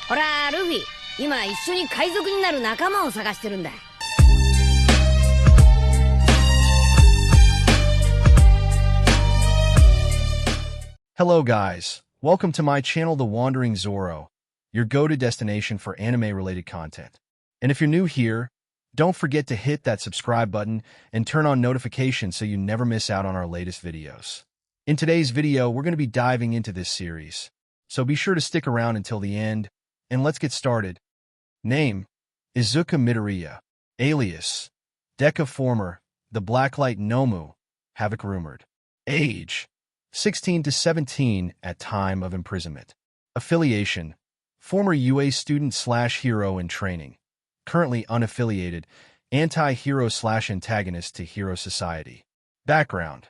ほら、ルフィ、今一緒に海賊になる仲間を探してるんだ。Hello guys, welcome to my channel The Wandering Zoro, your go-to destination for anime-related content. And if you're new here, don't forget to hit that subscribe button and turn on notifications so you never miss out on our latest videos. In today's video, we're going to be diving into this series, so be sure to stick around until the end, and let's get started. Name: Izuku Midoriya. Alias: Deku former, the Blacklight Nomu, Havoc rumored. Age: 16 to 17 at time of imprisonment. Affiliation: former UA student/hero in training. Currently unaffiliated, anti-hero/antagonist to Hero Society. Background: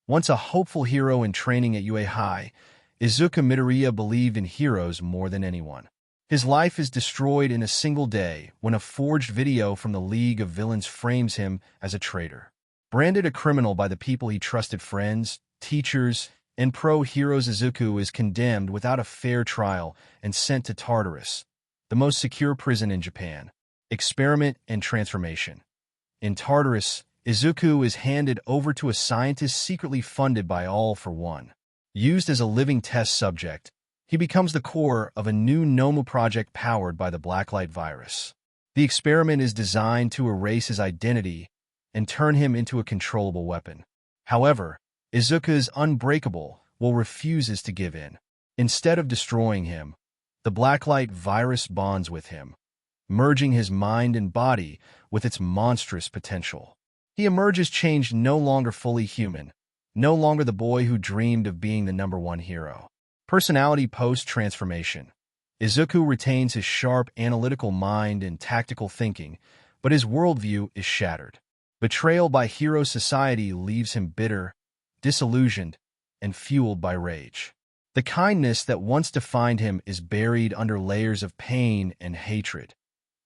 once a hopeful hero in training at UA High, Izuku Midoriya believed in heroes more than anyone. His life is destroyed in a single day when a forged video from the League of Villains frames him as a traitor. Branded a criminal by the people he trusted, friends, teachers, and pro-heroes, Izuku is condemned without a fair trial and sent to Tartarus, the most secure prison in Japan. Experiment and transformation. In Tartarus, Izuku is handed over to a scientist secretly funded by All for One. Used as a living test subject, he becomes the core of a new Nomu project powered by the Blacklight virus. The experiment is designed to erase his identity and turn him into a controllable weapon. However, Izuku is unbreakable, refuses to give in. Instead of destroying him, the Blacklight virus bonds with him, merging his mind and body with its monstrous potential. He emerges changed, no longer fully human, no longer the boy who dreamed of being the #1 hero. Personality post-transformation. Izuku retains his sharp, analytical mind and tactical thinking, but his worldview is shattered. Betrayal by Hero Society leaves him bitter, disillusioned, and fueled by rage. The kindness that once defined him is buried under layers of pain and hatred,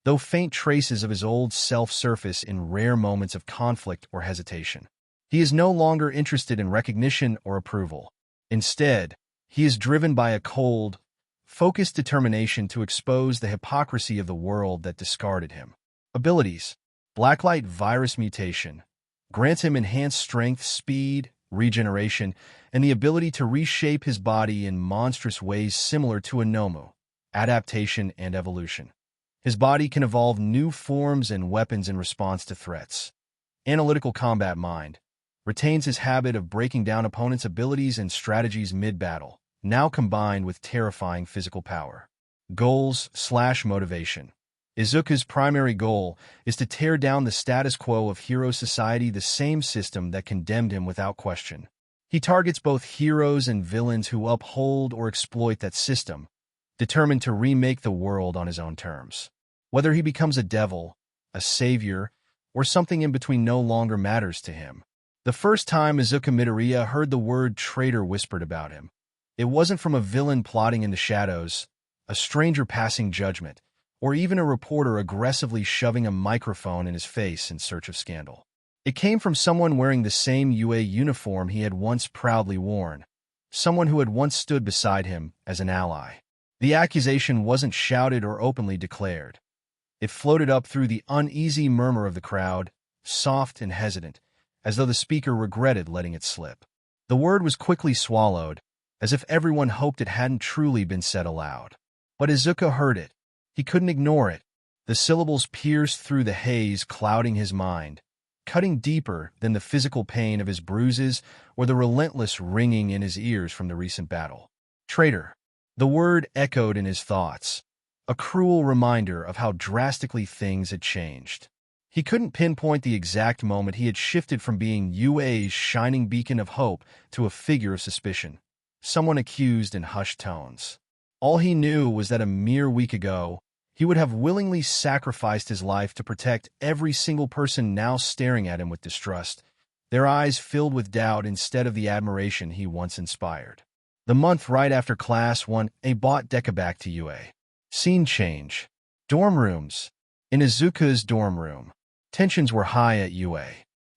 though faint traces of his old self surface in rare moments of conflict or hesitation. He is no longer interested in recognition or approval. Instead, he is driven by a cold, focused determination to expose the hypocrisy of the world that discarded him. Abilities: Blacklight virus mutation grants him enhanced strength, speed, regeneration, and the ability to reshape his body in monstrous ways similar to a Nomu. Adaptation and evolution. His body can evolve new forms and weapons in response to threats. Analytical combat mind retains his habit of breaking down opponents' abilities and strategies mid-battle, now combined with terrifying physical power. Goals/motivation. Izuku's primary goal is to tear down the status quo of Hero Society, the same system that condemned him without question. He targets both heroes and villains who uphold or exploit that system, determined to remake the world on his own terms. Whether he becomes a devil, a savior, or something in between no longer matters to him. The first time Izuku Midoriya heard the word traitor whispered about him, it wasn't from a villain plotting in the shadows, a stranger passing judgment, or even a reporter aggressively shoving a microphone in his face in search of scandal. It came from someone wearing the same UA uniform he had once proudly worn, someone who had once stood beside him as an ally. The accusation wasn't shouted or openly declared. It floated up through the uneasy murmur of the crowd, soft and hesitant, as though the speaker regretted letting it slip. The word was quickly swallowed, as if everyone hoped it hadn't truly been said aloud. But Izuku heard it. He couldn't ignore it. The syllables pierced through the haze, clouding his mind, cutting deeper than the physical pain of his bruises or the relentless ringing in his ears from the recent battle. Traitor. The word echoed in his thoughts, a cruel reminder of how drastically things had changed. He couldn't pinpoint the exact moment he had shifted from being UA's shining beacon of hope to a figure of suspicion, someone accused in hushed tones. All he knew was that a mere week ago, he would have willingly sacrificed his life to protect every single person now staring at him with distrust, their eyes filled with doubt instead of the admiration he once inspired. The month right after Class 1A brought Deku back to UA. Scene change. Dorm rooms. In Izuku's dorm room, tensions were high at UA.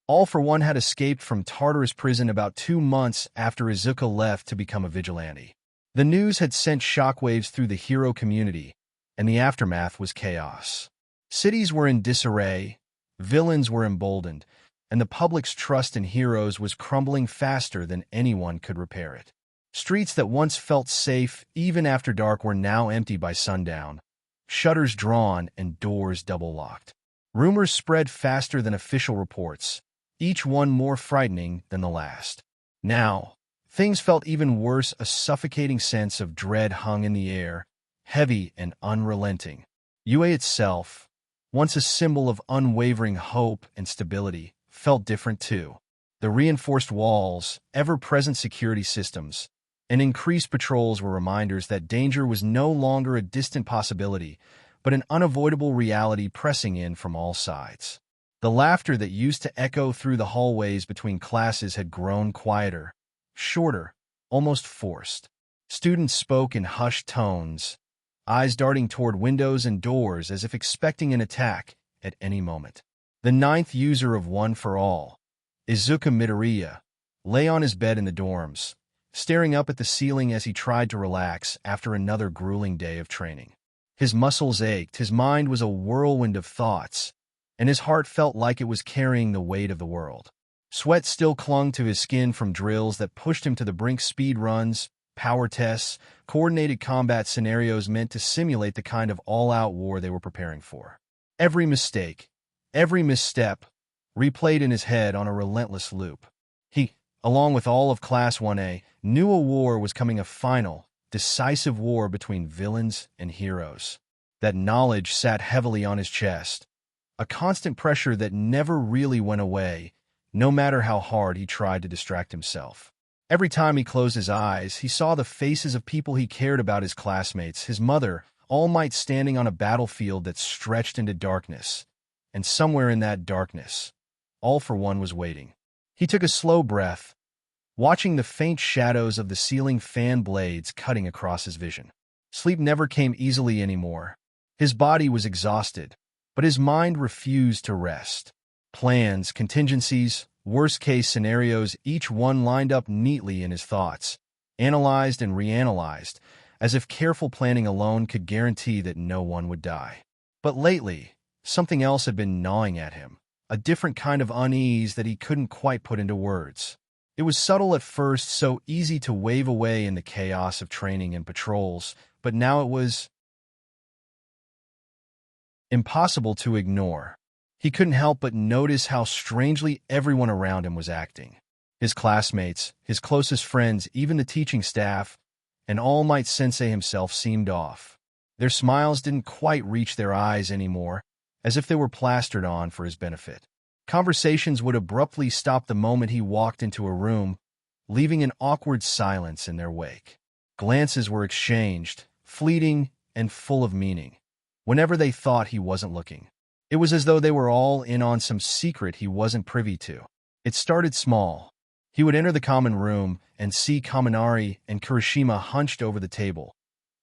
All for One had escaped from Tartarus prison about 2 months after Izuku left to become a vigilante. The news had sent shockwaves through the hero community, and the aftermath was chaos. Cities were in disarray, villains were emboldened, and the public's trust in heroes was crumbling faster than anyone could repair it. Streets that once felt safe even after dark were now empty by sundown, shutters drawn and doors double-locked. Rumors spread faster than official reports, each one more frightening than the last. Now, things felt even worse. A suffocating sense of dread hung in the air, heavy and unrelenting. UA itself, once a symbol of unwavering hope and stability, felt different too. The reinforced walls, ever-present security systems, and increased patrols were reminders that danger was no longer a distant possibility, but an unavoidable reality pressing in from all sides. The laughter that used to echo through the hallways between classes had grown quieter, shorter, almost forced. Students spoke in hushed tones, eyes darting toward windows and doors as if expecting an attack at any moment. The ninth user of One for All, Izuku Midoriya, lay on his bed in the dorms, staring up at the ceiling as he tried to relax after another grueling day of training. His muscles ached, his mind was a whirlwind of thoughts, and his heart felt like it was carrying the weight of the world. Sweat still clung to his skin from drills that pushed him to the brink. Speed runs, power tests, coordinated combat scenarios meant to simulate the kind of all-out war they were preparing for. Every mistake, every misstep, replayed in his head on a relentless loop. He, along with all of Class 1A, knew a war was coming, a final, decisive war between villains and heroes. That knowledge sat heavily on his chest, a constant pressure that never really went away, no matter how hard he tried to distract himself. Every time he closed his eyes, he saw the faces of people he cared about, his classmates, his mother, All Might standing on a battlefield that stretched into darkness. And somewhere in that darkness, All for One was waiting. He took a slow breath, watching the faint shadows of the ceiling fan blades cutting across his vision. Sleep never came easily anymore. His body was exhausted, but his mind refused to rest. Plans, contingencies, worst-case scenarios, each one lined up neatly in his thoughts, analyzed and reanalyzed, as if careful planning alone could guarantee that no one would die. But lately, something else had been gnawing at him, a different kind of unease that he couldn't quite put into words. It was subtle at first, so easy to wave away in the chaos of training and patrols, but now it was impossible to ignore. He couldn't help but notice how strangely everyone around him was acting. His classmates, his closest friends, even the teaching staff, and All Might Sensei himself seemed off. Their smiles didn't quite reach their eyes anymore, as if they were plastered on for his benefit. Conversations would abruptly stop the moment he walked into a room, leaving an awkward silence in their wake. Glances were exchanged, fleeting and full of meaning, whenever they thought he wasn't looking. It was as though they were all in on some secret he wasn't privy to. It started small. He would enter the common room and see Kaminari and Kirishima hunched over the table,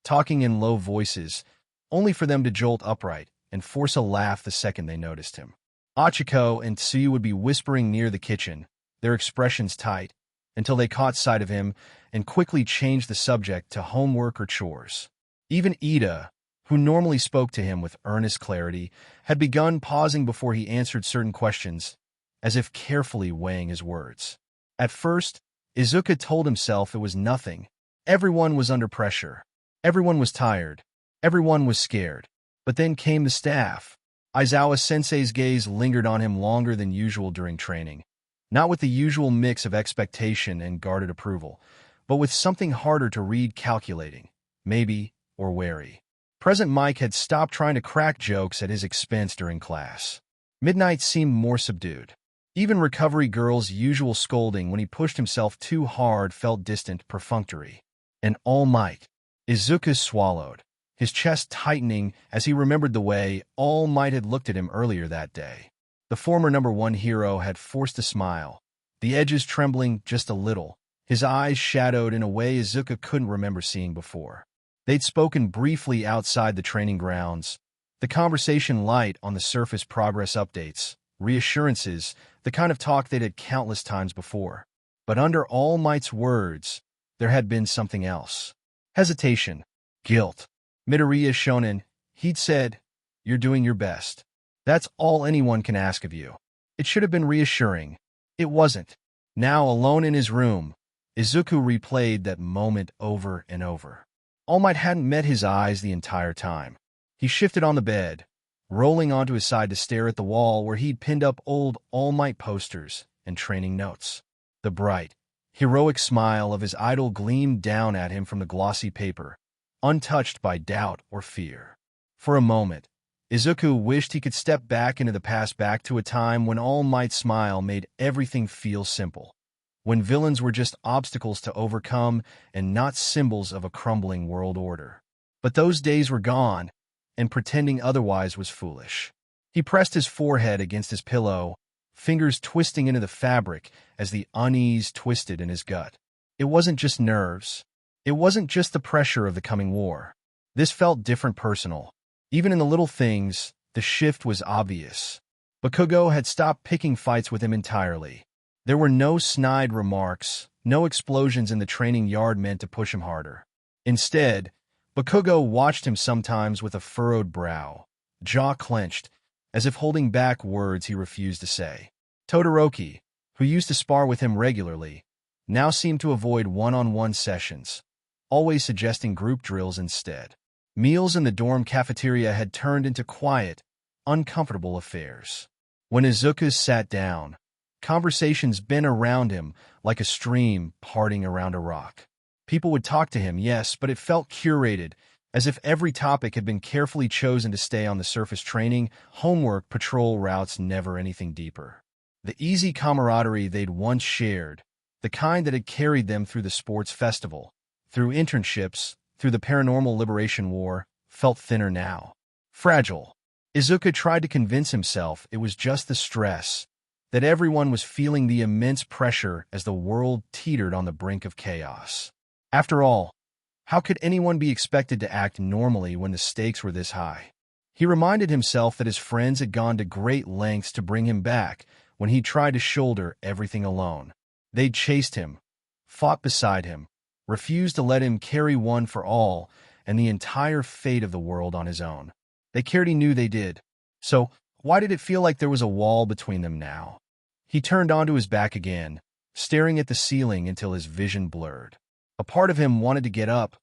talking in low voices, only for them to jolt upright and force a laugh the second they noticed him. Achiko and Tsuyu would be whispering near the kitchen, their expressions tight, until they caught sight of him and quickly changed the subject to homework or chores. Even Ida, who normally spoke to him with earnest clarity, had begun pausing before he answered certain questions, as if carefully weighing his words. At first, Izuku told himself it was nothing. Everyone was under pressure. Everyone was tired. Everyone was scared. But then came the staff. Aizawa-sensei's gaze lingered on him longer than usual during training, not with the usual mix of expectation and guarded approval, but with something harder to read, calculating, maybe, or wary. Present Mike had stopped trying to crack jokes at his expense during class. Midnight seemed more subdued. Even Recovery Girl's usual scolding when he pushed himself too hard felt distant, perfunctory. And All Might. Izuku swallowed, his chest tightening as he remembered the way All Might had looked at him earlier that day. The former #1 hero had forced a smile, the edges trembling just a little, his eyes shadowed in a way Izuku couldn't remember seeing before. They'd spoken briefly outside the training grounds, the conversation light on the surface, progress updates, reassurances, the kind of talk they'd had countless times before. But under All Might's words, there had been something else. Hesitation. Guilt. Midoriya shonen, He'd said, "You're doing your best. That's all anyone can ask of you." It should have been reassuring. It wasn't. Now, alone in his room, Izuku replayed that moment over and over. All Might hadn't met his eyes the entire time. He shifted on the bed, rolling onto his side to stare at the wall where he'd pinned up old All Might posters and training notes. The bright, heroic smile of his idol gleamed down at him from the glossy paper, untouched by doubt or fear. For a moment, Izuku wished he could step back into the past, back to a time when All Might's smile made everything feel simple, when villains were just obstacles to overcome and not symbols of a crumbling world order. But those days were gone, and pretending otherwise was foolish. He pressed his forehead against his pillow, fingers twisting into the fabric as the unease twisted in his gut. It wasn't just nerves. It wasn't just the pressure of the coming war. This felt different, personal. Even in the little things, the shift was obvious. Bakugo had stopped picking fights with him entirely. There were no snide remarks, no explosions in the training yard meant to push him harder. Instead, Bakugo watched him sometimes with a furrowed brow, jaw clenched, as if holding back words he refused to say. Todoroki, who used to spar with him regularly, now seemed to avoid one-on-one sessions, always suggesting group drills instead. Meals in the dorm cafeteria had turned into quiet, uncomfortable affairs. When Izuku sat down, conversations bent around him like a stream parting around a rock. People would talk to him, yes, but it felt curated, as if every topic had been carefully chosen to stay on the surface: training, homework, patrol routes, never anything deeper. The easy camaraderie they'd once shared, the kind that had carried them through the sports festival, through internships, through the paranormal liberation war, felt thinner now. Fragile. Izuku tried to convince himself it was just the stress, that everyone was feeling the immense pressure as the world teetered on the brink of chaos. After all, how could anyone be expected to act normally when the stakes were this high? He reminded himself that his friends had gone to great lengths to bring him back when he tried to shoulder everything alone. They'd chased him, fought beside him, refused to let him carry one for all and the entire fate of the world on his own. They cared, he knew they did. So, why did it feel like there was a wall between them now? He turned onto his back again, staring at the ceiling until his vision blurred. A part of him wanted to get up,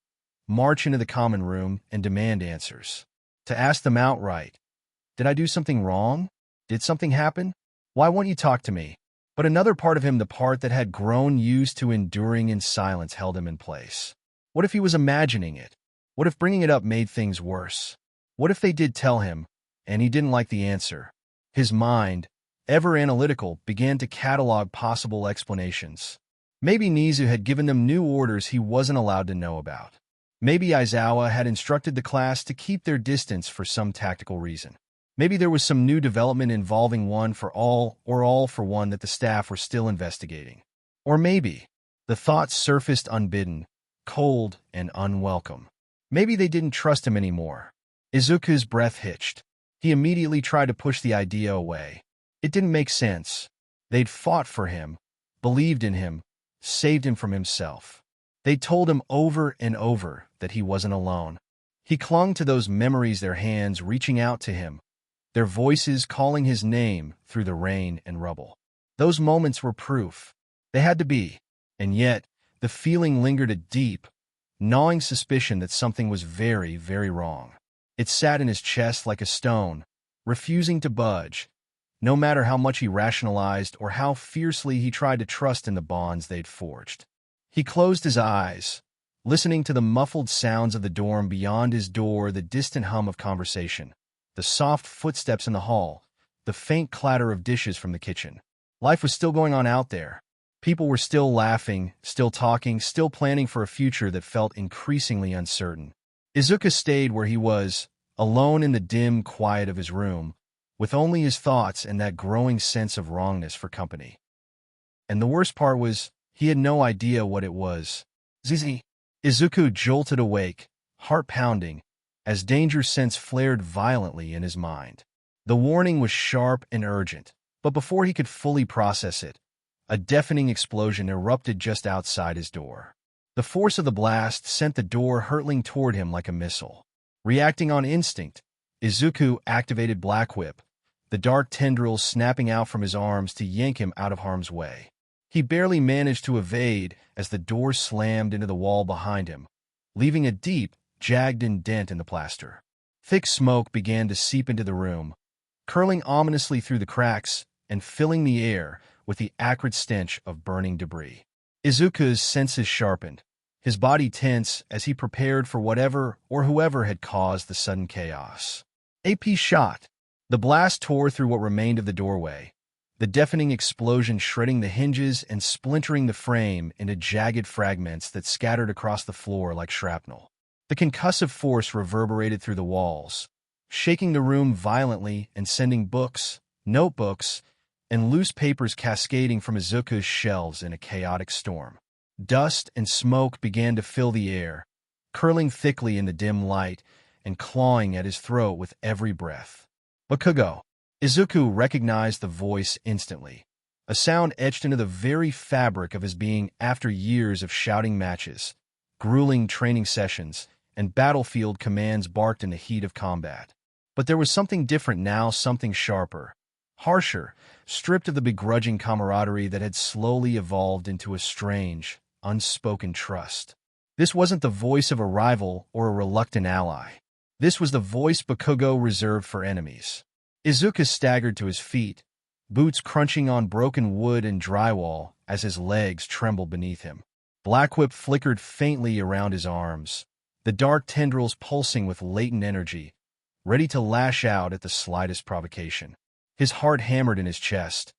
march into the common room, and demand answers. To ask them outright. Did I do something wrong? Did something happen? Why won't you talk to me? But another part of him, the part that had grown used to enduring in silence, held him in place. What if he was imagining it? What if bringing it up made things worse? What if they did tell him, and he didn't like the answer? His mind, ever analytical, began to catalog possible explanations. Maybe Nizu had given them new orders he wasn't allowed to know about. Maybe Aizawa had instructed the class to keep their distance for some tactical reason. Maybe there was some new development involving one for all or all for one that the staff were still investigating. Or maybe the thoughts surfaced unbidden, cold and unwelcome. Maybe they didn't trust him anymore. Izuku's breath hitched. He immediately tried to push the idea away. It didn't make sense. They'd fought for him, believed in him, saved him from himself. They told him over and over that he wasn't alone. He clung to those memories, their hands reaching out to him, their voices calling his name through the rain and rubble. Those moments were proof. They had to be. And yet, the feeling lingered, a deep, gnawing suspicion that something was very, very wrong. It sat in his chest like a stone, refusing to budge, no matter how much he rationalized or how fiercely he tried to trust in the bonds they'd forged. He closed his eyes, listening to the muffled sounds of the dorm beyond his door, the distant hum of conversation, the soft footsteps in the hall, the faint clatter of dishes from the kitchen. Life was still going on out there. People were still laughing, still talking, still planning for a future that felt increasingly uncertain. Izuku stayed where he was, alone in the dim quiet of his room, with only his thoughts and that growing sense of wrongness for company. And the worst part was, he had no idea what it was. Zizi. Izuku jolted awake, heart pounding, as danger sense flared violently in his mind. The warning was sharp and urgent, but before he could fully process it, a deafening explosion erupted just outside his door. The force of the blast sent the door hurtling toward him like a missile. Reacting on instinct, Izuku activated Black Whip, the dark tendrils snapping out from his arms to yank him out of harm's way. He barely managed to evade as the door slammed into the wall behind him, leaving a deep, jagged-in dent in the plaster. Thick smoke began to seep into the room, curling ominously through the cracks and filling the air with the acrid stench of burning debris. Izuku's senses sharpened, his body tense as he prepared for whatever or whoever had caused the sudden chaos. AP shot. The blast tore through what remained of the doorway, the deafening explosion shredding the hinges and splintering the frame into jagged fragments that scattered across the floor like shrapnel. The concussive force reverberated through the walls, shaking the room violently and sending books, notebooks, and loose papers cascading from Izuku's shelves in a chaotic storm. Dust and smoke began to fill the air, curling thickly in the dim light and clawing at his throat with every breath. Bakugo. Izuku recognized the voice instantly, a sound etched into the very fabric of his being after years of shouting matches, grueling training sessions, and battlefield commands barked in the heat of combat. But there was something different now, something sharper, harsher, stripped of the begrudging camaraderie that had slowly evolved into a strange, unspoken trust. This wasn't the voice of a rival or a reluctant ally. This was the voice Bakugo reserved for enemies. Izuku staggered to his feet, boots crunching on broken wood and drywall as his legs trembled beneath him. Black Whip flickered faintly around his arms, the dark tendrils pulsing with latent energy, ready to lash out at the slightest provocation. His heart hammered in his chest,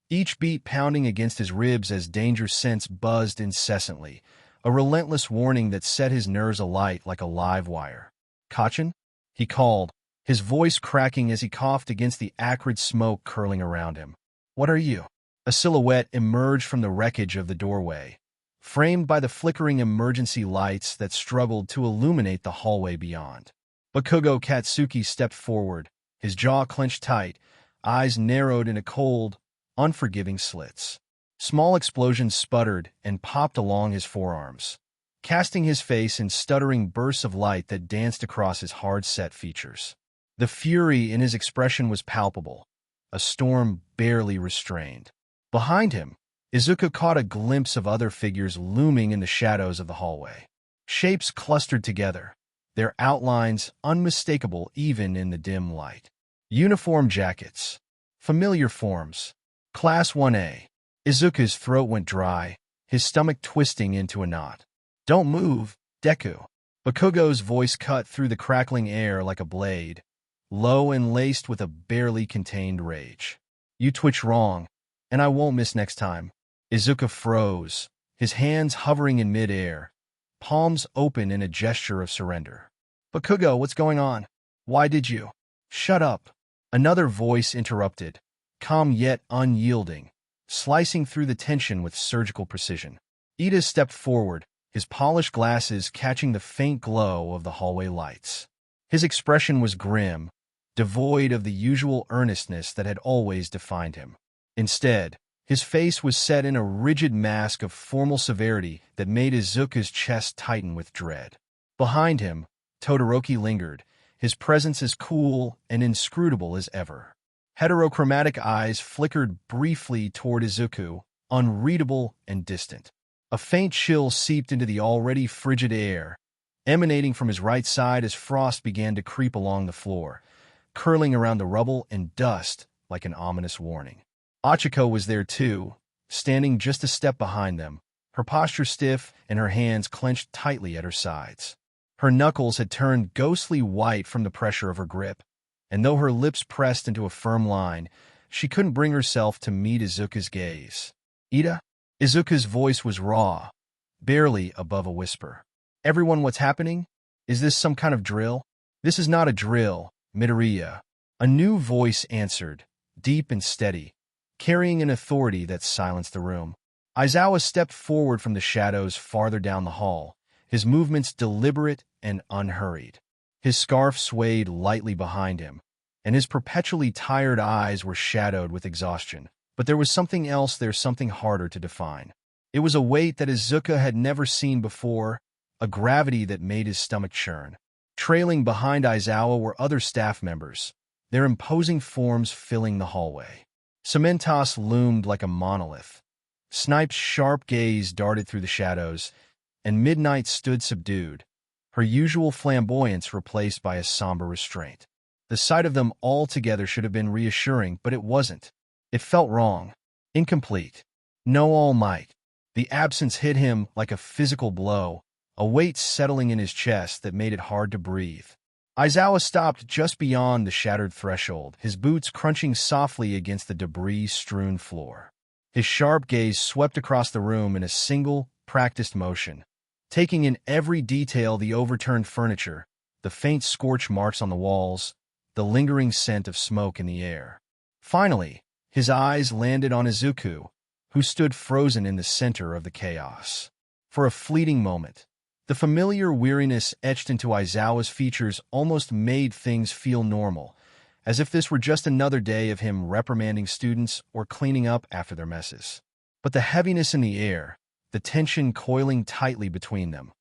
each beat pounding against his ribs as danger sense buzzed incessantly, a relentless warning that set his nerves alight like a live wire. "Kachin?" he called, his voice cracking as he coughed against the acrid smoke curling around him. "What are you?" A silhouette emerged from the wreckage of the doorway, framed by the flickering emergency lights that struggled to illuminate the hallway beyond. Bakugo Katsuki stepped forward, his jaw clenched tight, eyes narrowed into cold, unforgiving slits. Small explosions sputtered and popped along his forearms, casting his face in stuttering bursts of light that danced across his hard-set features. The fury in his expression was palpable, a storm barely restrained. Behind him, Izuku caught a glimpse of other figures looming in the shadows of the hallway. Shapes clustered together, their outlines unmistakable even in the dim light. Uniform jackets, familiar forms. Class 1A. Izuku's throat went dry, his stomach twisting into a knot. "Don't move, Deku." Bakugo's voice cut through the crackling air like a blade, low and laced with a barely contained rage. "You twitch wrong, and I won't miss next time." Izuku froze, his hands hovering in midair, palms open in a gesture of surrender. "Bakugo, what's going on? Why did you?" "Shut up." Another voice interrupted, calm yet unyielding, slicing through the tension with surgical precision. Ida stepped forward, his polished glasses catching the faint glow of the hallway lights. His expression was grim, devoid of the usual earnestness that had always defined him. Instead, his face was set in a rigid mask of formal severity that made Izuku's chest tighten with dread. Behind him, Todoroki lingered, his presence as cool and inscrutable as ever. Heterochromatic eyes flickered briefly toward Izuku, unreadable and distant. A faint chill seeped into the already frigid air, emanating from his right side as frost began to creep along the floor, curling around the rubble and dust like an ominous warning. Achiko was there too, standing just a step behind them, her posture stiff and her hands clenched tightly at her sides. Her knuckles had turned ghostly white from the pressure of her grip, and though her lips pressed into a firm line, she couldn't bring herself to meet Izuku's gaze. "Ida?" Izuku's voice was raw, barely above a whisper. "Everyone, what's happening? Is this some kind of drill?" "This is not a drill, Midoriya." A new voice answered, deep and steady, carrying an authority that silenced the room. Aizawa stepped forward from the shadows farther down the hall, his movements deliberate and unhurried. His scarf swayed lightly behind him, and his perpetually tired eyes were shadowed with exhaustion. But there was something else there, something harder to define. It was a weight that Izuku had never seen before, a gravity that made his stomach churn. Trailing behind Aizawa were other staff members, their imposing forms filling the hallway. Cementos loomed like a monolith. Snipe's sharp gaze darted through the shadows, and Midnight stood subdued, her usual flamboyance replaced by a somber restraint. The sight of them all together should have been reassuring, but it wasn't. It felt wrong, incomplete. No All Might. The absence hit him like a physical blow, a weight settling in his chest that made it hard to breathe. Aizawa stopped just beyond the shattered threshold, his boots crunching softly against the debris-strewn floor. His sharp gaze swept across the room in a single, practiced motion, taking in every detail: the overturned furniture, the faint scorch marks on the walls, the lingering scent of smoke in the air. Finally, his eyes landed on Izuku, who stood frozen in the center of the chaos. For a fleeting moment, the familiar weariness etched into Aizawa's features almost made things feel normal, as if this were just another day of him reprimanding students or cleaning up after their messes. But the heaviness in the air, the tension coiling tightly between them,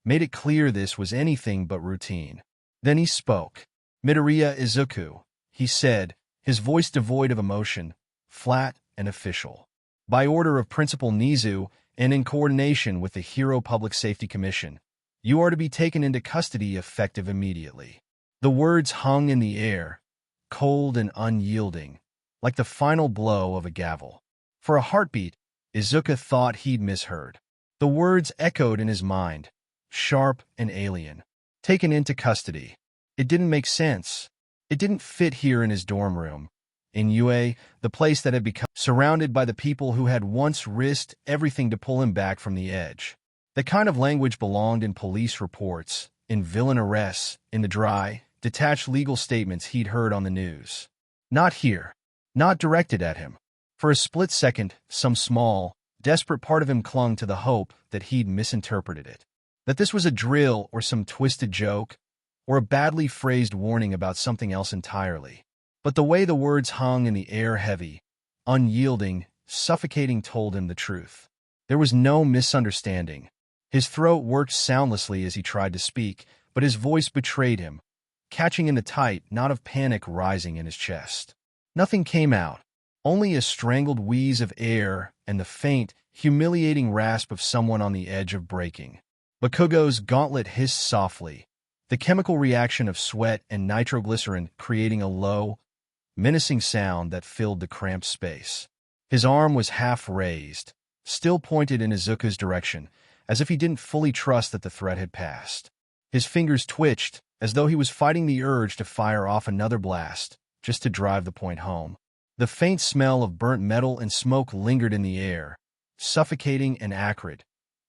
made it clear this was anything but routine. Then he spoke. "Midoriya Izuku," he said, his voice devoid of emotion, flat and official. "By order of Principal Nizu, and in coordination with the Hero Public Safety Commission, you are to be taken into custody effective immediately." The words hung in the air, cold and unyielding, like the final blow of a gavel. For a heartbeat, Izuku thought he'd misheard. The words echoed in his mind, sharp and alien. Taken into custody. It didn't make sense. It didn't fit here in his dorm room, in UA, the place that had become surrounded by the people who had once risked everything to pull him back from the edge. That kind of language belonged in police reports, in villain arrests, in the dry, detached legal statements he'd heard on the news. Not here. Not directed at him. For a split second, some small, desperate part of him clung to the hope that he'd misinterpreted it. That this was a drill or some twisted joke, or a badly phrased warning about something else entirely. But the way the words hung in the air, heavy, unyielding, suffocating, told him the truth. There was no misunderstanding. His throat worked soundlessly as he tried to speak, but his voice betrayed him, catching in the tight knot of panic rising in his chest. Nothing came out, only a strangled wheeze of air and the faint, humiliating rasp of someone on the edge of breaking. Bakugo's gauntlet hissed softly, the chemical reaction of sweat and nitroglycerin creating a low, menacing sound that filled the cramped space. His arm was half raised, still pointed in Izuku's direction, as if he didn't fully trust that the threat had passed. His fingers twitched, as though he was fighting the urge to fire off another blast, just to drive the point home. The faint smell of burnt metal and smoke lingered in the air, suffocating and acrid,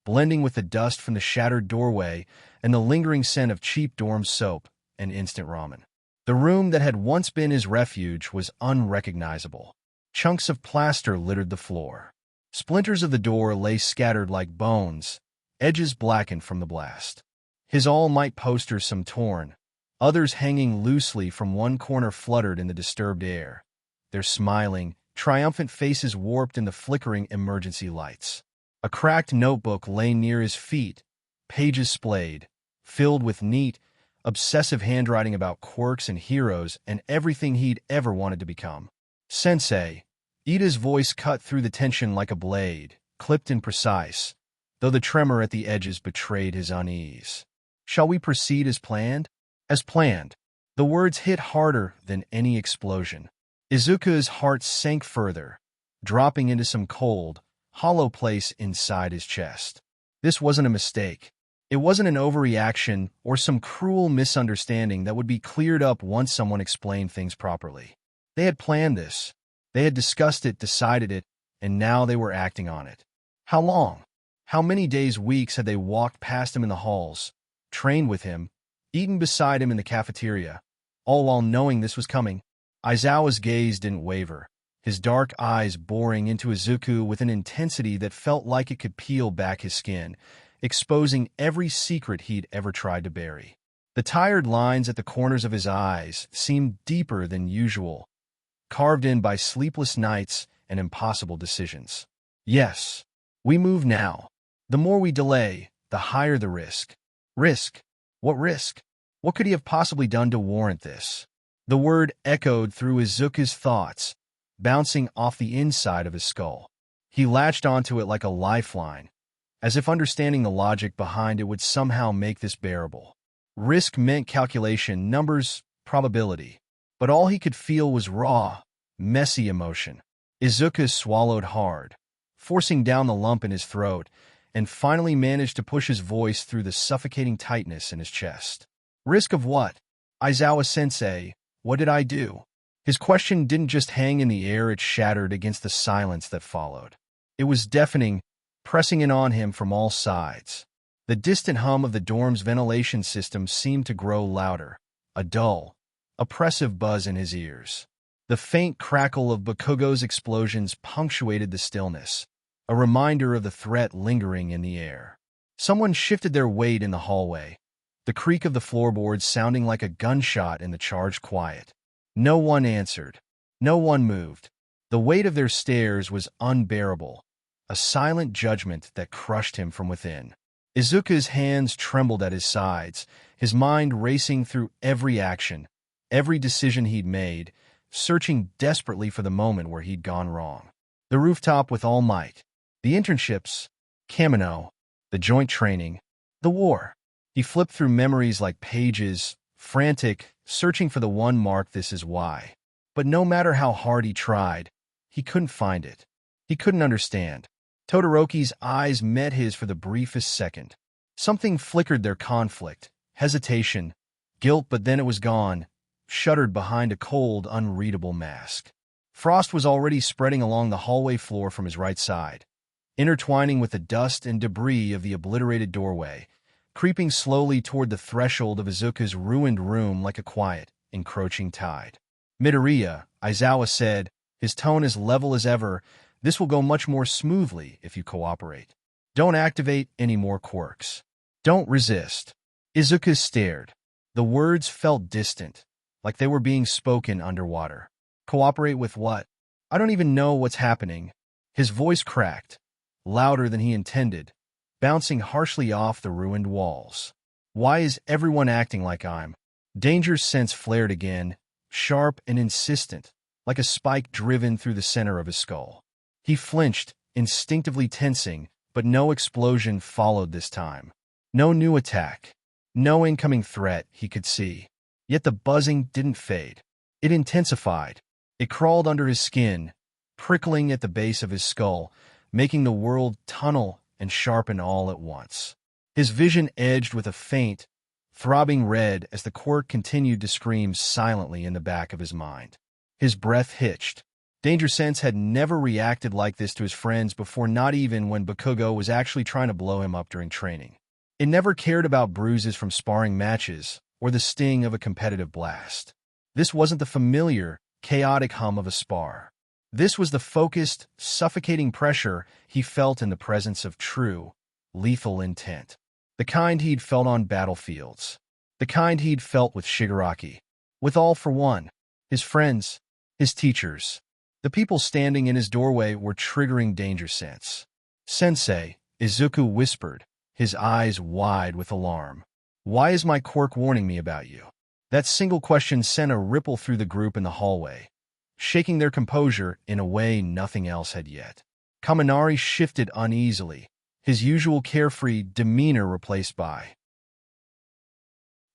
blending with the dust from the shattered doorway and the lingering scent of cheap dorm soap and instant ramen. The room that had once been his refuge was unrecognizable. Chunks of plaster littered the floor. Splinters of the door lay scattered like bones, edges blackened from the blast. His All Might posters, some torn, others hanging loosely from one corner, fluttered in the disturbed air, their smiling, triumphant faces warped in the flickering emergency lights. A cracked notebook lay near his feet, pages splayed, filled with neat, obsessive handwriting about quirks and heroes and everything he'd ever wanted to become. "Sensei," Ida's voice cut through the tension like a blade, clipped and precise, though the tremor at the edges betrayed his unease. "Shall we proceed as planned?" "As planned." The words hit harder than any explosion. Izuku's heart sank further, dropping into some cold, hollow place inside his chest. This wasn't a mistake. It wasn't an overreaction or some cruel misunderstanding that would be cleared up once someone explained things properly. They had planned this. They had discussed it, decided it, and now they were acting on it. How long? How many days, weeks had they walked past him in the halls, trained with him, eaten beside him in the cafeteria, all while knowing this was coming? Aizawa's gaze didn't waver, his dark eyes boring into Izuku with an intensity that felt like it could peel back his skin, exposing every secret he'd ever tried to bury. The tired lines at the corners of his eyes seemed deeper than usual, carved in by sleepless nights and impossible decisions. "Yes, we move now. The more we delay, the higher the risk." "Risk? What risk?" What could he have possibly done to warrant this? The word echoed through Izuku's thoughts, bouncing off the inside of his skull. He latched onto it like a lifeline, as if understanding the logic behind it would somehow make this bearable. Risk meant calculation, numbers, probability. But all he could feel was raw, messy emotion. Izuku swallowed hard, forcing down the lump in his throat, and finally managed to push his voice through the suffocating tightness in his chest. Risk of what? Aizawa-sensei, what did I do? His question didn't just hang in the air, it shattered against the silence that followed. It was deafening, pressing in on him from all sides. The distant hum of the dorm's ventilation system seemed to grow louder, a dull, oppressive buzz in his ears. The faint crackle of Bakugo's explosions punctuated the stillness, a reminder of the threat lingering in the air. Someone shifted their weight in the hallway, the creak of the floorboards sounding like a gunshot in the charged quiet. No one answered. No one moved. The weight of their stares was unbearable, a silent judgment that crushed him from within. Izuku's hands trembled at his sides, his mind racing through every action, every decision he'd made, searching desperately for the moment where he'd gone wrong. The rooftop with all might. The internships, Kamino, the joint training, the war. He flipped through memories like pages, frantic, searching for the one marked "this is why." But no matter how hard he tried, he couldn't find it. He couldn't understand. Todoroki's eyes met his for the briefest second. Something flickered their conflict, hesitation, guilt, but then it was gone, shuttered behind a cold, unreadable mask. Frost was already spreading along the hallway floor from his right side, intertwining with the dust and debris of the obliterated doorway, creeping slowly toward the threshold of Izuku's ruined room like a quiet, encroaching tide. Midoriya, Aizawa said, his tone as level as ever, this will go much more smoothly if you cooperate. Don't activate any more quirks. Don't resist. Izuku stared. The words felt distant, like they were being spoken underwater. Cooperate with what? I don't even know what's happening. His voice cracked, louder than he intended, bouncing harshly off the ruined walls. Why is everyone acting like I'm? Danger's sense flared again, sharp and insistent, like a spike driven through the center of his skull. He flinched, instinctively tensing, but no explosion followed this time. No new attack. No incoming threat he could see. Yet the buzzing didn't fade. It intensified. It crawled under his skin, prickling at the base of his skull, making the world tunnel and sharpen all at once. His vision edged with a faint, throbbing red as the quirk continued to scream silently in the back of his mind. His breath hitched. Danger Sense had never reacted like this to his friends before, not even when Bakugo was actually trying to blow him up during training. It never cared about bruises from sparring matches or the sting of a competitive blast. This wasn't the familiar, chaotic hum of a spar. This was the focused, suffocating pressure he felt in the presence of true, lethal intent. The kind he'd felt on battlefields. The kind he'd felt with Shigaraki. With All For One. His friends. His teachers. The people standing in his doorway were triggering Danger Sense. Sensei, Izuku whispered, his eyes wide with alarm. Why is my quirk warning me about you? That single question sent a ripple through the group in the hallway, shaking their composure in a way nothing else had yet. Kaminari shifted uneasily, his usual carefree demeanor replaced by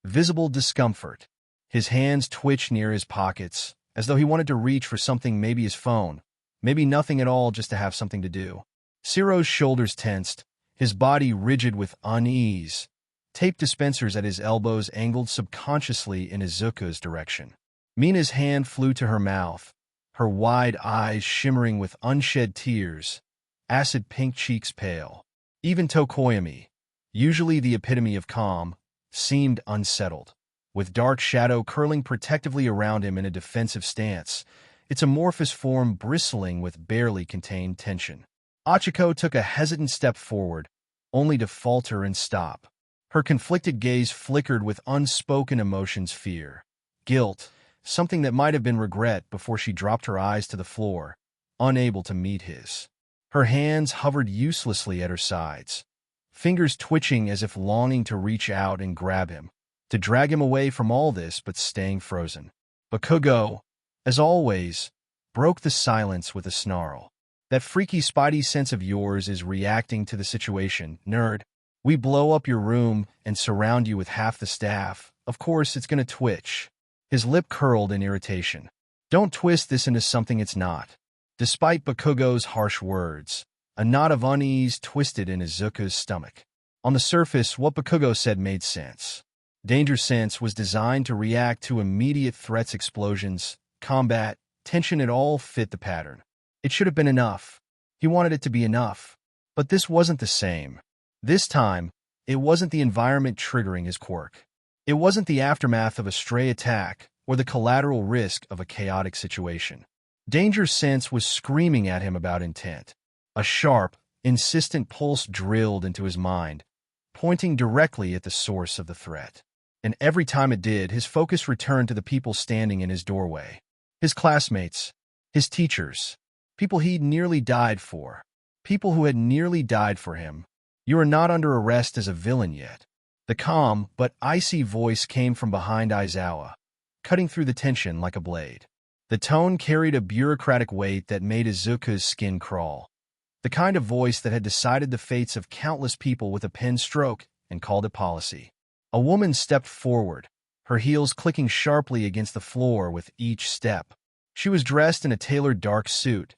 visible discomfort. His hands twitched near his pockets, as though he wanted to reach for something, maybe his phone, maybe nothing at all, just to have something to do. Ciro's shoulders tensed, his body rigid with unease. Tape dispensers at his elbows angled subconsciously in Izuku's direction. Mina's hand flew to her mouth, her wide eyes shimmering with unshed tears, acid pink cheeks pale. Even Tokoyami, usually the epitome of calm, seemed unsettled, with dark shadow curling protectively around him in a defensive stance, its amorphous form bristling with barely contained tension. Achiko took a hesitant step forward, only to falter and stop. Her conflicted gaze flickered with unspoken emotions, fear, guilt, something that might have been regret, before she dropped her eyes to the floor, unable to meet his. Her hands hovered uselessly at her sides, fingers twitching as if longing to reach out and grab him, to drag him away from all this but staying frozen. Bakugo, as always, broke the silence with a snarl. That freaky spidey sense of yours is reacting to the situation, nerd. We blow up your room and surround you with half the staff. Of course, it's gonna twitch. His lip curled in irritation. Don't twist this into something it's not. Despite Bakugo's harsh words, a knot of unease twisted in Izuku's stomach. On the surface, what Bakugo said made sense. Danger Sense was designed to react to immediate threats, explosions, combat, tension. It all fit the pattern. It should have been enough. He wanted it to be enough. But this wasn't the same. This time, it wasn't the environment triggering his quirk. It wasn't the aftermath of a stray attack or the collateral risk of a chaotic situation. Danger Sense was screaming at him about intent. A sharp, insistent pulse drilled into his mind, pointing directly at the source of the threat. And every time it did, his focus returned to the people standing in his doorway. His classmates, his teachers, people he'd nearly died for, people who had nearly died for him. You are not under arrest as a villain yet. The calm but icy voice came from behind Aizawa, cutting through the tension like a blade. The tone carried a bureaucratic weight that made Izuku's skin crawl. The kind of voice that had decided the fates of countless people with a pen stroke and called it policy. A woman stepped forward, her heels clicking sharply against the floor with each step. She was dressed in a tailored dark suit,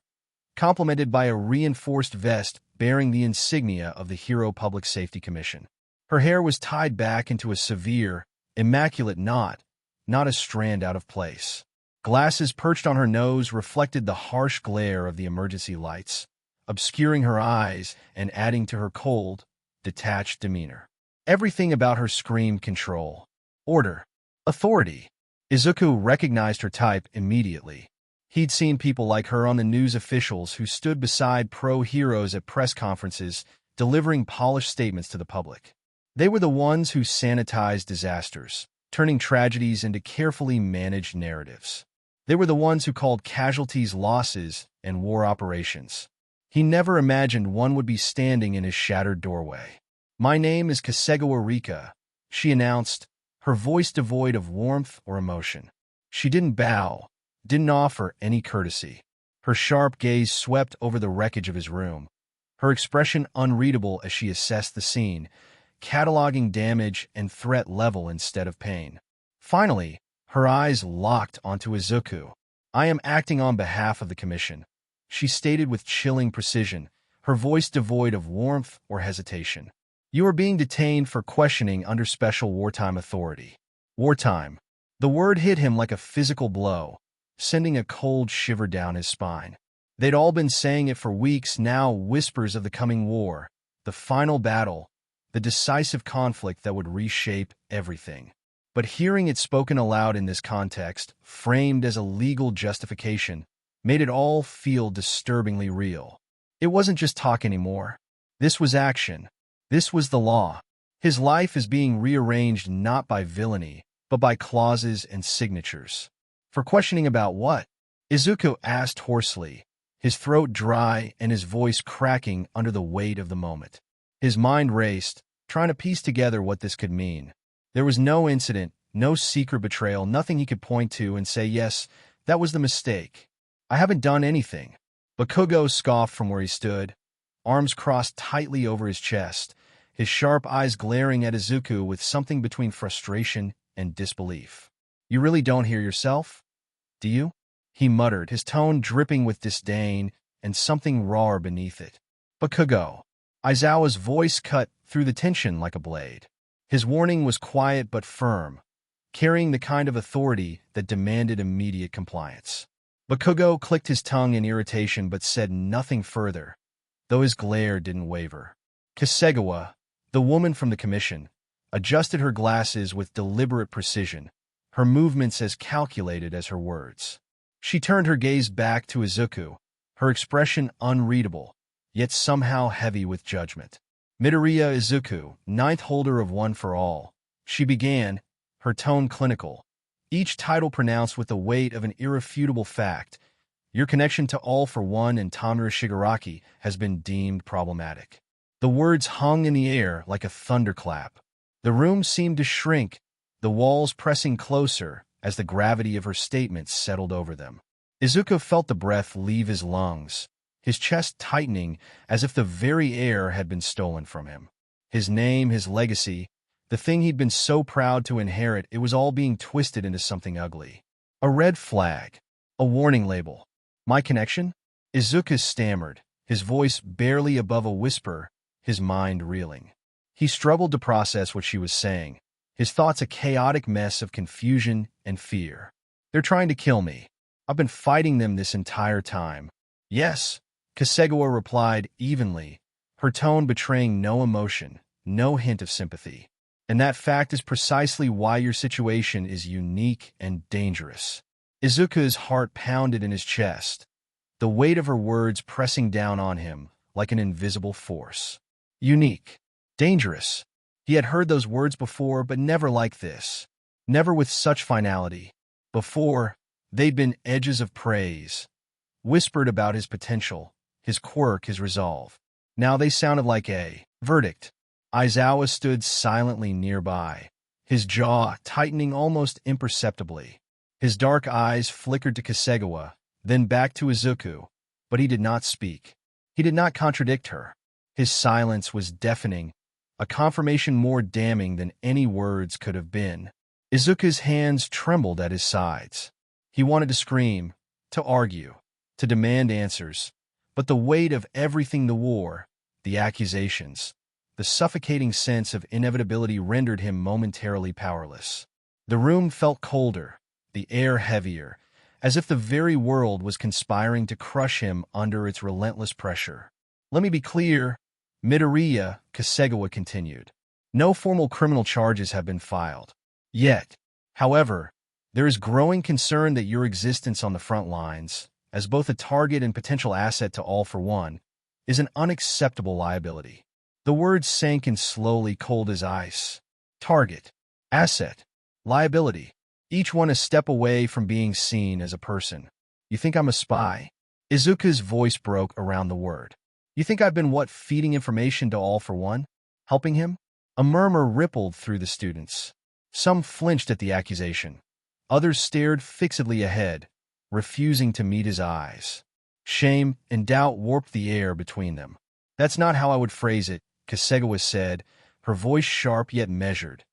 complemented by a reinforced vest bearing the insignia of the Hero Public Safety Commission. Her hair was tied back into a severe, immaculate knot, not a strand out of place. Glasses perched on her nose reflected the harsh glare of the emergency lights, obscuring her eyes and adding to her cold, detached demeanor. Everything about her screamed control, order, authority. Izuku recognized her type immediately. He'd seen people like her on the news, officials who stood beside pro-heroes at press conferences, delivering polished statements to the public. They were the ones who sanitized disasters, turning tragedies into carefully managed narratives. They were the ones who called casualties losses and war operations. He never imagined one would be standing in his shattered doorway. "My name is Kasegawa Rika," she announced, her voice devoid of warmth or emotion. She didn't bow, didn't offer any courtesy. Her sharp gaze swept over the wreckage of his room, her expression unreadable as she assessed the scene, cataloging damage and threat level instead of pain. Finally, her eyes locked onto Izuku. "I am acting on behalf of the Commission," she stated with chilling precision, her voice devoid of warmth or hesitation. "You are being detained for questioning under special wartime authority." Wartime. The word hit him like a physical blow, sending a cold shiver down his spine. They'd all been saying it for weeks now, whispers of the coming war, the final battle, the decisive conflict that would reshape everything. But hearing it spoken aloud in this context, framed as a legal justification, made it all feel disturbingly real. It wasn't just talk anymore. This was action. This was the law. His life is being rearranged not by villainy, but by clauses and signatures. For questioning about what? Izuku asked hoarsely, his throat dry and his voice cracking under the weight of the moment. His mind raced, trying to piece together what this could mean. There was no incident, no secret betrayal, nothing he could point to and say, "Yes, that was the mistake. I haven't done anything." Bakugo scoffed from where he stood, arms crossed tightly over his chest, his sharp eyes glaring at Izuku with something between frustration and disbelief. "You really don't hear yourself, do you?" he muttered, his tone dripping with disdain and something rawer beneath it. "Bakugo." Aizawa's voice cut through the tension like a blade. His warning was quiet but firm, carrying the kind of authority that demanded immediate compliance. Bakugo clicked his tongue in irritation but said nothing further, though his glare didn't waver. Kasegawa, the woman from the commission, adjusted her glasses with deliberate precision, her movements as calculated as her words. She turned her gaze back to Izuku, her expression unreadable, yet somehow heavy with judgment. "Midoriya Izuku, ninth holder of One for All," she began, her tone clinical, each title pronounced with the weight of an irrefutable fact. "Your connection to All for One and Tamura Shigaraki has been deemed problematic." The words hung in the air like a thunderclap. The room seemed to shrink, the walls pressing closer as the gravity of her statements settled over them. Izuku felt the breath leave his lungs, his chest tightening as if the very air had been stolen from him. His name, his legacy, the thing he'd been so proud to inherit, it was all being twisted into something ugly. A red flag. A warning label. My connection? Izuku stammered, his voice barely above a whisper, his mind reeling. He struggled to process what she was saying, his thoughts a chaotic mess of confusion and fear. They're trying to kill me. I've been fighting them this entire time. Yes, Kasegawa replied evenly, her tone betraying no emotion, no hint of sympathy. And that fact is precisely why your situation is unique and dangerous. Izuku's heart pounded in his chest, the weight of her words pressing down on him like an invisible force. Unique. Dangerous. He had heard those words before, but never like this. Never with such finality. Before, they'd been edges of praise, whispered about his potential, his quirk, his resolve. Now they sounded like a verdict. Aizawa stood silently nearby, his jaw tightening almost imperceptibly. His dark eyes flickered to Kasegawa, then back to Izuku, but he did not speak. He did not contradict her. His silence was deafening, a confirmation more damning than any words could have been. Izuku's hands trembled at his sides. He wanted to scream, to argue, to demand answers, but the weight of everything, the war, the accusations, the suffocating sense of inevitability rendered him momentarily powerless. The room felt colder, the air heavier, as if the very world was conspiring to crush him under its relentless pressure. Let me be clear, Midoriya, Kasegawa continued. No formal criminal charges have been filed. Yet, however, there is growing concern that your existence on the front lines, as both a target and potential asset to All for One, is an unacceptable liability. The words sank in slowly, cold as ice. Target, asset, liability. Each one a step away from being seen as a person. You think I'm a spy? Izuku's voice broke around the word. You think I've been feeding information to All for One? Helping him? A murmur rippled through the students. Some flinched at the accusation. Others stared fixedly ahead, refusing to meet his eyes. Shame and doubt warped the air between them. That's not how I would phrase it, Kasegawa said, her voice sharp yet measured,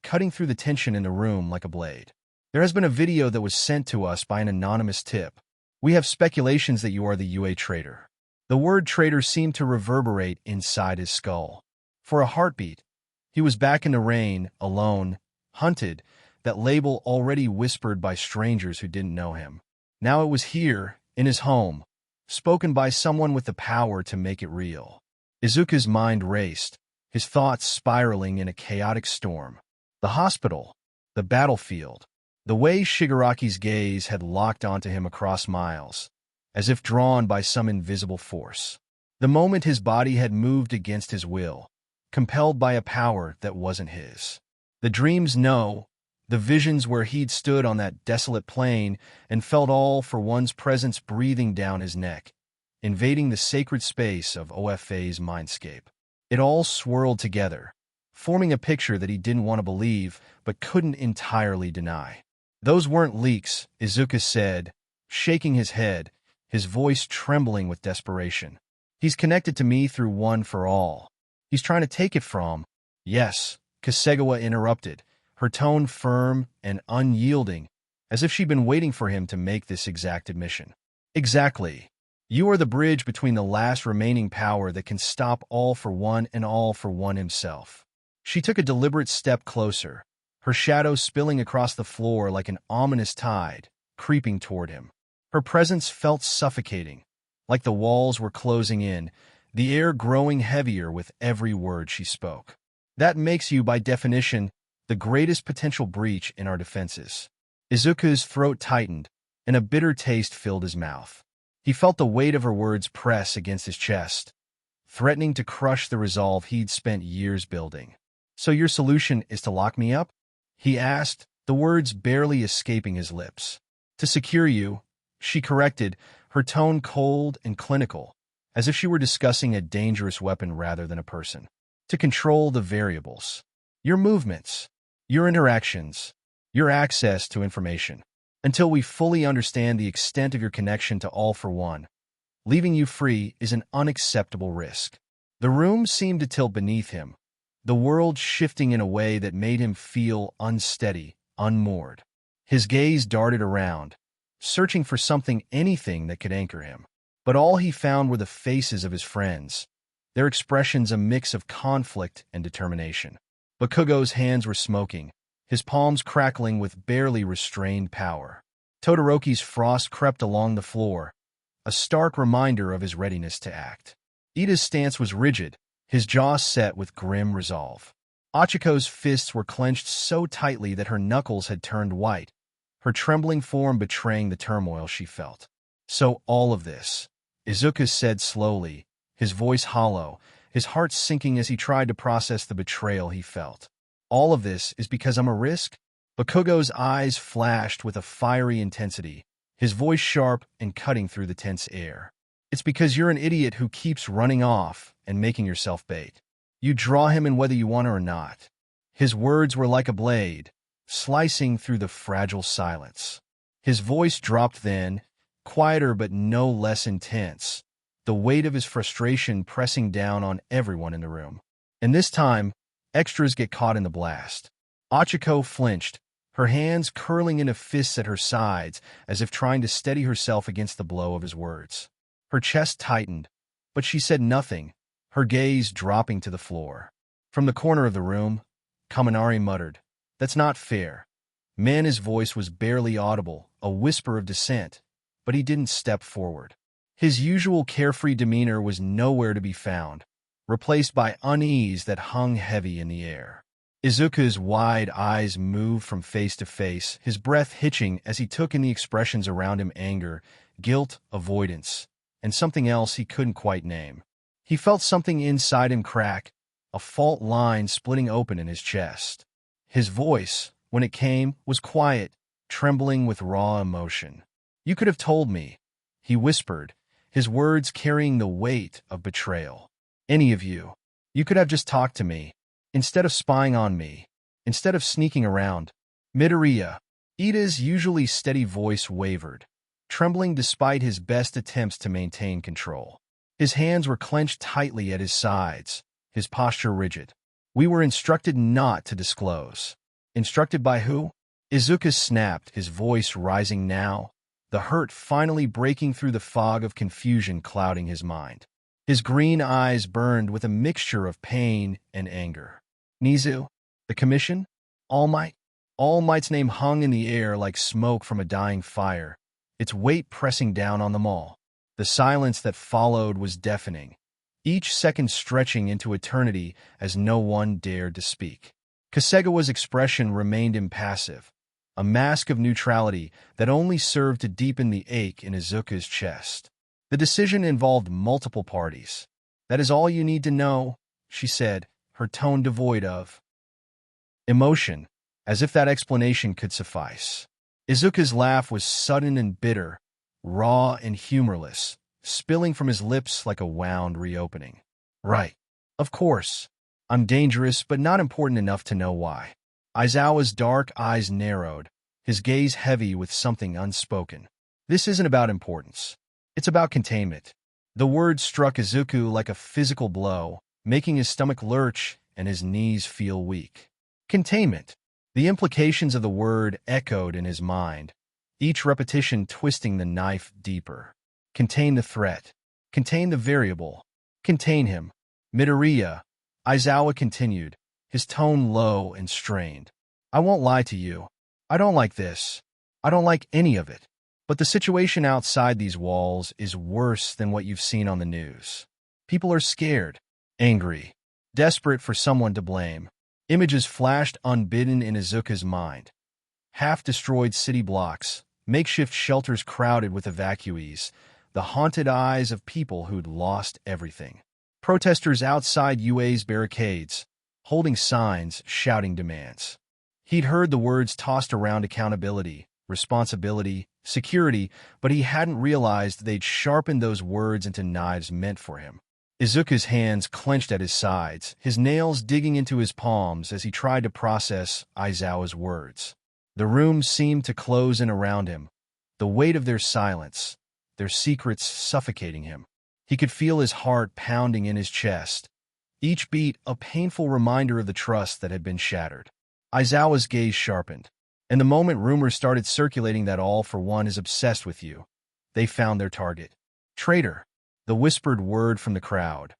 cutting through the tension in the room like a blade. There has been a video that was sent to us by an anonymous tip. We have speculations that you are the UA traitor. The word traitor seemed to reverberate inside his skull. For a heartbeat, he was back in the rain, alone, hunted, that label already whispered by strangers who didn't know him. Now it was here, in his home, spoken by someone with the power to make it real. Izuku's mind raced, his thoughts spiraling in a chaotic storm. The hospital, the battlefield, the way Shigaraki's gaze had locked onto him across miles, as if drawn by some invisible force. The moment his body had moved against his will, compelled by a power that wasn't his. The dreams, no. The visions where he'd stood on that desolate plain and felt All for One's presence breathing down his neck, invading the sacred space of OFA's mindscape. It all swirled together, forming a picture that he didn't want to believe but couldn't entirely deny. Those weren't leaks, Izuku said, shaking his head, his voice trembling with desperation. He's connected to me through One for All. He's trying to take it from... Yes, Kasegawa interrupted, her tone firm and unyielding, as if she'd been waiting for him to make this exact admission. Exactly. You are the bridge between the last remaining power that can stop All for One and All for One himself. She took a deliberate step closer, her shadow spilling across the floor like an ominous tide, creeping toward him. Her presence felt suffocating, like the walls were closing in, the air growing heavier with every word she spoke. That makes you, by definition, the greatest potential breach in our defenses. Izuku's throat tightened, and a bitter taste filled his mouth. He felt the weight of her words press against his chest, threatening to crush the resolve he'd spent years building. So your solution is to lock me up? He asked, the words barely escaping his lips. To secure you, she corrected, her tone cold and clinical, as if she were discussing a dangerous weapon rather than a person. To control the variables. Your movements. your interactions, your access to information. Until we fully understand the extent of your connection to All for One, leaving you free is an unacceptable risk. The room seemed to tilt beneath him, the world shifting in a way that made him feel unsteady, unmoored. His gaze darted around, searching for anything that could anchor him. But all he found were the faces of his friends, their expressions a mix of conflict and determination. Bakugo's hands were smoking, his palms crackling with barely restrained power. Todoroki's frost crept along the floor, a stark reminder of his readiness to act. Ida's stance was rigid, his jaw set with grim resolve. Achiko's fists were clenched so tightly that her knuckles had turned white, her trembling form betraying the turmoil she felt. So all of this, Izuku said slowly, his voice hollow, his heart sinking as he tried to process the betrayal he felt. All of this is because I'm a risk? Bakugo's eyes flashed with a fiery intensity, his voice sharp and cutting through the tense air. It's because you're an idiot who keeps running off and making yourself bait. You draw him in whether you want to or not. His words were like a blade, slicing through the fragile silence. His voice dropped then, quieter but no less intense, the weight of his frustration pressing down on everyone in the room. And this time, extras get caught in the blast. Achiko flinched, her hands curling into fists at her sides as if trying to steady herself against the blow of his words. Her chest tightened, but she said nothing, her gaze dropping to the floor. From the corner of the room, Kaminari muttered, "That's not fair." His voice was barely audible, a whisper of dissent, but he didn't step forward. His usual carefree demeanor was nowhere to be found, replaced by unease that hung heavy in the air. Izuku's wide eyes moved from face to face, his breath hitching as he took in the expressions around him: anger, guilt, avoidance, and something else he couldn't quite name. He felt something inside him crack, a fault line splitting open in his chest. His voice, when it came, was quiet, trembling with raw emotion. "You could have told me," he whispered, his words carrying the weight of betrayal. "Any of you. You could have just talked to me, instead of spying on me, instead of sneaking around." Midoriya. Ida's usually steady voice wavered, trembling despite his best attempts to maintain control. His hands were clenched tightly at his sides, his posture rigid. "We were instructed not to disclose." Instructed by who? Izuku snapped, his voice rising now, the hurt finally breaking through the fog of confusion clouding his mind. His green eyes burned with a mixture of pain and anger. "Nizu? The Commission? All Might?" All Might's name hung in the air like smoke from a dying fire, its weight pressing down on them all. The silence that followed was deafening, each second stretching into eternity as no one dared to speak. Kasegawa's expression remained impassive, a mask of neutrality that only served to deepen the ache in Izuku's chest. "The decision involved multiple parties. That is all you need to know," she said, her tone devoid of emotion, as if that explanation could suffice. Izuku's laugh was sudden and bitter, raw and humorless, spilling from his lips like a wound reopening. "Right. Of course. I'm dangerous, but not important enough to know why." Aizawa's dark eyes narrowed, his gaze heavy with something unspoken. "This isn't about importance. It's about containment." The word struck Izuku like a physical blow, making his stomach lurch and his knees feel weak. Containment. The implications of the word echoed in his mind, each repetition twisting the knife deeper. Contain the threat. Contain the variable. Contain him. "Midoriya," Aizawa continued, his tone low and strained. "I won't lie to you. I don't like this. I don't like any of it. But the situation outside these walls is worse than what you've seen on the news. People are scared, angry, desperate for someone to blame." Images flashed unbidden in Izuku's mind. Half-destroyed city blocks, makeshift shelters crowded with evacuees, the haunted eyes of people who'd lost everything. Protesters outside UA's barricades, holding signs, shouting demands. He'd heard the words tossed around: accountability, responsibility, security, but he hadn't realized they'd sharpened those words into knives meant for him. Izuku's hands clenched at his sides, his nails digging into his palms as he tried to process Aizawa's words. The room seemed to close in around him, the weight of their silence, their secrets suffocating him. He could feel his heart pounding in his chest, each beat a painful reminder of the trust that had been shattered. Aizawa's gaze sharpened, and the moment rumors started circulating that All for One is obsessed with you, they found their target. Traitor, the whispered word from the crowd.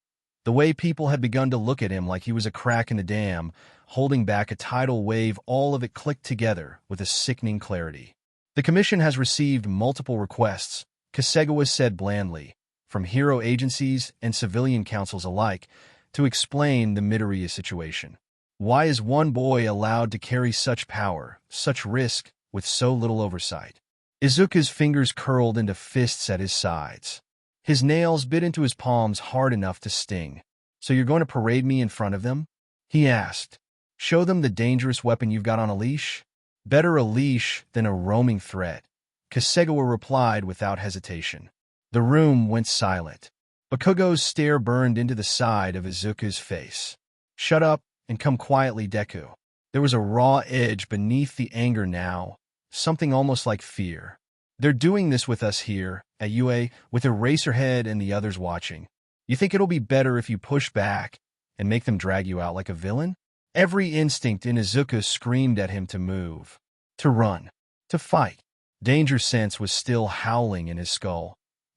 The way people had begun to look at him like he was a crack in the dam, holding back a tidal wave, all of it clicked together with a sickening clarity. The commission has received multiple requests, Kasegawa said blandly, from hero agencies and civilian councils alike, to explain the Midoriya situation. Why is one boy allowed to carry such power, such risk, with so little oversight? Izuku's fingers curled into fists at his sides. His nails bit into his palms hard enough to sting. So you're going to parade me in front of them? He asked. Show them the dangerous weapon you've got on a leash? Better a leash than a roaming threat, Kasegawa replied without hesitation. The room went silent. Bakugo's stare burned into the side of Izuku's face. Shut up and come quietly, Deku. There was a raw edge beneath the anger now, something almost like fear. They're doing this with us here, at UA, with Eraserhead and the others watching. You think it'll be better if you push back and make them drag you out like a villain? Every instinct in Izuku screamed at him to move, to run, to fight. Danger sense was still howling in his skull,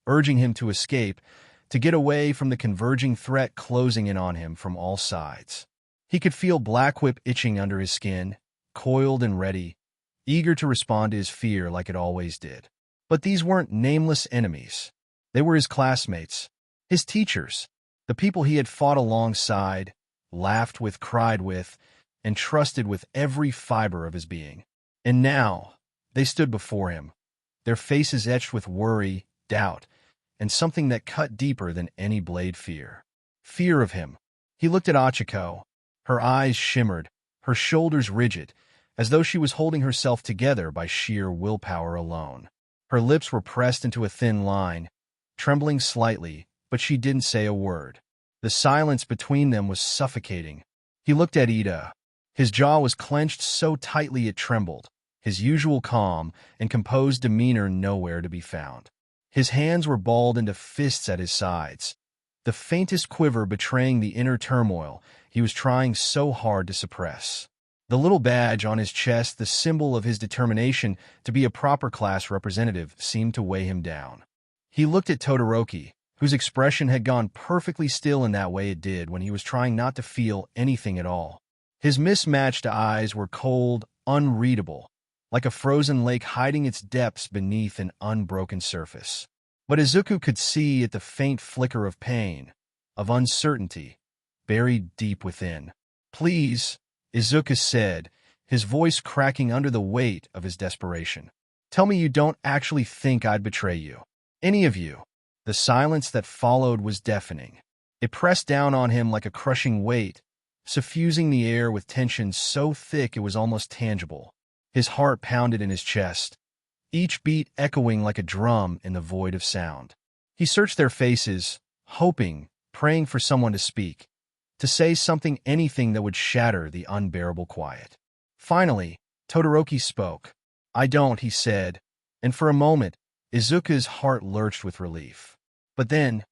urging him to escape, to get away from the converging threat closing in on him from all sides. He could feel Black Whip itching under his skin, coiled and ready, eager to respond to his fear like it always did. But these weren't nameless enemies. They were his classmates, his teachers, the people he had fought alongside, laughed with, cried with, and trusted with every fiber of his being. And now, they stood before him, their faces etched with worry, doubt, and something that cut deeper than any blade fear. Fear of him. He looked at Achiko. Her eyes shimmered, her shoulders rigid, as though she was holding herself together by sheer willpower alone. Her lips were pressed into a thin line, trembling slightly, but she didn't say a word. The silence between them was suffocating. He looked at Ida. His jaw was clenched so tightly it trembled, his usual calm and composed demeanor nowhere to be found. His hands were balled into fists at his sides, the faintest quiver betraying the inner turmoil he was trying so hard to suppress. The little badge on his chest, the symbol of his determination to be a proper class representative, seemed to weigh him down. He looked at Todoroki, whose expression had gone perfectly still in that way it did when he was trying not to feel anything at all. His mismatched eyes were cold, unreadable, like a frozen lake hiding its depths beneath an unbroken surface. But Izuku could see at the faint flicker of pain, of uncertainty, buried deep within. Please, Izuku said, his voice cracking under the weight of his desperation. Tell me you don't actually think I'd betray you. Any of you. The silence that followed was deafening. It pressed down on him like a crushing weight, suffusing the air with tension so thick it was almost tangible. His heart pounded in his chest, each beat echoing like a drum in the void of sound. He searched their faces, hoping, praying for someone to speak, to say something, anything that would shatter the unbearable quiet. Finally, Todoroki spoke. I don't, he said, and for a moment, Izuku's heart lurched with relief. But then,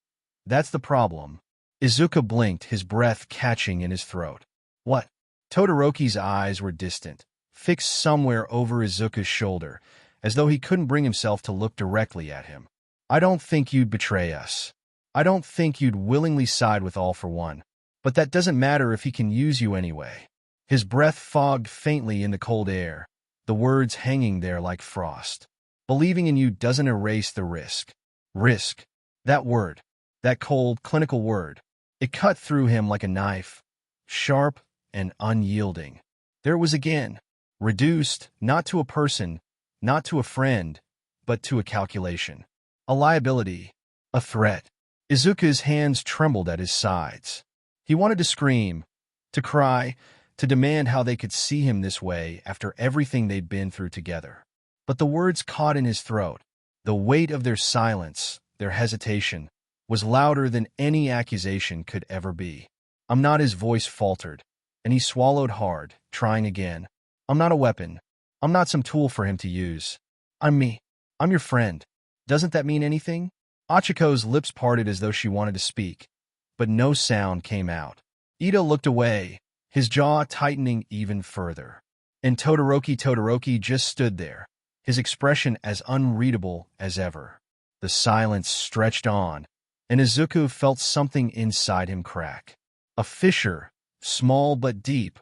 that's the problem. Izuku blinked, his breath catching in his throat. What? Todoroki's eyes were distant, fixed somewhere over Izuku's shoulder, as though he couldn't bring himself to look directly at him. I don't think you'd betray us. I don't think you'd willingly side with All for One. But that doesn't matter if he can use you anyway. His breath fogged faintly in the cold air, the words hanging there like frost. Believing in you doesn't erase the risk. Risk. That word. That cold, clinical word. It cut through him like a knife, sharp and unyielding. There it was again, reduced, not to a person, not to a friend, but to a calculation. A liability. A threat. Izuku's hands trembled at his sides. He wanted to scream, to cry, to demand how they could see him this way after everything they'd been through together. But the words caught in his throat. The weight of their silence, their hesitation, was louder than any accusation could ever be. "I'm not." His voice faltered, and he swallowed hard, trying again. "I'm not a weapon. I'm not some tool for him to use. I'm me. I'm your friend. Doesn't that mean anything?" Achiko's lips parted as though she wanted to speak, but no sound came out. Ito looked away, his jaw tightening even further. And Todoroki just stood there, his expression as unreadable as ever. The silence stretched on, and Izuku felt something inside him crack. A fissure, small but deep,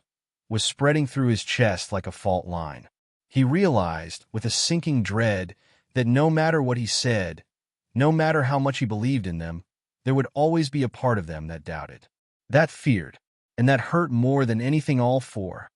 was spreading through his chest like a fault line. He realized, with a sinking dread, that no matter what he said, no matter how much he believed in them, there would always be a part of them that doubted, that feared, and that hurt more than anything all four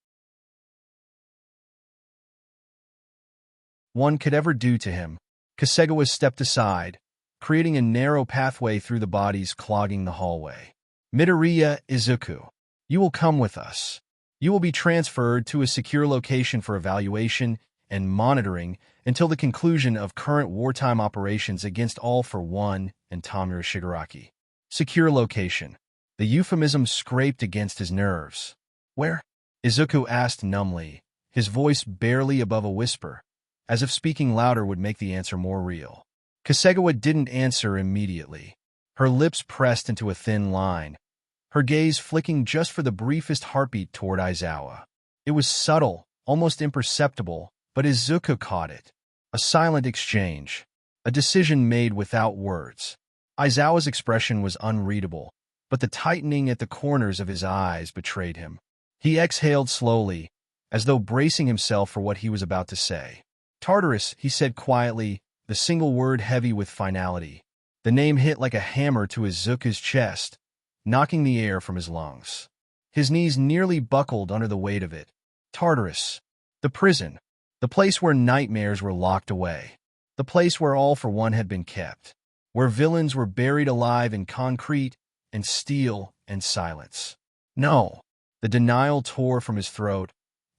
one could ever do to him. Kasegawa stepped aside, creating a narrow pathway through the bodies clogging the hallway. "Midoriya, Izuku, you will come with us. You will be transferred to a secure location for evaluation and monitoring until the conclusion of current wartime operations against All for One and Tamura Shigaraki." Secure location. The euphemism scraped against his nerves. "Where?" Izuku asked numbly, his voice barely above a whisper, as if speaking louder would make the answer more real. Kasegawa didn't answer immediately. Her lips pressed into a thin line, her gaze flicking just for the briefest heartbeat toward Aizawa. It was subtle, almost imperceptible, but Izuku caught it. A silent exchange, a decision made without words. Aizawa's expression was unreadable, but the tightening at the corners of his eyes betrayed him. He exhaled slowly, as though bracing himself for what he was about to say. "Tartarus," he said quietly, the single word heavy with finality. The name hit like a hammer to Izuku's chest, knocking the air from his lungs. His knees nearly buckled under the weight of it. Tartarus. The prison. The place where nightmares were locked away. The place where All for One had been kept. Where villains were buried alive in concrete and steel and silence. No. The denial tore from his throat,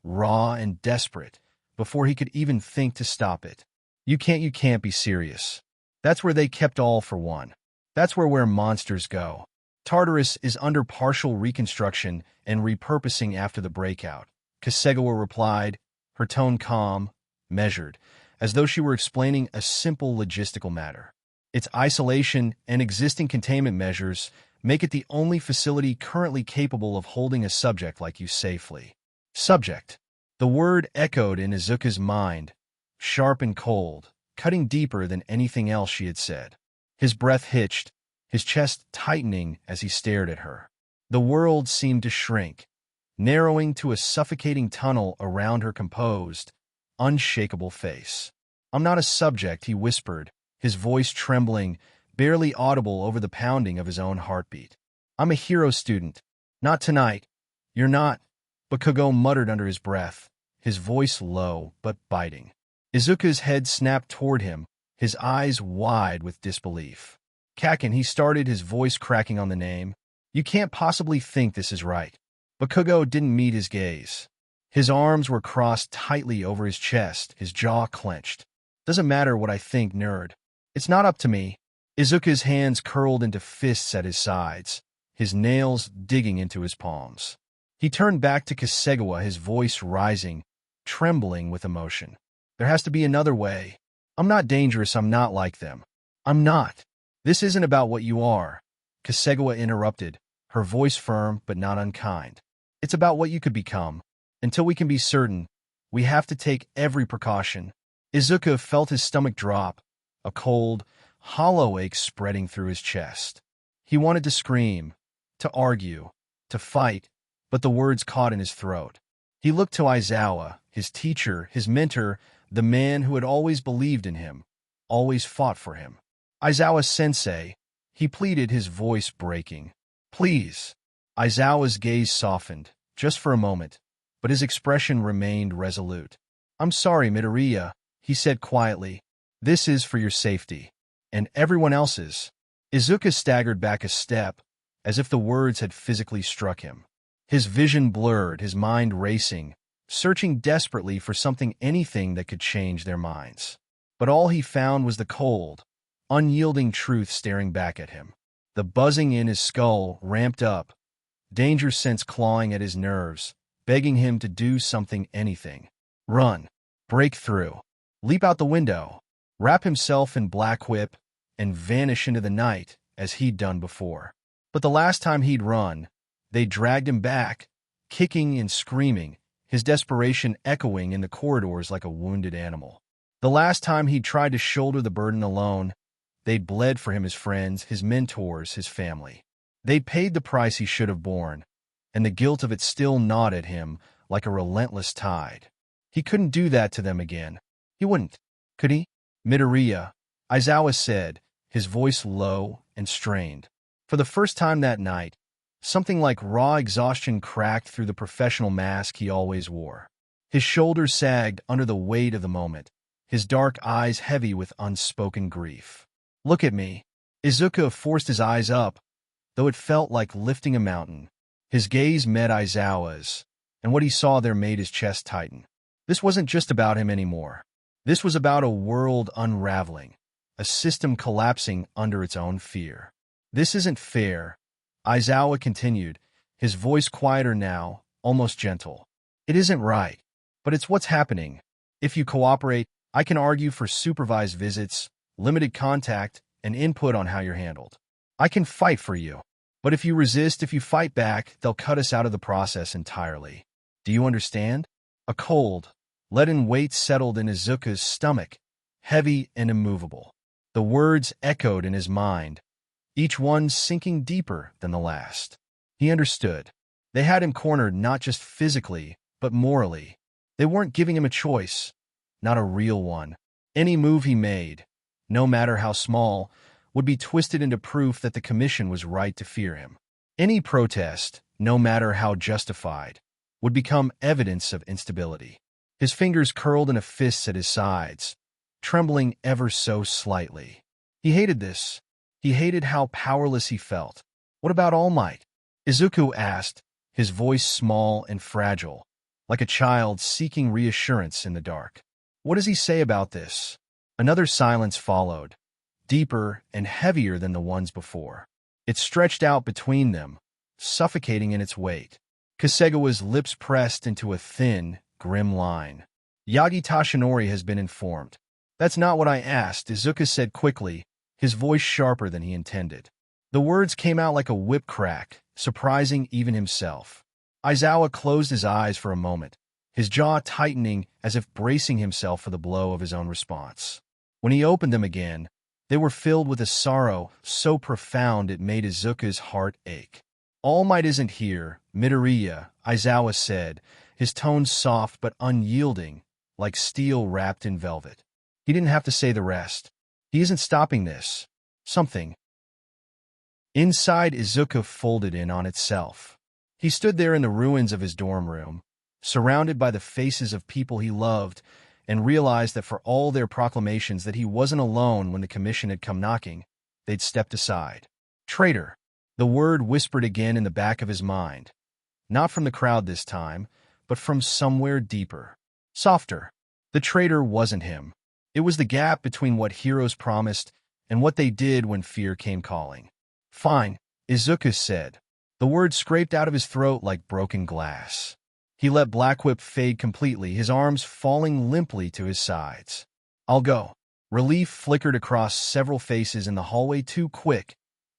raw and desperate, before he could even think to stop it. You can't be serious. That's where they kept All for One. That's where monsters go. Tartarus is under partial reconstruction and repurposing after the breakout," Kasegawa replied, her tone calm, measured, as though she were explaining a simple logistical matter. "Its isolation and existing containment measures make it the only facility currently capable of holding a subject like you safely." Subject. The word echoed in Izuku's mind, sharp and cold, cutting deeper than anything else she had said. His breath hitched, his chest tightening as he stared at her. The world seemed to shrink, narrowing to a suffocating tunnel around her composed, unshakable face. "I'm not a subject," he whispered, his voice trembling, barely audible over the pounding of his own heartbeat. "I'm a hero student. Not tonight. You're not," Bakugo muttered under his breath, his voice low but biting. Izuku's head snapped toward him, his eyes wide with disbelief. "Kaken," he started, his voice cracking on the name. "You can't possibly think this is right." Bakugo didn't meet his gaze. His arms were crossed tightly over his chest, his jaw clenched. "Doesn't matter what I think, nerd. It's not up to me." Izuku's hands curled into fists at his sides, his nails digging into his palms. He turned back to Kasegawa, his voice rising, trembling with emotion. "There has to be another way. I'm not dangerous, I'm not like them. I'm not." "This isn't about what you are," Kasegawa interrupted, her voice firm but not unkind. "It's about what you could become. Until we can be certain, we have to take every precaution." Izuku felt his stomach drop, a cold, hollow ache spreading through his chest. He wanted to scream, to argue, to fight, but the words caught in his throat. He looked to Aizawa, his teacher, his mentor, the man who had always believed in him, always fought for him. "Aizawa-sensei," he pleaded, his voice breaking. "Please." Aizawa's gaze softened, just for a moment, but his expression remained resolute. "I'm sorry, Midoriya," he said quietly. "This is for your safety. And everyone else's." Izuku staggered back a step, as if the words had physically struck him. His vision blurred, his mind racing, searching desperately for anything that could change their minds. But all he found was the cold, unyielding truth staring back at him. The buzzing in his skull ramped up, danger sense clawing at his nerves, begging him to do something, anything. Run, break through, leap out the window, wrap himself in black whip, and vanish into the night as he'd done before. But the last time he'd run, they dragged him back, kicking and screaming, his desperation echoing in the corridors like a wounded animal. The last time he'd tried to shoulder the burden alone, they'd bled for him his friends, his mentors, his family. They'd paid the price he should have borne, and the guilt of it still gnawed at him like a relentless tide. He couldn't do that to them again. He wouldn't, could he? Midoriya, Aizawa said, his voice low and strained. For the first time that night, something like raw exhaustion cracked through the professional mask he always wore. His shoulders sagged under the weight of the moment, his dark eyes heavy with unspoken grief. Look at me. Izuku forced his eyes up, though it felt like lifting a mountain. His gaze met Aizawa's, and what he saw there made his chest tighten. This wasn't just about him anymore. This was about a world unraveling, a system collapsing under its own fear. This isn't fair, Aizawa continued, his voice quieter now, almost gentle. It isn't right, but it's what's happening. If you cooperate, I can argue for supervised visits, limited contact, and input on how you're handled. I can fight for you. But if you resist, if you fight back, they'll cut us out of the process entirely. Do you understand? A cold, leaden weight settled in Izuku's stomach, heavy and immovable. The words echoed in his mind, each one sinking deeper than the last. He understood. They had him cornered not just physically, but morally. They weren't giving him a choice, not a real one. Any move he made, no matter how small, would be twisted into proof that the Commission was right to fear him. Any protest, no matter how justified, would become evidence of instability. His fingers curled in a fist at his sides, trembling ever so slightly. He hated this. He hated how powerless he felt. What about All Might? Izuku asked, his voice small and fragile, like a child seeking reassurance in the dark. What does he say about this? Another silence followed, deeper and heavier than the ones before. It stretched out between them, suffocating in its weight. Kasegawa's lips pressed into a thin, grim line. Yagi Tashinori has been informed. That's not what I asked, Izuku said quickly, his voice sharper than he intended. The words came out like a whip crack, surprising even himself. Aizawa closed his eyes for a moment, his jaw tightening as if bracing himself for the blow of his own response. When he opened them again, they were filled with a sorrow so profound it made Izuku's heart ache. All Might isn't here, Midoriya, Aizawa said, his tone soft but unyielding, like steel wrapped in velvet. He didn't have to say the rest. He isn't stopping this. Something. Inside, Izuku folded in on itself. He stood there in the ruins of his dorm room, surrounded by the faces of people he loved, and realized that for all their proclamations that he wasn't alone when the Commission had come knocking, they'd stepped aside. Traitor. The word whispered again in the back of his mind. Not from the crowd this time, but from somewhere deeper. Softer. The traitor wasn't him. It was the gap between what heroes promised and what they did when fear came calling. Fine, Izuku said. The words scraped out of his throat like broken glass. He let Black Whip fade completely, his arms falling limply to his sides. I'll go. Relief flickered across several faces in the hallway, too quick,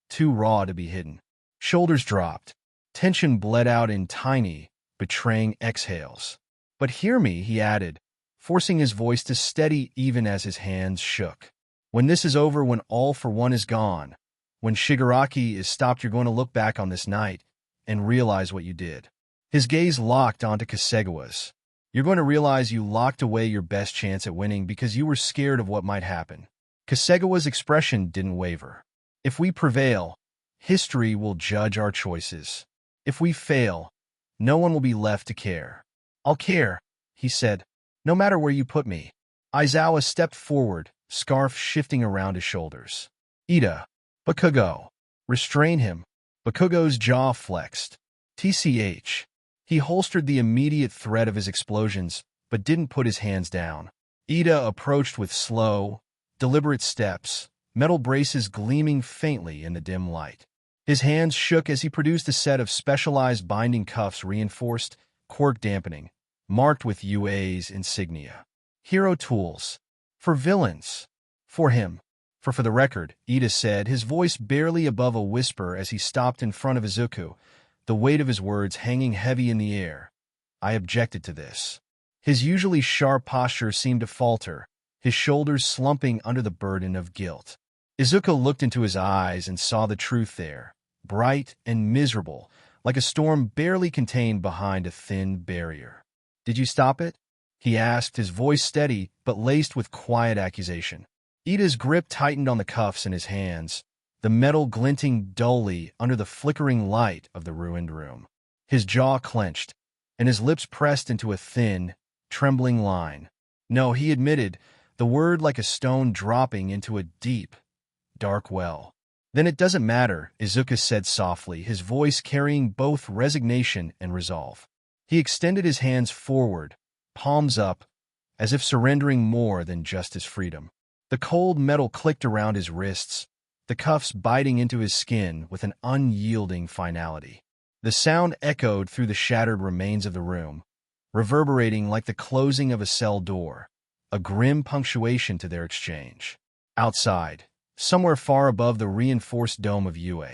too raw to be hidden. Shoulders dropped. Tension bled out in tiny, betraying exhales. But hear me, he added, forcing his voice to steady even as his hands shook. When this is over, when All for One is gone, when Shigaraki is stopped, you're going to look back on this night and realize what you did. His gaze locked onto Kasegawa's. You're going to realize you locked away your best chance at winning because you were scared of what might happen. Kasegawa's expression didn't waver. If we prevail, history will judge our choices. If we fail, no one will be left to care. I'll care, he said, no matter where you put me. Aizawa stepped forward, scarf shifting around his shoulders. Ida. Bakugo. Restrain him. Bakugo's jaw flexed. TCH. He holstered the immediate threat of his explosions, but didn't put his hands down. Ida approached with slow, deliberate steps, metal braces gleaming faintly in the dim light. His hands shook as he produced a set of specialized binding cuffs reinforced, quirk dampening, marked with UA's insignia. Hero tools. For villains. For him. For the record, Ida said, his voice barely above a whisper as he stopped in front of Izuku, the weight of his words hanging heavy in the air. I objected to this. His usually sharp posture seemed to falter, his shoulders slumping under the burden of guilt. Izuku looked into his eyes and saw the truth there, bright and miserable, like a storm barely contained behind a thin barrier. Did you stop it? He asked, his voice steady but laced with quiet accusation. Ida's grip tightened on the cuffs in his hands, the metal glinting dully under the flickering light of the ruined room. His jaw clenched, and his lips pressed into a thin, trembling line. No, he admitted, the word like a stone dropping into a deep, dark well. Then it doesn't matter, Izuku said softly, his voice carrying both resignation and resolve. He extended his hands forward, palms up, as if surrendering more than just his freedom. The cold metal clicked around his wrists, the cuffs biting into his skin with an unyielding finality. The sound echoed through the shattered remains of the room, reverberating like the closing of a cell door, a grim punctuation to their exchange. Outside, somewhere far above the reinforced dome of UA,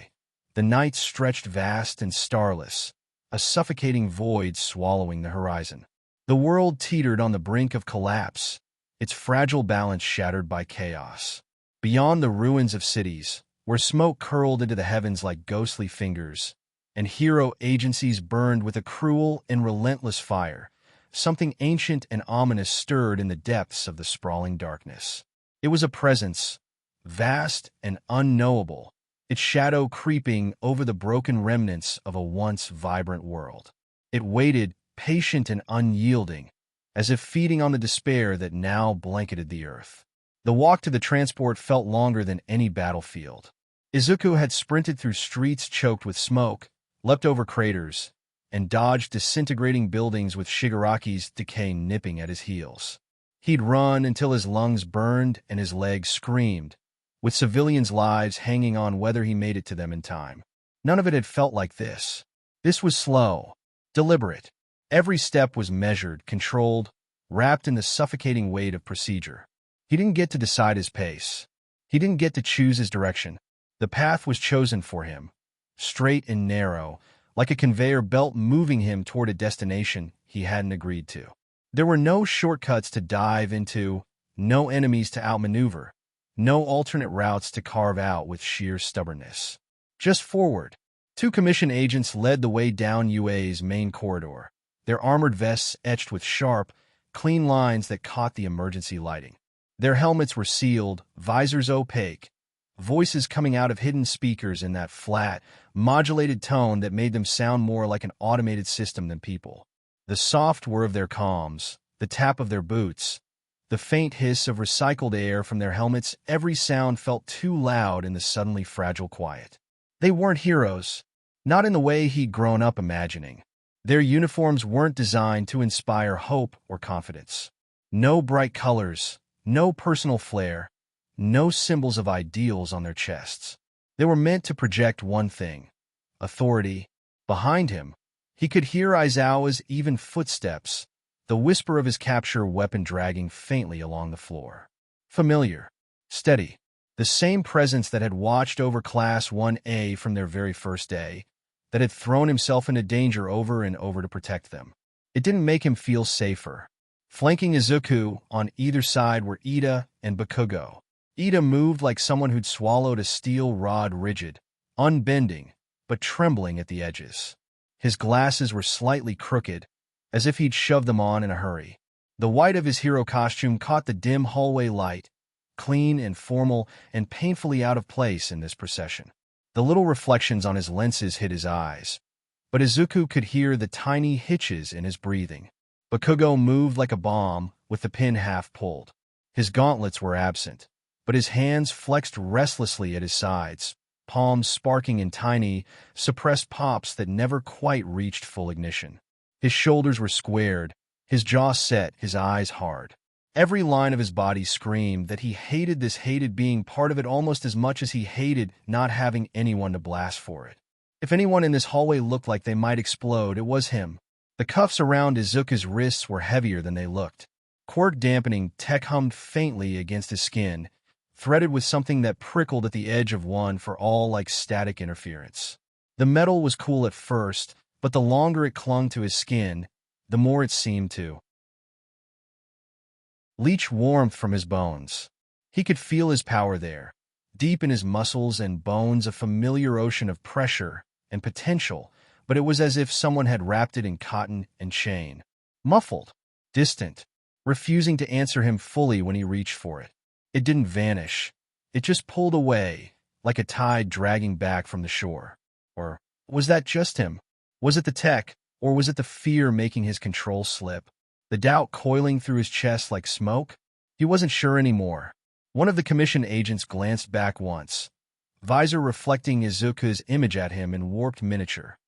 the night stretched vast and starless, a suffocating void swallowing the horizon. The world teetered on the brink of collapse, its fragile balance shattered by chaos. Beyond the ruins of cities, where smoke curled into the heavens like ghostly fingers, and hero agencies burned with a cruel and relentless fire, something ancient and ominous stirred in the depths of the sprawling darkness. It was a presence, vast and unknowable, its shadow creeping over the broken remnants of a once vibrant world. It waited, patient and unyielding, as if feeding on the despair that now blanketed the earth. The walk to the transport felt longer than any battlefield. Izuku had sprinted through streets choked with smoke, leapt over craters, and dodged disintegrating buildings with Shigaraki's decay nipping at his heels. He'd run until his lungs burned and his legs screamed, with civilians' lives hanging on whether he made it to them in time. None of it had felt like this. This was slow, deliberate. Every step was measured, controlled, wrapped in the suffocating weight of procedure. He didn't get to decide his pace. He didn't get to choose his direction. The path was chosen for him, straight and narrow, like a conveyor belt moving him toward a destination he hadn't agreed to. There were no shortcuts to dive into, no enemies to outmaneuver, no alternate routes to carve out with sheer stubbornness. Just forward. Two commission agents led the way down UA's main corridor, their armored vests etched with sharp, clean lines that caught the emergency lighting. Their helmets were sealed, visors opaque, voices coming out of hidden speakers in that flat, modulated tone that made them sound more like an automated system than people. The soft whir of their comms, the tap of their boots, the faint hiss of recycled air from their helmets, every sound felt too loud in the suddenly fragile quiet. They weren't heroes, not in the way he'd grown up imagining. Their uniforms weren't designed to inspire hope or confidence. No bright colors, no personal flair, no symbols of ideals on their chests. They were meant to project one thing: authority. Behind him, he could hear Aizawa's even footsteps, the whisper of his capture weapon dragging faintly along the floor. Familiar, steady, the same presence that had watched over Class 1A from their very first day, that had thrown himself into danger over and over to protect them. It didn't make him feel safer. Flanking Izuku, on either side were Ida and Bakugo. Ida moved like someone who'd swallowed a steel rod, rigid, unbending, but trembling at the edges. His glasses were slightly crooked, as if he'd shoved them on in a hurry. The white of his hero costume caught the dim hallway light, clean and formal and painfully out of place in this procession. The little reflections on his lenses hid his eyes, but Izuku could hear the tiny hitches in his breathing. Bakugo moved like a bomb, with the pin half pulled. His gauntlets were absent, but his hands flexed restlessly at his sides, palms sparking in tiny, suppressed pops that never quite reached full ignition. His shoulders were squared, his jaw set, his eyes hard. Every line of his body screamed that he hated this, hated being part of it almost as much as he hated not having anyone to blast for it. If anyone in this hallway looked like they might explode, it was him. The cuffs around Izuku's wrists were heavier than they looked. Quirk dampening tech hummed faintly against his skin, threaded with something that prickled at the edge of one for all like static interference. The metal was cool at first, but the longer it clung to his skin, the more it seemed to leach warmth from his bones. He could feel his power there, deep in his muscles and bones, a familiar ocean of pressure and potential, but it was as if someone had wrapped it in cotton and chain. Muffled, distant, refusing to answer him fully when he reached for it. It didn't vanish. It just pulled away, like a tide dragging back from the shore. Or was that just him? Was it the tech, or was it the fear making his control slip? The doubt coiling through his chest like smoke? He wasn't sure anymore. One of the commission agents glanced back once, visor reflecting Izuku's image at him in warped miniature.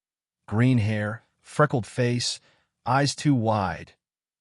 Green hair, freckled face, eyes too wide,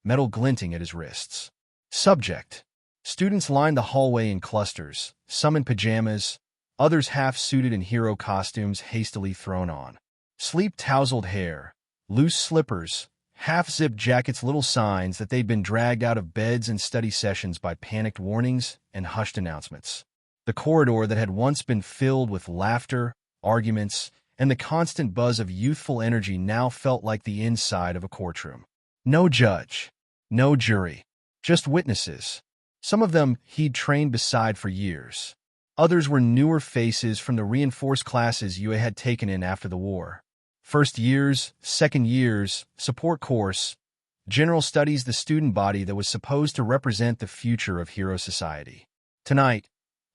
metal glinting at his wrists. Subject. Students lined the hallway in clusters, some in pajamas, others half-suited in hero costumes hastily thrown on. Sleep-tousled hair, loose slippers, half-zipped jackets, little signs that they'd been dragged out of beds and study sessions by panicked warnings and hushed announcements. The corridor that had once been filled with laughter, arguments, and the constant buzz of youthful energy now felt like the inside of a courtroom. No judge, no jury, just witnesses. Some of them he'd trained beside for years. Others were newer faces from the reinforced classes UA had taken in after the war. First years, second years, support course, general studies, the student body that was supposed to represent the future of hero society. Tonight,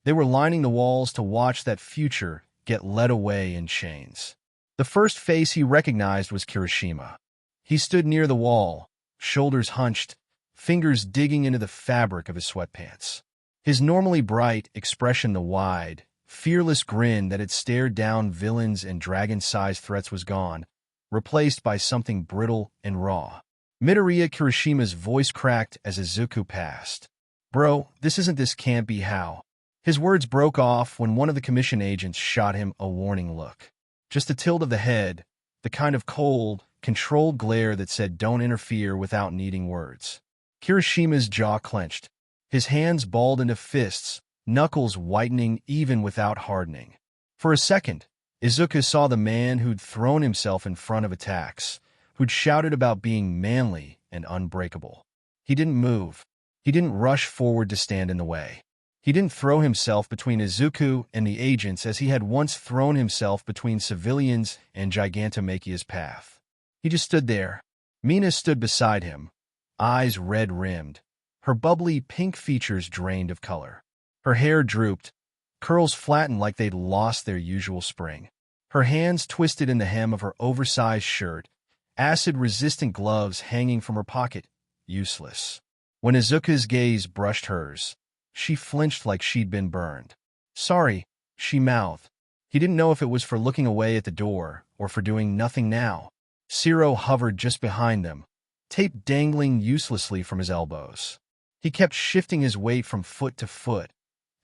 they were lining the walls to watch that future get led away in chains. The first face he recognized was Kirishima. He stood near the wall, shoulders hunched, fingers digging into the fabric of his sweatpants. His normally bright expression, the wide, fearless grin that had stared down villains and dragon-sized threats, was gone, replaced by something brittle and raw. Midoriya Kirishima's voice cracked as Izuku passed. "Bro, this can't be how." His words broke off when one of the commission agents shot him a warning look. Just a tilt of the head, the kind of cold, controlled glare that said don't interfere without needing words. Kirishima's jaw clenched, his hands balled into fists, knuckles whitening even without hardening. For a second, Izuku saw the man who'd thrown himself in front of attacks, who'd shouted about being manly and unbreakable. He didn't move. He didn't rush forward to stand in the way. He didn't throw himself between Izuku and the agents as he had once thrown himself between civilians and Gigantomachia's path. He just stood there. Mina stood beside him, eyes red-rimmed, her bubbly pink features drained of color. Her hair drooped, curls flattened like they'd lost their usual spring. Her hands twisted in the hem of her oversized shirt, acid-resistant gloves hanging from her pocket, useless. When Izuku's gaze brushed hers, she flinched like she'd been burned. "Sorry," she mouthed. He didn't know if it was for looking away at the door or for doing nothing now. Zero hovered just behind them, tape dangling uselessly from his elbows. He kept shifting his weight from foot to foot,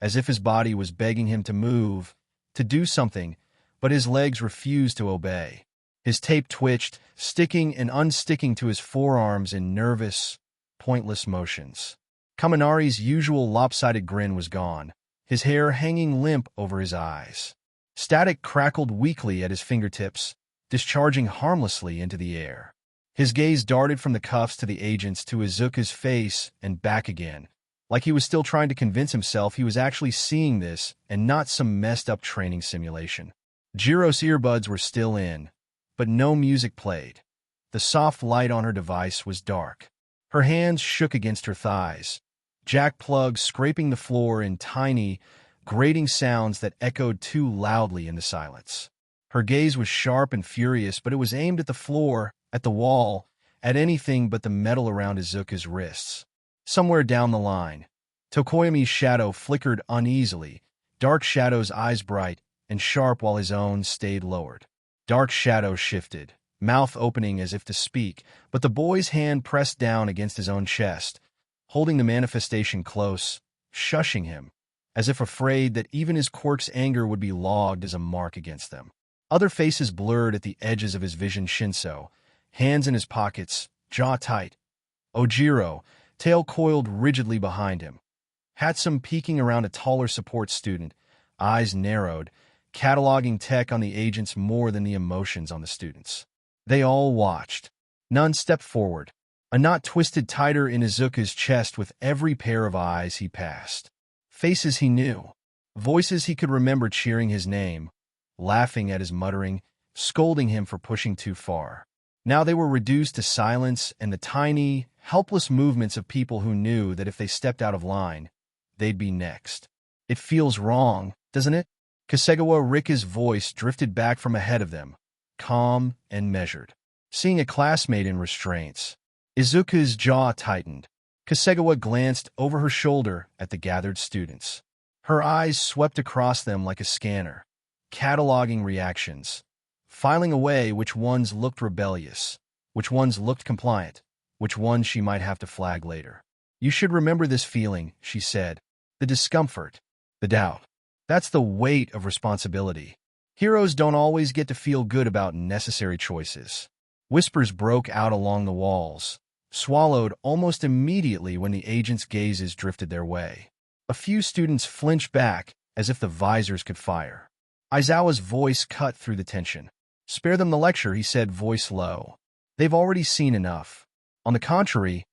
as if his body was begging him to move, to do something, but his legs refused to obey. His tape twitched, sticking and unsticking to his forearms in nervous, pointless motions. Kaminari's usual lopsided grin was gone, his hair hanging limp over his eyes. Static crackled weakly at his fingertips, discharging harmlessly into the air. His gaze darted from the cuffs to the agents to Izuku's face and back again, like he was still trying to convince himself he was actually seeing this and not some messed-up training simulation. Jiro's earbuds were still in, but no music played. The soft light on her device was dark. Her hands shook against her thighs, jack plugs scraping the floor in tiny, grating sounds that echoed too loudly in the silence. Her gaze was sharp and furious, but it was aimed at the floor, at the wall, at anything but the metal around Izuku's wrists. Somewhere down the line, Tokoyami's shadow flickered uneasily, Dark Shadow's eyes bright and sharp while his own stayed lowered. Dark Shadow shifted, mouth opening as if to speak, but the boy's hand pressed down against his own chest, holding the manifestation close, shushing him, as if afraid that even his quirk's anger would be logged as a mark against them. Other faces blurred at the edges of his vision. Shinso, hands in his pockets, jaw tight. Ojiro, tail coiled rigidly behind him. Hatsum peeking around a taller support student, eyes narrowed, cataloging tech on the agents more than the emotions on the students. They all watched. None stepped forward. A knot twisted tighter in Izuku's chest with every pair of eyes he passed. Faces he knew. Voices he could remember cheering his name, laughing at his muttering, scolding him for pushing too far. Now they were reduced to silence and the tiny, helpless movements of people who knew that if they stepped out of line, they'd be next. It feels wrong, doesn't it? Kasegawa Rika's voice drifted back from ahead of them, calm and measured. Seeing a classmate in restraints, Izuku's jaw tightened. Kasegawa glanced over her shoulder at the gathered students. Her eyes swept across them like a scanner, cataloging reactions, filing away which ones looked rebellious, which ones looked compliant, which ones she might have to flag later. You should remember this feeling, she said. The discomfort, the doubt. That's the weight of responsibility. Heroes don't always get to feel good about necessary choices. Whispers broke out along the walls, swallowed almost immediately when the agents' gazes drifted their way. A few students flinched back as if the visors could fire. Aizawa's voice cut through the tension. Spare them the lecture, he said, voice low. They've already seen enough. On the contrary,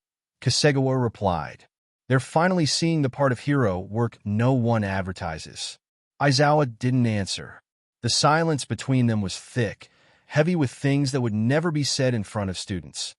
Kasegawa replied. They're finally seeing the part of hero work no one advertises. Aizawa didn't answer. The silence between them was thick, heavy with things that would never be said in front of students.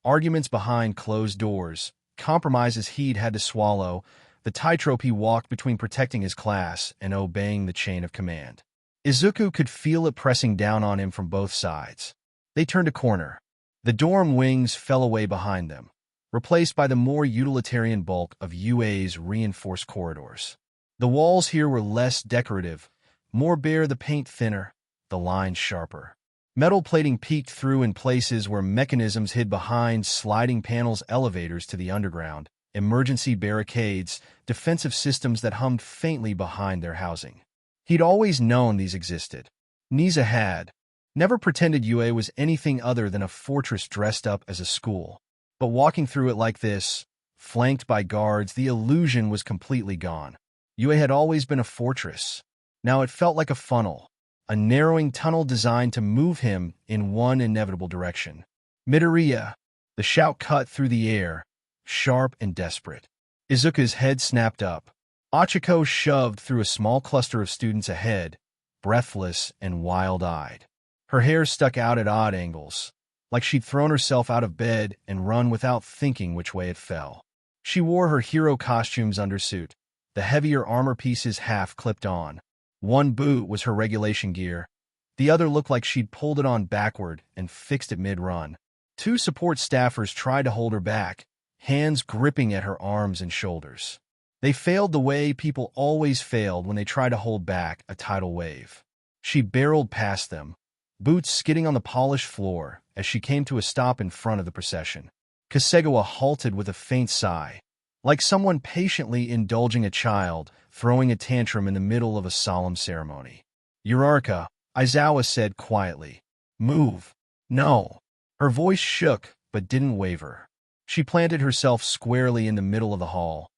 Arguments behind closed doors, compromises he'd had to swallow, the tightrope he walked between protecting his class and obeying the chain of command. Izuku could feel it pressing down on him from both sides. They turned a corner. The dorm wings fell away behind them, replaced by the more utilitarian bulk of UA's reinforced corridors. The walls here were less decorative, more bare, the paint thinner, the lines sharper. Metal plating peeked through in places where mechanisms hid behind sliding panels, elevators to the underground, emergency barricades, defensive systems that hummed faintly behind their housing. He'd always known these existed. Niza had. Never pretended UA was anything other than a fortress dressed up as a school. But walking through it like this, flanked by guards, the illusion was completely gone. UA had always been a fortress. Now it felt like a funnel, a narrowing tunnel designed to move him in one inevitable direction. Midoriya! The shout cut through the air, sharp and desperate. Izuku's head snapped up. Achiko shoved through a small cluster of students ahead, breathless and wild-eyed. Her hair stuck out at odd angles, like she'd thrown herself out of bed and run without thinking which way it fell. She wore her hero costume's undersuit, the heavier armor pieces half clipped on. One boot was her regulation gear. The other looked like she'd pulled it on backward and fixed it mid-run. Two support staffers tried to hold her back, hands gripping at her arms and shoulders. They failed the way people always failed when they try to hold back a tidal wave. She barreled past them, boots skidding on the polished floor as she came to a stop in front of the procession. Kasegawa halted with a faint sigh, like someone patiently indulging a child throwing a tantrum in the middle of a solemn ceremony. Uraraka, Aizawa said quietly. Move. No. Her voice shook but didn't waver. She planted herself squarely in the middle of the hall,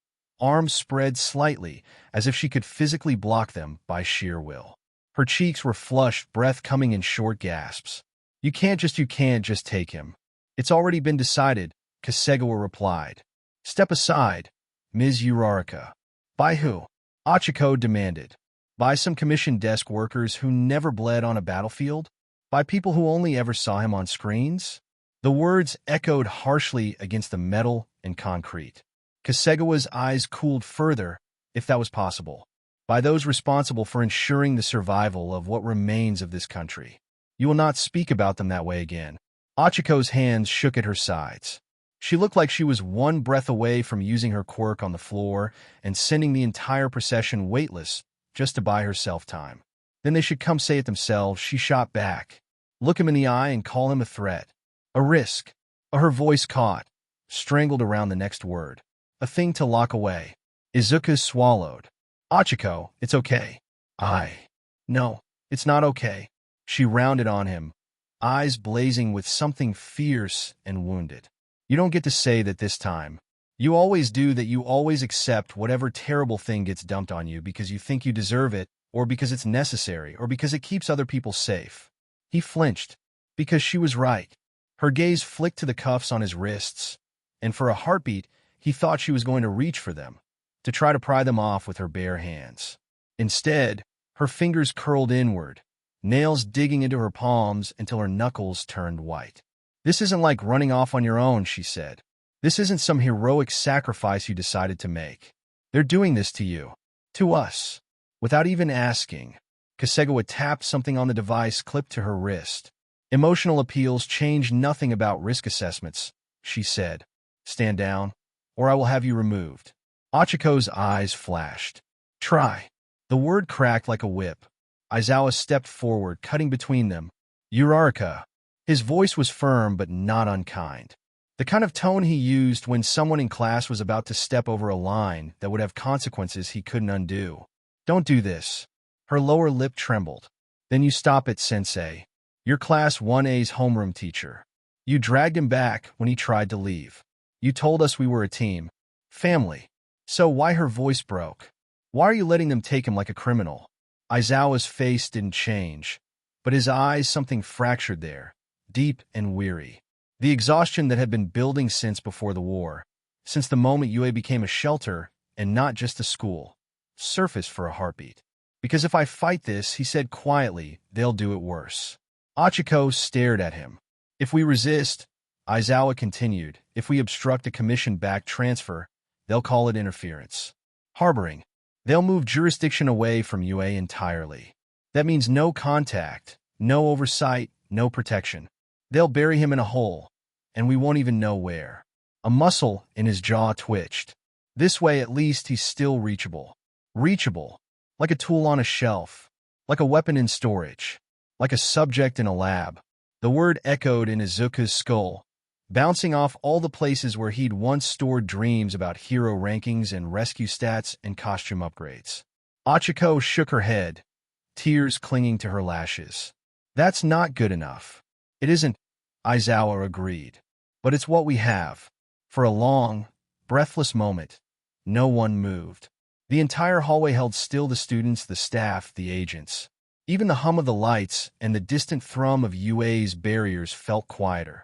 arms spread slightly as if she could physically block them by sheer will. Her cheeks were flushed, breath coming in short gasps. You can't just take him. It's already been decided, Kasegawa replied. Step aside, Ms. Uraraka. By who? Achiko demanded. By some commission desk workers who never bled on a battlefield? By people who only ever saw him on screens? The words echoed harshly against the metal and concrete. Kasegawa's eyes cooled further, if that was possible. By those responsible for ensuring the survival of what remains of this country. You will not speak about them that way again. Achiko's hands shook at her sides. She looked like she was one breath away from using her quirk on the floor and sending the entire procession weightless just to buy herself time. Then they should come say it themselves, she shot back. Look him in the eye and call him a threat. A risk. Her voice caught, strangled around the next word. a thing to lock away. Izuku swallowed. Achiko, it's okay. No, it's not okay. She rounded on him, eyes blazing with something fierce and wounded. You don't get to say that this time. You always do that. You always accept whatever terrible thing gets dumped on you because you think you deserve it, or because it's necessary, or because it keeps other people safe. He flinched, because she was right. Her gaze flicked to the cuffs on his wrists, and for a heartbeat, he thought she was going to reach for them, to try to pry them off with her bare hands. Instead, her fingers curled inward, nails digging into her palms until her knuckles turned white. This isn't like running off on your own, she said. This isn't some heroic sacrifice you decided to make. They're doing this to you. To us. Without even asking, Kasegawa tapped something on the device clipped to her wrist. Emotional appeals change nothing about risk assessments, she said. Stand down, or I will have you removed. Achiko's eyes flashed. Try. The word cracked like a whip. Aizawa stepped forward, cutting between them. Uraraka. His voice was firm but not unkind. The kind of tone he used when someone in class was about to step over a line that would have consequences he couldn't undo. Don't do this. Her lower lip trembled. Then you stop it, Sensei. You're Class 1A's homeroom teacher. You dragged him back when he tried to leave. You told us we were a team. Family. So why her voice broke? Why are you letting them take him like a criminal? Aizawa's face didn't change, but his eyes something fractured there, deep and weary. The exhaustion that had been building since before the war, since the moment UA became a shelter and not just a school, surfaced for a heartbeat. Because if I fight this, he said quietly, they'll do it worse. Achiko stared at him. If we resist, Aizawa continued, if we obstruct a commission-backed transfer, they'll call it interference. Harboring. They'll move jurisdiction away from UA entirely. That means no contact, no oversight, no protection. They'll bury him in a hole, and we won't even know where. A muscle in his jaw twitched. This way, at least, he's still reachable. Reachable. Like a tool on a shelf. Like a weapon in storage. Like a subject in a lab. The word echoed in Izuku's skull, bouncing off all the places where he'd once stored dreams about hero rankings and rescue stats and costume upgrades. Achiko shook her head, tears clinging to her lashes. That's not good enough. It isn't, Aizawa agreed. But it's what we have. For a long, breathless moment, no one moved. The entire hallway held still, the students, the staff, the agents. Even the hum of the lights and the distant thrum of UA's barriers felt quieter.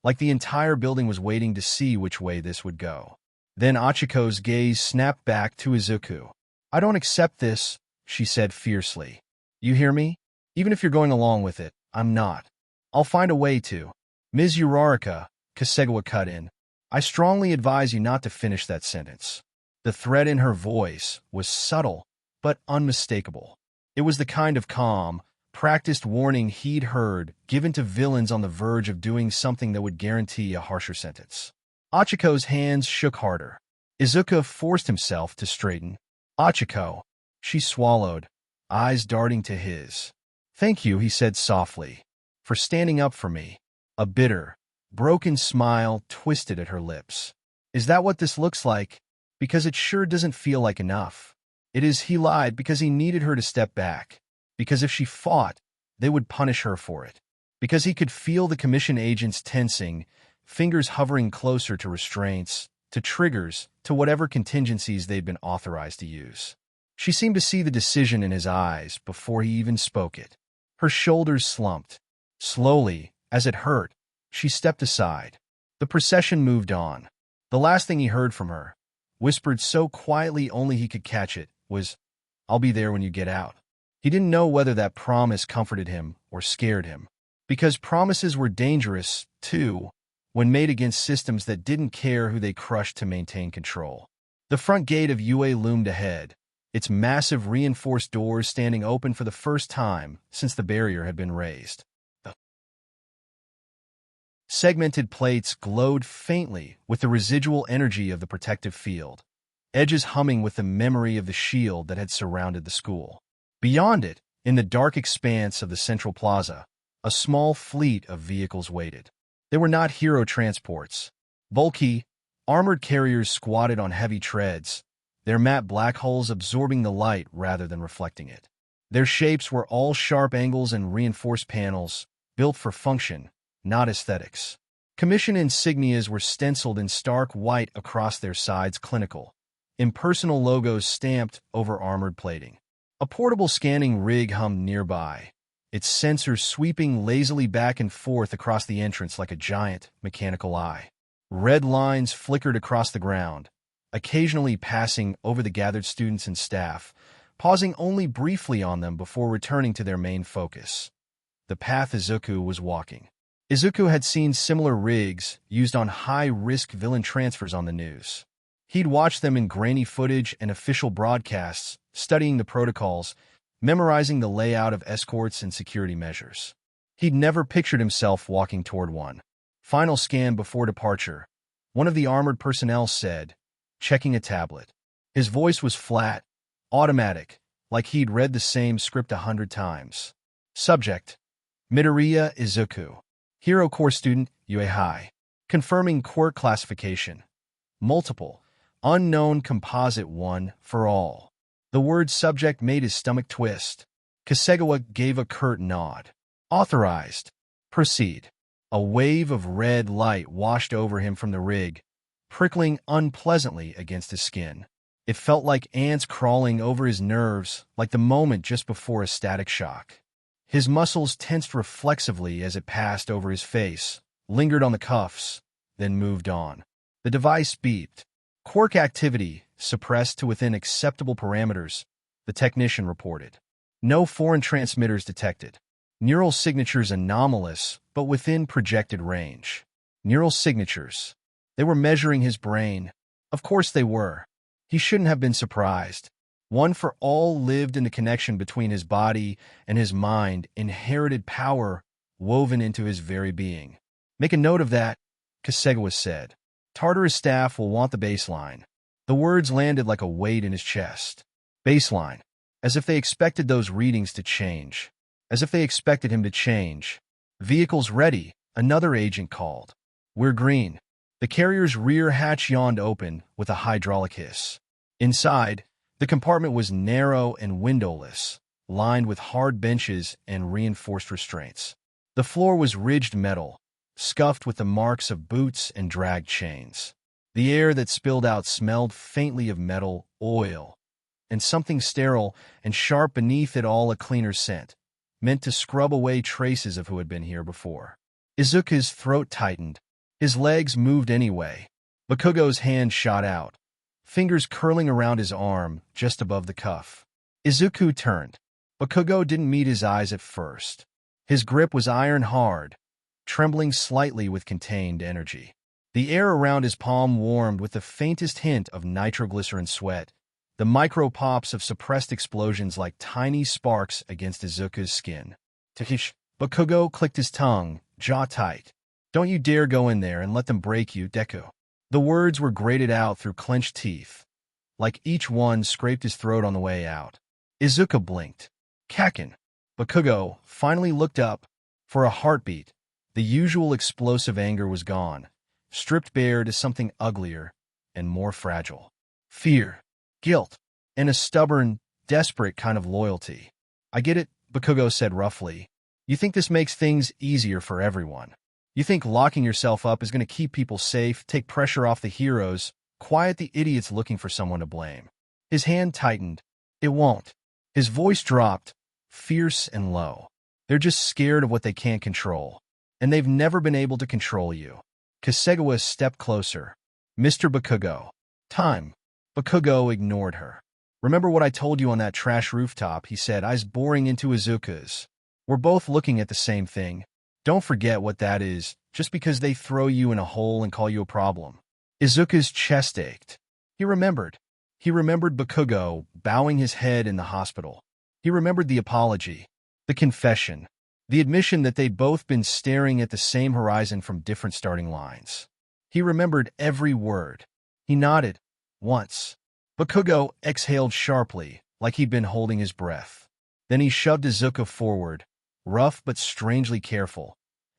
Like the entire building was waiting to see which way this would go. Then Achiko's gaze snapped back to Izuku. I don't accept this, she said fiercely. You hear me? Even if you're going along with it, I'm not. I'll find a way to. Ms. Uraraka, Kasegawa cut in. I strongly advise you not to finish that sentence. The threat in her voice was subtle, but unmistakable. It was the kind of calm, practiced warning he'd heard given to villains on the verge of doing something that would guarantee a harsher sentence. Achiko's hands shook harder. Izuku forced himself to straighten. Achiko. She swallowed, eyes darting to his. Thank you, he said softly, for standing up for me. A bitter, broken smile twisted at her lips. Is that what this looks like? Because it sure doesn't feel like enough. It is, he lied, because he needed her to step back. Because if she fought, they would punish her for it. Because he could feel the commission agents tensing, fingers hovering closer to restraints, to triggers, to whatever contingencies they'd been authorized to use. She seemed to see the decision in his eyes before he even spoke it. Her shoulders slumped. Slowly, as it hurt, she stepped aside. The procession moved on. The last thing he heard from her, whispered so quietly only he could catch it, was, I'll be there when you get out. He didn't know whether that promise comforted him or scared him. Because promises were dangerous, too, when made against systems that didn't care who they crushed to maintain control. The front gate of UA loomed ahead, its massive reinforced doors standing open for the first time since the barrier had been raised. The segmented plates glowed faintly with the residual energy of the protective field, edges humming with the memory of the shield that had surrounded the school. Beyond it, in the dark expanse of the central plaza, a small fleet of vehicles waited. They were not hero transports. Bulky, Armored carriers squatted on heavy treads, their matte black hulls absorbing the light rather than reflecting it. Their shapes were all sharp angles and reinforced panels, built for function, not aesthetics. Commission insignias were stenciled in stark white across their sides, clinical, impersonal logos stamped over armored plating. A portable scanning rig hummed nearby, its sensors sweeping lazily back and forth across the entrance like a giant, mechanical eye. Red lines flickered across the ground, occasionally passing over the gathered students and staff, pausing only briefly on them before returning to their main focus: the path Izuku was walking. Izuku had seen similar rigs used on high-risk villain transfers on the news. He'd watched them in grainy footage and official broadcasts, studying the protocols, memorizing the layout of escorts and security measures. He'd never pictured himself walking toward one. Final scan before departure, one of the armored personnel said, checking a tablet. His voice was flat, automatic, like he'd read the same script 100 times. Subject: Midoriya Izuku. Hero Corps student, UA High. Confirming quirk classification: multiple, unknown composite 1 for all. The word subject made his stomach twist. Kasegawa gave a curt nod. Authorized. Proceed. A wave of red light washed over him from the rig, prickling unpleasantly against his skin. It felt like ants crawling over his nerves, like the moment just before a static shock. His muscles tensed reflexively as it passed over his face, lingered on the cuffs, then moved on. The device beeped. Quirk activity suppressed to within acceptable parameters, the technician reported. No foreign transmitters detected. Neural signatures anomalous, but within projected range. Neural signatures. They were measuring his brain. Of course they were. He shouldn't have been surprised. One for all lived in the connection between his body and his mind, inherited power woven into his very being. Make a note of that, Kasegawa said. Tartarus staff will want the baseline. The words landed like a weight in his chest. Baseline. As if they expected those readings to change. As if they expected him to change. Vehicles ready, another agent called. We're green. The carrier's rear hatch yawned open with a hydraulic hiss. Inside, the compartment was narrow and windowless, lined with hard benches and reinforced restraints. The floor was ridged metal, scuffed with the marks of boots and dragged chains. The air that spilled out smelled faintly of metal, oil, and something sterile and sharp beneath it all, a cleaner scent, meant to scrub away traces of who had been here before. Izuku's throat tightened. His legs moved anyway. Bakugo's hand shot out, fingers curling around his arm just above the cuff. Izuku turned. Bakugo didn't meet his eyes at first. His grip was iron hard, trembling slightly with contained energy. The air around his palm warmed with the faintest hint of nitroglycerin sweat, the micro-pops of suppressed explosions like tiny sparks against Izuku's skin. Takish. Bakugo clicked his tongue, jaw tight. Don't you dare go in there and let them break you, Deku. The words were grated out through clenched teeth, like each one scraped his throat on the way out. Izuku blinked. Kakin. Bakugo finally looked up. For a heartbeat, the usual explosive anger was gone, stripped bare to something uglier and more fragile. Fear, guilt, and a stubborn, desperate kind of loyalty. I get it, Bakugo said roughly. You think this makes things easier for everyone. You think locking yourself up is going to keep people safe, take pressure off the heroes, quiet the idiots looking for someone to blame. His hand tightened. It won't. His voice dropped, fierce and low. They're just scared of what they can't control. And they've never been able to control you. Kasegawa stepped closer. Mr. Bakugo. Time. Bakugo ignored her. Remember what I told you on that trash rooftop, he said, eyes boring into Izuku's. We're both looking at the same thing. Don't forget what that is, just because they throw you in a hole and call you a problem. Izuku's chest ached. He remembered. He remembered Bakugo bowing his head in the hospital. He remembered the apology, the confession, the admission that they'd both been staring at the same horizon from different starting lines. He remembered every word. He nodded. Once. Bakugo exhaled sharply, like he'd been holding his breath. Then he shoved Izuku forward, rough but strangely careful,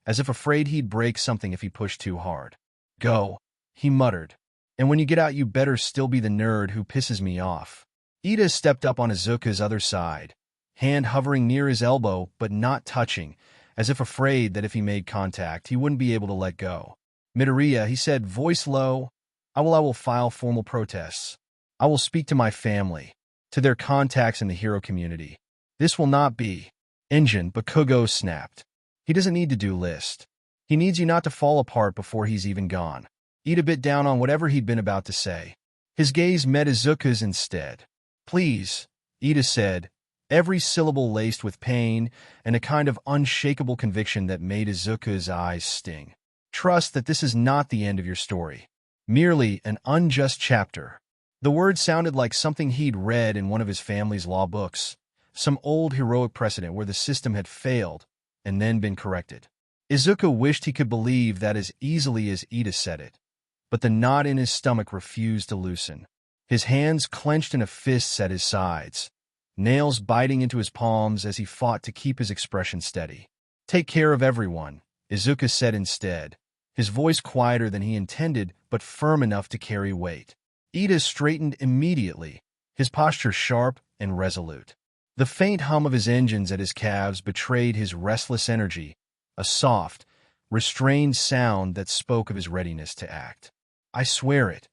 as if afraid he'd break something if he pushed too hard. Go, he muttered. And when you get out, you better still be the nerd who pisses me off. Ida stepped up on Izuku's other side, hand hovering near his elbow but not touching, as if afraid that if he made contact, he wouldn't be able to let go. Midoriya, he said, voice low, I will file formal protests. I will speak to my family, to their contacts in the hero community. This will not be engine, but Kugo snapped. He doesn't need to do list. He needs you not to fall apart before he's even gone. Ida bit down on whatever he'd been about to say. His gaze met Izuku's instead. Please, Ida said, every syllable laced with pain and a kind of unshakable conviction that made Izuku's eyes sting. Trust that this is not the end of your story. Merely an unjust chapter. The word sounded like something he'd read in one of his family's law books, some old heroic precedent where the system had failed and then been corrected. Izuku wished he could believe that as easily as Ida said it, but the knot in his stomach refused to loosen. His hands clenched into fists at his sides, nails biting into his palms as he fought to keep his expression steady. Take care of everyone, Izuku said instead, his voice quieter than he intended but firm enough to carry weight. Ida straightened immediately, his posture sharp and resolute. The faint hum of his engines at his calves betrayed his restless energy, a soft, restrained sound that spoke of his readiness to act. I swear it,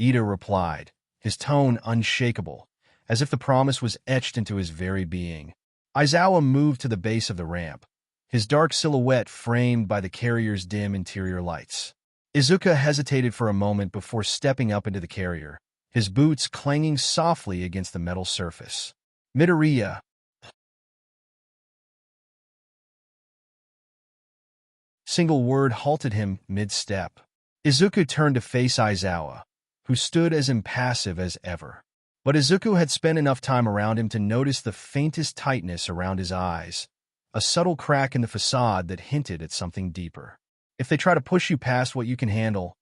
Ida replied, his tone unshakable, as if the promise was etched into his very being. Aizawa moved to the base of the ramp, his dark silhouette framed by the carrier's dim interior lights. Izuku hesitated for a moment before stepping up into the carrier, his boots clanging softly against the metal surface. Midoriya. Single word halted him mid-step. Izuku turned to face Aizawa, who stood as impassive as ever. But Izuku had spent enough time around him to notice the faintest tightness around his eyes, a subtle crack in the facade that hinted at something deeper. If they try to push you past what you can handle,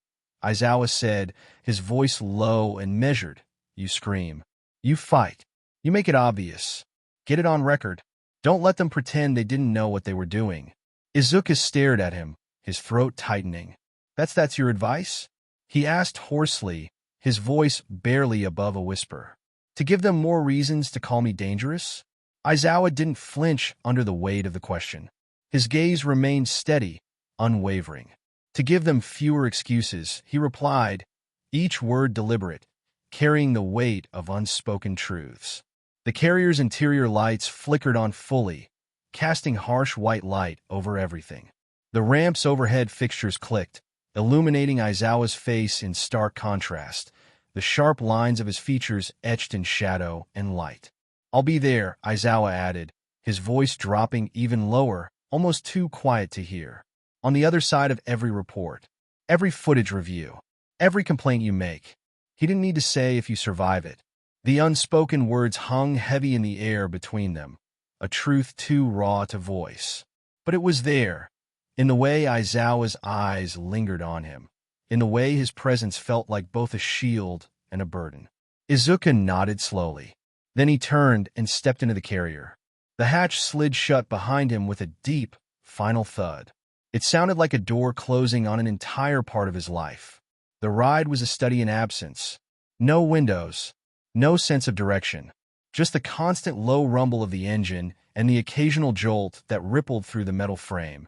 Aizawa said, his voice low and measured, you scream. You fight. You make it obvious. Get it on record. Don't let them pretend they didn't know what they were doing. Izuku stared at him, his throat tightening. That's your advice? He asked hoarsely, his voice barely above a whisper. To give them more reasons to call me dangerous? Aizawa didn't flinch under the weight of the question. His gaze remained steady, unwavering. To give them fewer excuses, he replied, each word deliberate, carrying the weight of unspoken truths. The carrier's interior lights flickered on fully, casting harsh white light over everything. The ramp's overhead fixtures clicked, illuminating Aizawa's face in stark contrast, the sharp lines of his features etched in shadow and light. I'll be there, Aizawa added, his voice dropping even lower, almost too quiet to hear. On the other side of every report, every footage review, every complaint you make. He didn't need to say if you survive it. The unspoken words hung heavy in the air between them, a truth too raw to voice. But it was there, in the way Aizawa's eyes lingered on him, in the way his presence felt like both a shield and a burden. Izuku nodded slowly. Then he turned and stepped into the carrier. The hatch slid shut behind him with a deep, final thud. It sounded like a door closing on an entire part of his life. The ride was a study in absence. No windows, no sense of direction, just the constant low rumble of the engine and the occasional jolt that rippled through the metal frame,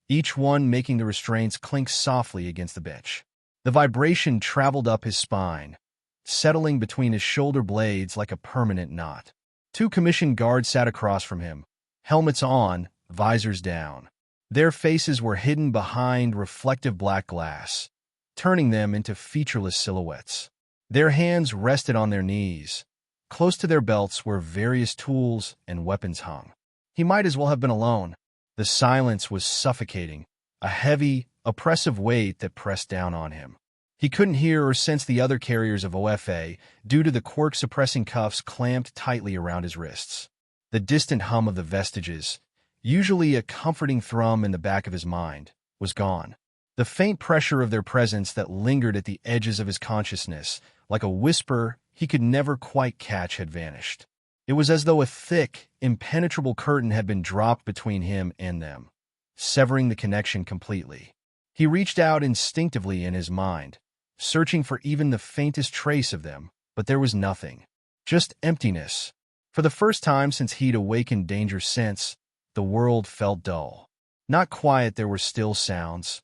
each one making the restraints clink softly against the bench. The vibration traveled up his spine, settling between his shoulder blades like a permanent knot. Two commissioned guards sat across from him, helmets on, visors down. Their faces were hidden behind reflective black glass, turning them into featureless silhouettes. Their hands rested on their knees. Close to their belts were various tools and weapons hung. He might as well have been alone. The silence was suffocating, a heavy, oppressive weight that pressed down on him. He couldn't hear or sense the other carriers of OFA due to the quirk-suppressing cuffs clamped tightly around his wrists. The distant hum of the vestiges, usually a comforting thrum in the back of his mind, was gone. The faint pressure of their presence that lingered at the edges of his consciousness, like a whisper he could never quite catch, had vanished. It was as though a thick, impenetrable curtain had been dropped between him and them, severing the connection completely. He reached out instinctively in his mind, searching for even the faintest trace of them, but there was nothing. Just emptiness. For the first time since he'd awakened danger's sense, the world felt dull. Not quiet, there were still sounds.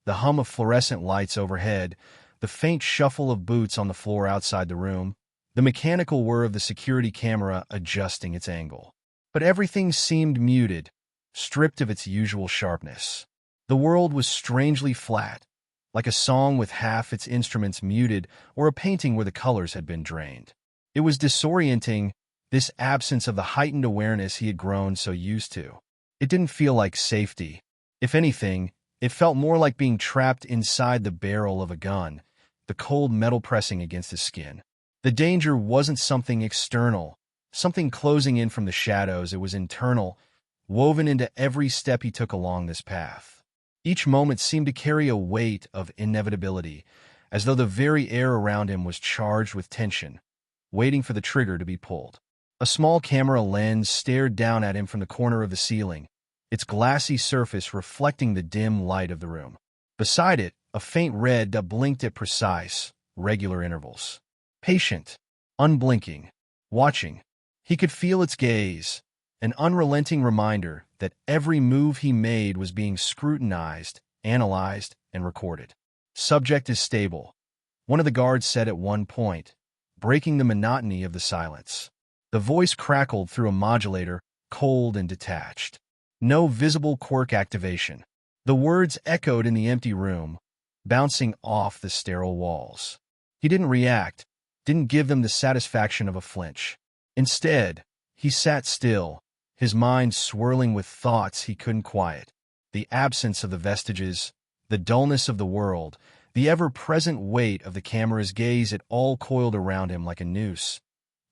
The hum of fluorescent lights overhead, the faint shuffle of boots on the floor outside the room, the mechanical whir of the security camera adjusting its angle. But everything seemed muted, stripped of its usual sharpness. The world was strangely flat, like a song with half its instruments muted or a painting where the colors had been drained. It was disorienting, this absence of the heightened awareness he had grown so used to. It didn't feel like safety. If anything, it felt more like being trapped inside the barrel of a gun, the cold metal pressing against his skin. The danger wasn't something external, something closing in from the shadows. It was internal, woven into every step he took along this path. Each moment seemed to carry a weight of inevitability, as though the very air around him was charged with tension, waiting for the trigger to be pulled. A small camera lens stared down at him from the corner of the ceiling, its glassy surface reflecting the dim light of the room. Beside it, a faint red dot blinked at precise, regular intervals. Patient, unblinking, watching. He could feel its gaze, an unrelenting reminder that every move he made was being scrutinized, analyzed, and recorded. Subject is stable, one of the guards said at one point, breaking the monotony of the silence. The voice crackled through a modulator, cold and detached. No visible quirk activation. The words echoed in the empty room, bouncing off the sterile walls. He didn't react, didn't give them the satisfaction of a flinch. Instead, he sat still, his mind swirling with thoughts he couldn't quiet. The absence of the vestiges, the dullness of the world, the ever-present weight of the camera's gaze, it all coiled around him like a noose,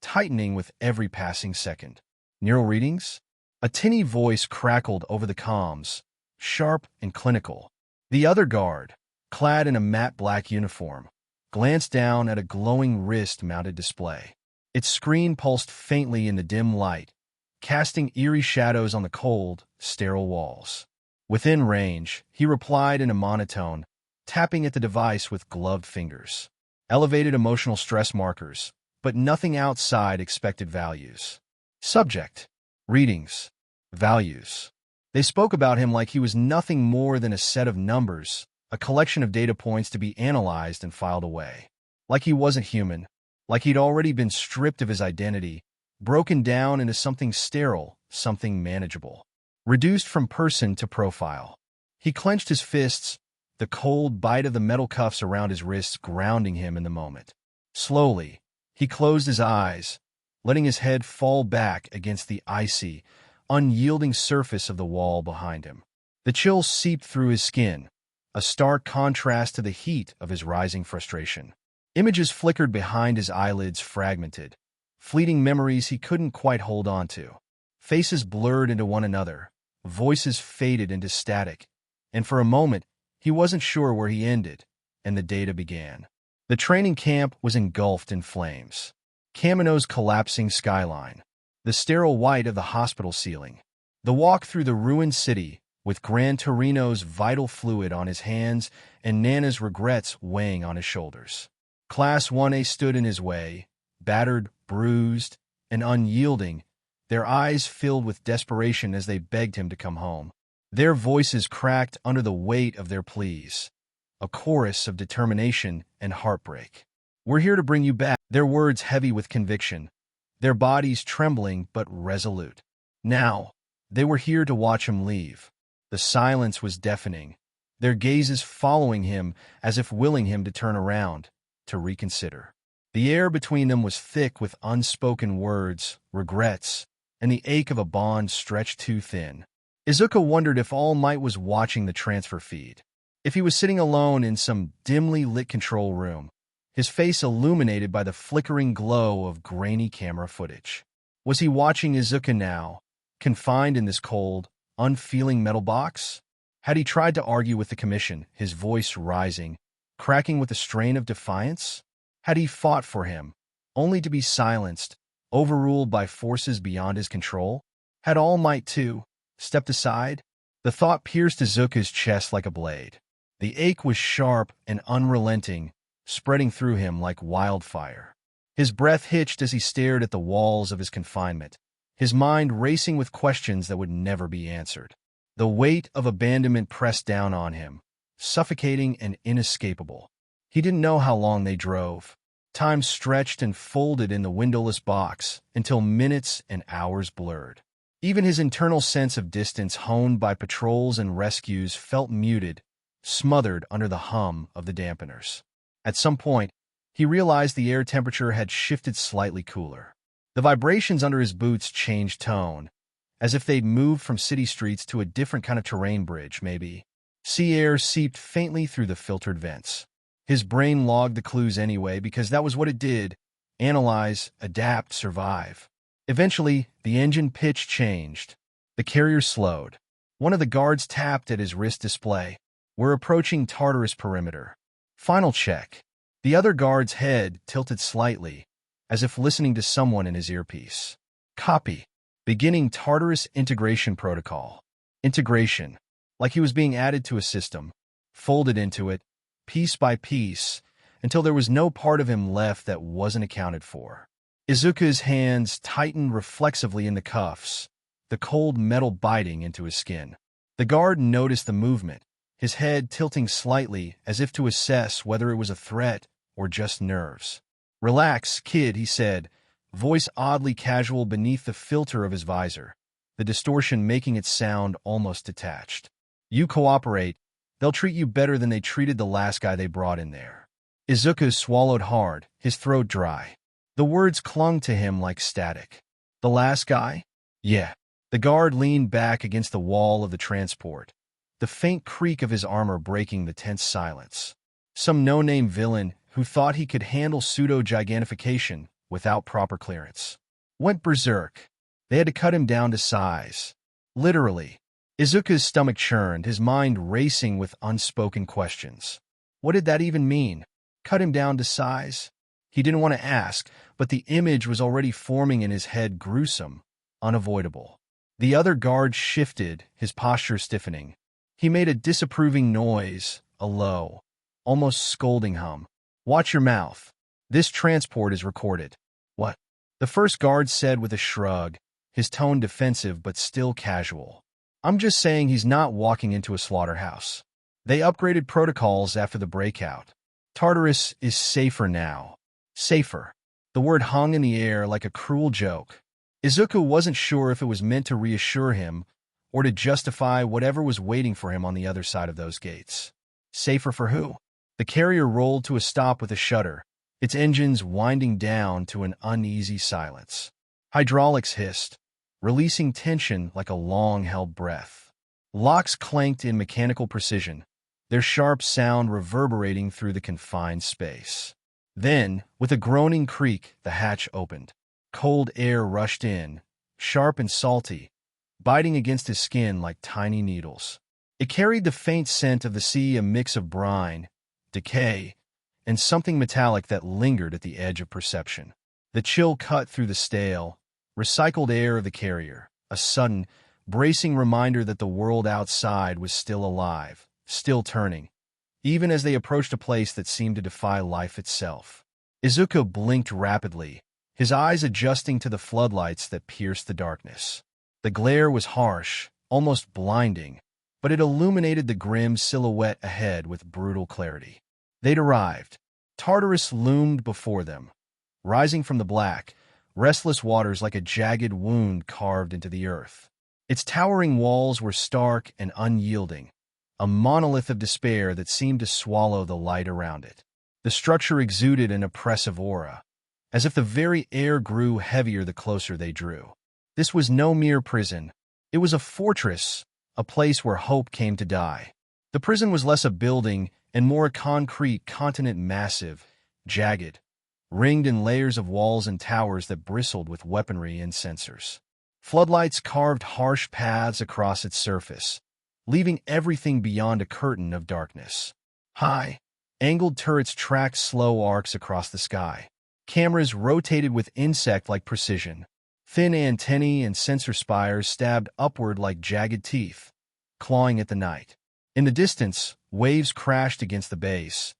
tightening with every passing second. Neural readings? A tinny voice crackled over the comms, sharp and clinical. The other guard, clad in a matte black uniform, glanced down at a glowing wrist-mounted display. Its screen pulsed faintly in the dim light, casting eerie shadows on the cold, sterile walls. Within range, he replied in a monotone, tapping at the device with gloved fingers. Elevated emotional stress markers, but nothing outside expected values. Subject. Readings. Values. They spoke about him like he was nothing more than a set of numbers, a collection of data points to be analyzed and filed away. Like he wasn't human, like he'd already been stripped of his identity, broken down into something sterile, something manageable. Reduced from person to profile. He clenched his fists, the cold bite of the metal cuffs around his wrists grounding him in the moment. Slowly, he closed his eyes, letting his head fall back against the icy, unyielding surface of the wall behind him. The chill seeped through his skin, a stark contrast to the heat of his rising frustration. Images flickered behind his eyelids, fragmented, fleeting memories he couldn't quite hold on to. Faces blurred into one another, voices faded into static, and for a moment, he wasn't sure where he ended, and the data began. The training camp was engulfed in flames. Kamino's collapsing skyline, the sterile white of the hospital ceiling, the walk through the ruined city with Gran Torino's vital fluid on his hands and Nana's regrets weighing on his shoulders. Class 1A stood in his way, battered, bruised, and unyielding, their eyes filled with desperation as they begged him to come home. Their voices cracked under the weight of their pleas, a chorus of determination and heartbreak. "We're here to bring you back," their words heavy with conviction, their bodies trembling but resolute. Now, they were here to watch him leave. The silence was deafening, their gazes following him as if willing him to turn around, to reconsider. The air between them was thick with unspoken words, regrets, and the ache of a bond stretched too thin. Izuka wondered if All Might was watching the transfer feed. If he was sitting alone in some dimly lit control room, his face illuminated by the flickering glow of grainy camera footage. Was he watching Izuka now, confined in this cold, unfeeling metal box? Had he tried to argue with the commission, his voice rising, cracking with a strain of defiance? Had he fought for him, only to be silenced, overruled by forces beyond his control? Had All Might, too, stepped aside? The thought pierced Izuka's chest like a blade. The ache was sharp and unrelenting, spreading through him like wildfire. His breath hitched as he stared at the walls of his confinement, his mind racing with questions that would never be answered. The weight of abandonment pressed down on him, suffocating and inescapable. He didn't know how long they drove. Time stretched and folded in the windowless box until minutes and hours blurred. Even his internal sense of distance, honed by patrols and rescues, felt muted, smothered under the hum of the dampeners. At some point, he realized the air temperature had shifted slightly cooler. The vibrations under his boots changed tone, as if they'd moved from city streets to a different kind of terrain bridge, maybe. Sea air seeped faintly through the filtered vents. His brain logged the clues anyway because that was what it did: analyze, adapt, survive. Eventually, the engine pitch changed. The carrier slowed. One of the guards tapped at his wrist display. "We're approaching Tartarus perimeter." Final check. The other guard's head tilted slightly, as if listening to someone in his earpiece. "Copy. Beginning Tartarus integration protocol." Integration. Like he was being added to a system, folded into it, piece by piece, until there was no part of him left that wasn't accounted for. Izuku's hands tightened reflexively in the cuffs, the cold metal biting into his skin. The guard noticed the movement, his head tilting slightly as if to assess whether it was a threat or just nerves. "Relax, kid," he said, voice oddly casual beneath the filter of his visor, the distortion making it sound almost detached. "You cooperate, they'll treat you better than they treated the last guy they brought in there." Izuku swallowed hard, his throat dry. The words clung to him like static. "The last guy?" "Yeah." The guard leaned back against the wall of the transport, the faint creak of his armor breaking the tense silence. "Some no-name villain who thought he could handle pseudo-gigantification without proper clearance. Went berserk. They had to cut him down to size. Literally." Izuku's stomach churned, his mind racing with unspoken questions. What did that even mean? Cut him down to size? He didn't want to ask, but the image was already forming in his head, gruesome, unavoidable. The other guard shifted, his posture stiffening. He made a disapproving noise, a low, almost scolding hum. "Watch your mouth. This transport is recorded." "What?" the first guard said with a shrug, his tone defensive but still casual. "I'm just saying he's not walking into a slaughterhouse. They upgraded protocols after the breakout. Tartarus is safer now." Safer. The word hung in the air like a cruel joke. Izuku wasn't sure if it was meant to reassure him or to justify whatever was waiting for him on the other side of those gates. Safer for who? The carrier rolled to a stop with a shudder, its engines winding down to an uneasy silence. Hydraulics hissed, releasing tension like a long-held breath. Locks clanked in mechanical precision, their sharp sound reverberating through the confined space. Then, with a groaning creak, the hatch opened. Cold air rushed in, sharp and salty, biting against his skin like tiny needles. It carried the faint scent of the sea, a mix of brine, decay, and something metallic that lingered at the edge of perception. The chill cut through the stale, recycled air of the carrier, a sudden, bracing reminder that the world outside was still alive, still turning, even as they approached a place that seemed to defy life itself. Izuku blinked rapidly, his eyes adjusting to the floodlights that pierced the darkness. The glare was harsh, almost blinding, but it illuminated the grim silhouette ahead with brutal clarity. They'd arrived. Tartarus loomed before them, rising from the black, restless waters like a jagged wound carved into the earth. Its towering walls were stark and unyielding, a monolith of despair that seemed to swallow the light around it. The structure exuded an oppressive aura, as if the very air grew heavier the closer they drew. This was no mere prison. It was a fortress, a place where hope came to die. The prison was less a building and more a concrete continent, massive, jagged, ringed in layers of walls and towers that bristled with weaponry and sensors. Floodlights carved harsh paths across its surface, leaving everything beyond a curtain of darkness. High, angled turrets tracked slow arcs across the sky. Cameras rotated with insect-like precision. Thin antennae and sensor spires stabbed upward like jagged teeth, clawing at the night. In the distance, waves crashed against the base,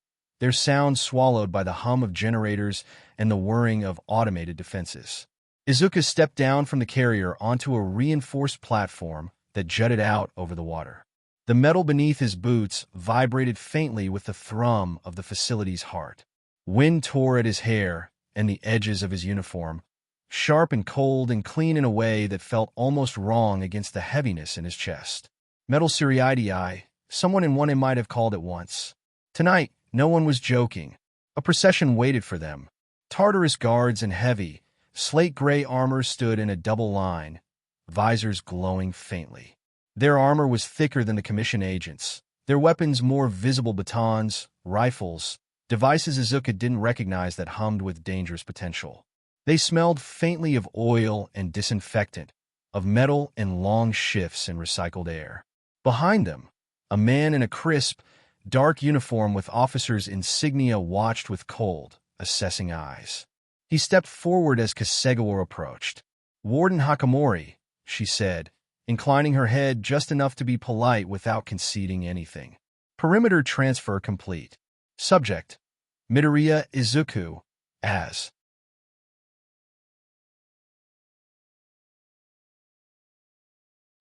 their sound swallowed by the hum of generators and the whirring of automated defenses. Izuku stepped down from the carrier onto a reinforced platform that jutted out over the water. The metal beneath his boots vibrated faintly with the thrum of the facility's heart. Wind tore at his hair and the edges of his uniform, sharp and cold and clean in a way that felt almost wrong against the heaviness in his chest. Metal Seriidii, someone in 1M might have called it once. Tonight, no one was joking. A procession waited for them. Tartarus guards in heavy, slate-gray armor stood in a double line, visors glowing faintly. Their armor was thicker than the commission agents', their weapons more visible batons, rifles, devices Izuku didn't recognize that hummed with dangerous potential. They smelled faintly of oil and disinfectant, of metal and long shifts in recycled air. Behind them, a man in a crisp, dark uniform with officer's insignia watched with cold, assessing eyes. He stepped forward as Kasegawa approached. "Warden Hakamori," she said, inclining her head just enough to be polite without conceding anything. Perimeter transfer complete. Subject: Midoriya Izuku, as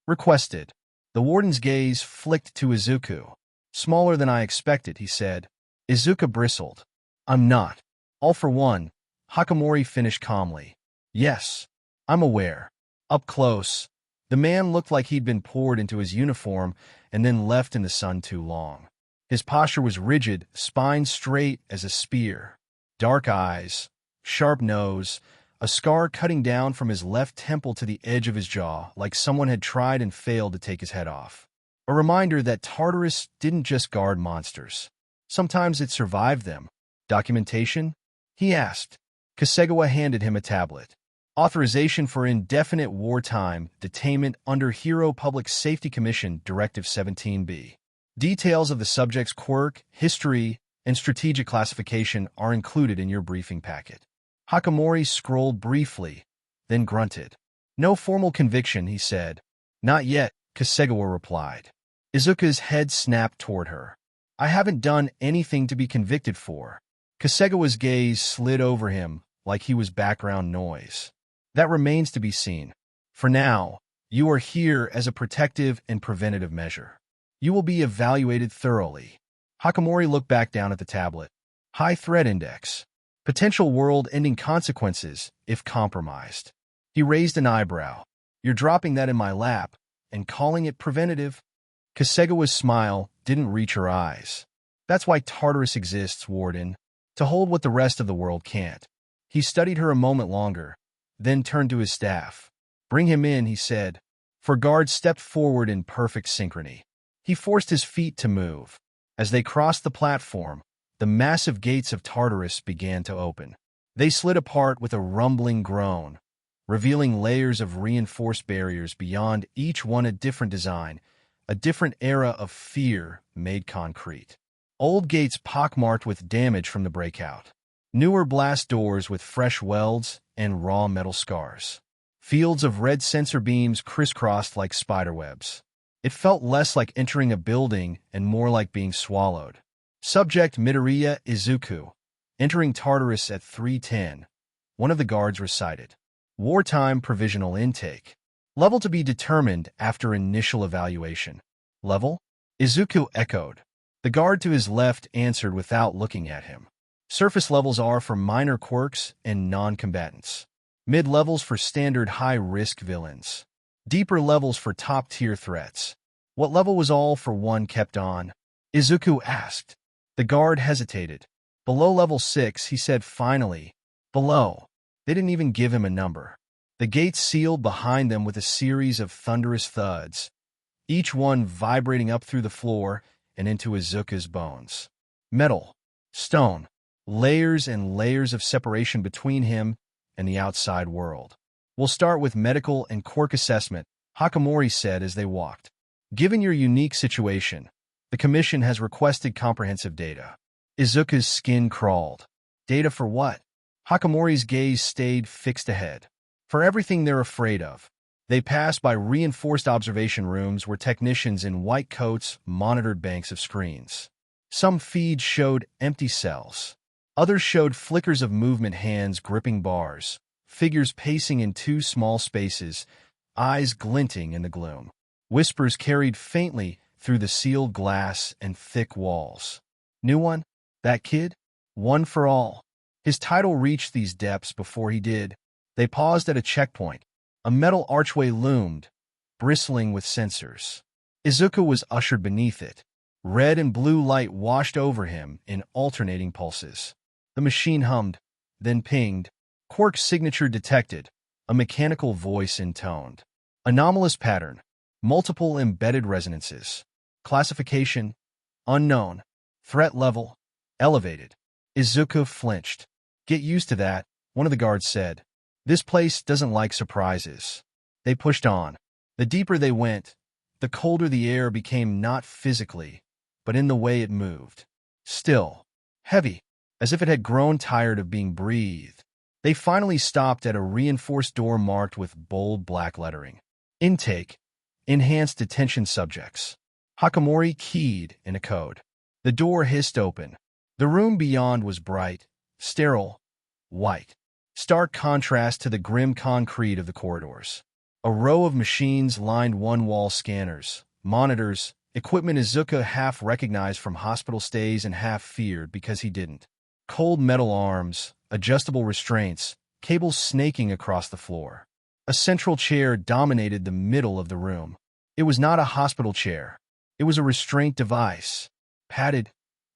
requested. The warden's gaze flicked to Izuku. "Smaller than I expected," he said. Izuku bristled. "I'm not. All for one," Hakamori finished calmly. "Yes, I'm aware." Up close, the man looked like he'd been poured into his uniform and then left in the sun too long. His posture was rigid, spine straight as a spear. Dark eyes, sharp nose, a scar cutting down from his left temple to the edge of his jaw, like someone had tried and failed to take his head off. A reminder that Tartarus didn't just guard monsters. Sometimes it survived them. "Documentation?" he asked. Kasegawa handed him a tablet. "Authorization for indefinite wartime detainment under Hero Public Safety Commission Directive 17B. Details of the subject's quirk, history, and strategic classification are included in your briefing packet." Hakamori scrolled briefly, then grunted. "No formal conviction," he said. "Not yet," Kasegawa replied. Izuku's head snapped toward her. "I haven't done anything to be convicted for." Kasegawa's gaze slid over him like he was background noise. "That remains to be seen. For now, you are here as a protective and preventative measure. You will be evaluated thoroughly." Hakamori looked back down at the tablet. "High threat index. Potential world-ending consequences if compromised." He raised an eyebrow. "You're dropping that in my lap and calling it preventative?" Kasegawa's smile didn't reach her eyes. "That's why Tartarus exists, Warden. To hold what the rest of the world can't." He studied her a moment longer, then turned to his staff. "Bring him in," he said. For guards stepped forward in perfect synchrony. He forced his feet to move. As they crossed the platform, the massive gates of Tartarus began to open. They slid apart with a rumbling groan, revealing layers of reinforced barriers beyond, each one a different design, a different era of fear made concrete. Old gates pockmarked with damage from the breakout. Newer blast doors with fresh welds and raw metal scars. Fields of red sensor beams crisscrossed like spiderwebs. It felt less like entering a building and more like being swallowed. Subject: Midoriya Izuku, entering Tartarus at 3:10. One of the guards recited. Wartime provisional intake. Level to be determined after initial evaluation. Level? Izuku echoed. The guard to his left answered without looking at him. Surface levels are for minor quirks and non-combatants. Mid-levels for standard high-risk villains. Deeper levels for top-tier threats. What level was all for one kept on? Izuku asked. The guard hesitated. Below level 6, he said finally. Below. They didn't even give him a number. The gates sealed behind them with a series of thunderous thuds, each one vibrating up through the floor and into Izuku's bones. Metal, stone, layers and layers of separation between him and the outside world. We'll start with medical and quirk assessment, Hakamori said as they walked. Given your unique situation, the Commission has requested comprehensive data. Izuku's skin crawled. Data for what? Hakamori's gaze stayed fixed ahead. For everything they're afraid of. They passed by reinforced observation rooms where technicians in white coats monitored banks of screens. Some feeds showed empty cells. Others showed flickers of movement, hands gripping bars, figures pacing in two small spaces, eyes glinting in the gloom. Whispers carried faintly through the sealed glass and thick walls. New one? That kid? One for all. His title reached these depths before he did. They paused at a checkpoint. A metal archway loomed, bristling with sensors. Izuku was ushered beneath it. Red and blue light washed over him in alternating pulses. The machine hummed, then pinged. Quark's signature detected, a mechanical voice intoned. Anomalous pattern, multiple embedded resonances. Classification, unknown. Threat level, elevated. Izuku flinched. Get used to that, one of the guards said. This place doesn't like surprises. They pushed on. The deeper they went, the colder the air became, not physically, but in the way it moved. Still, heavy, as if it had grown tired of being breathed. They finally stopped at a reinforced door marked with bold black lettering. Intake, enhanced detention subjects. Hakamori keyed in a code. The door hissed open. The room beyond was bright, sterile, white. Stark contrast to the grim concrete of the corridors. A row of machines lined one wall, scanners, monitors, equipment Izuku half recognized from hospital stays and half feared because he didn't. Cold metal arms, adjustable restraints, cables snaking across the floor. A central chair dominated the middle of the room. It was not a hospital chair. It was a restraint device. Padded,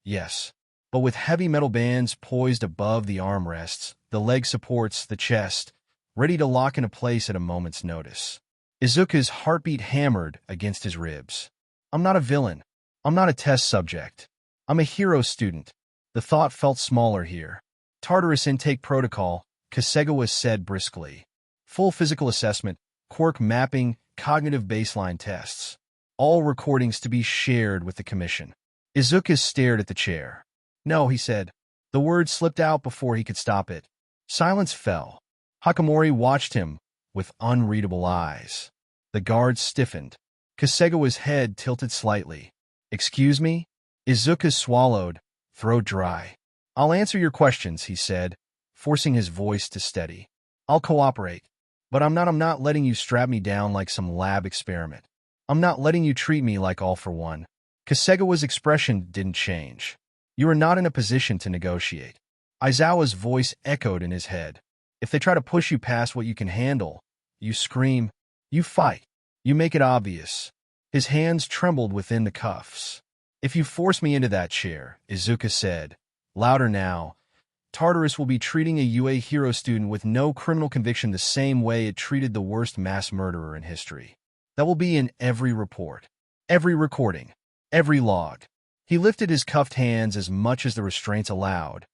yes, but with heavy metal bands poised above the armrests, the leg supports, the chest, ready to lock into place at a moment's notice. Izuku's heartbeat hammered against his ribs. I'm not a villain. I'm not a test subject. I'm a hero student. The thought felt smaller here. Tartarus intake protocol, Kasegawa said briskly. Full physical assessment, quirk mapping, cognitive baseline tests. All recordings to be shared with the commission. Izuku stared at the chair. No, he said. The word slipped out before he could stop it. Silence fell. Hakamori watched him with unreadable eyes. The guards stiffened. Kasegawa's head tilted slightly. Excuse me? Izuku swallowed, throat dry. I'll answer your questions, he said, forcing his voice to steady. I'll cooperate. But I'm not letting you strap me down like some lab experiment. I'm not letting you treat me like all for one. Kasegawa's expression didn't change. You are not in a position to negotiate. Aizawa's voice echoed in his head. If they try to push you past what you can handle, you scream, you fight, you make it obvious. His hands trembled within the cuffs. If you force me into that chair, Izuku said, louder now, Tartarus will be treating a UA hero student with no criminal conviction the same way it treated the worst mass murderer in history. That will be in every report, every recording, every log. He lifted his cuffed hands as much as the restraints allowed,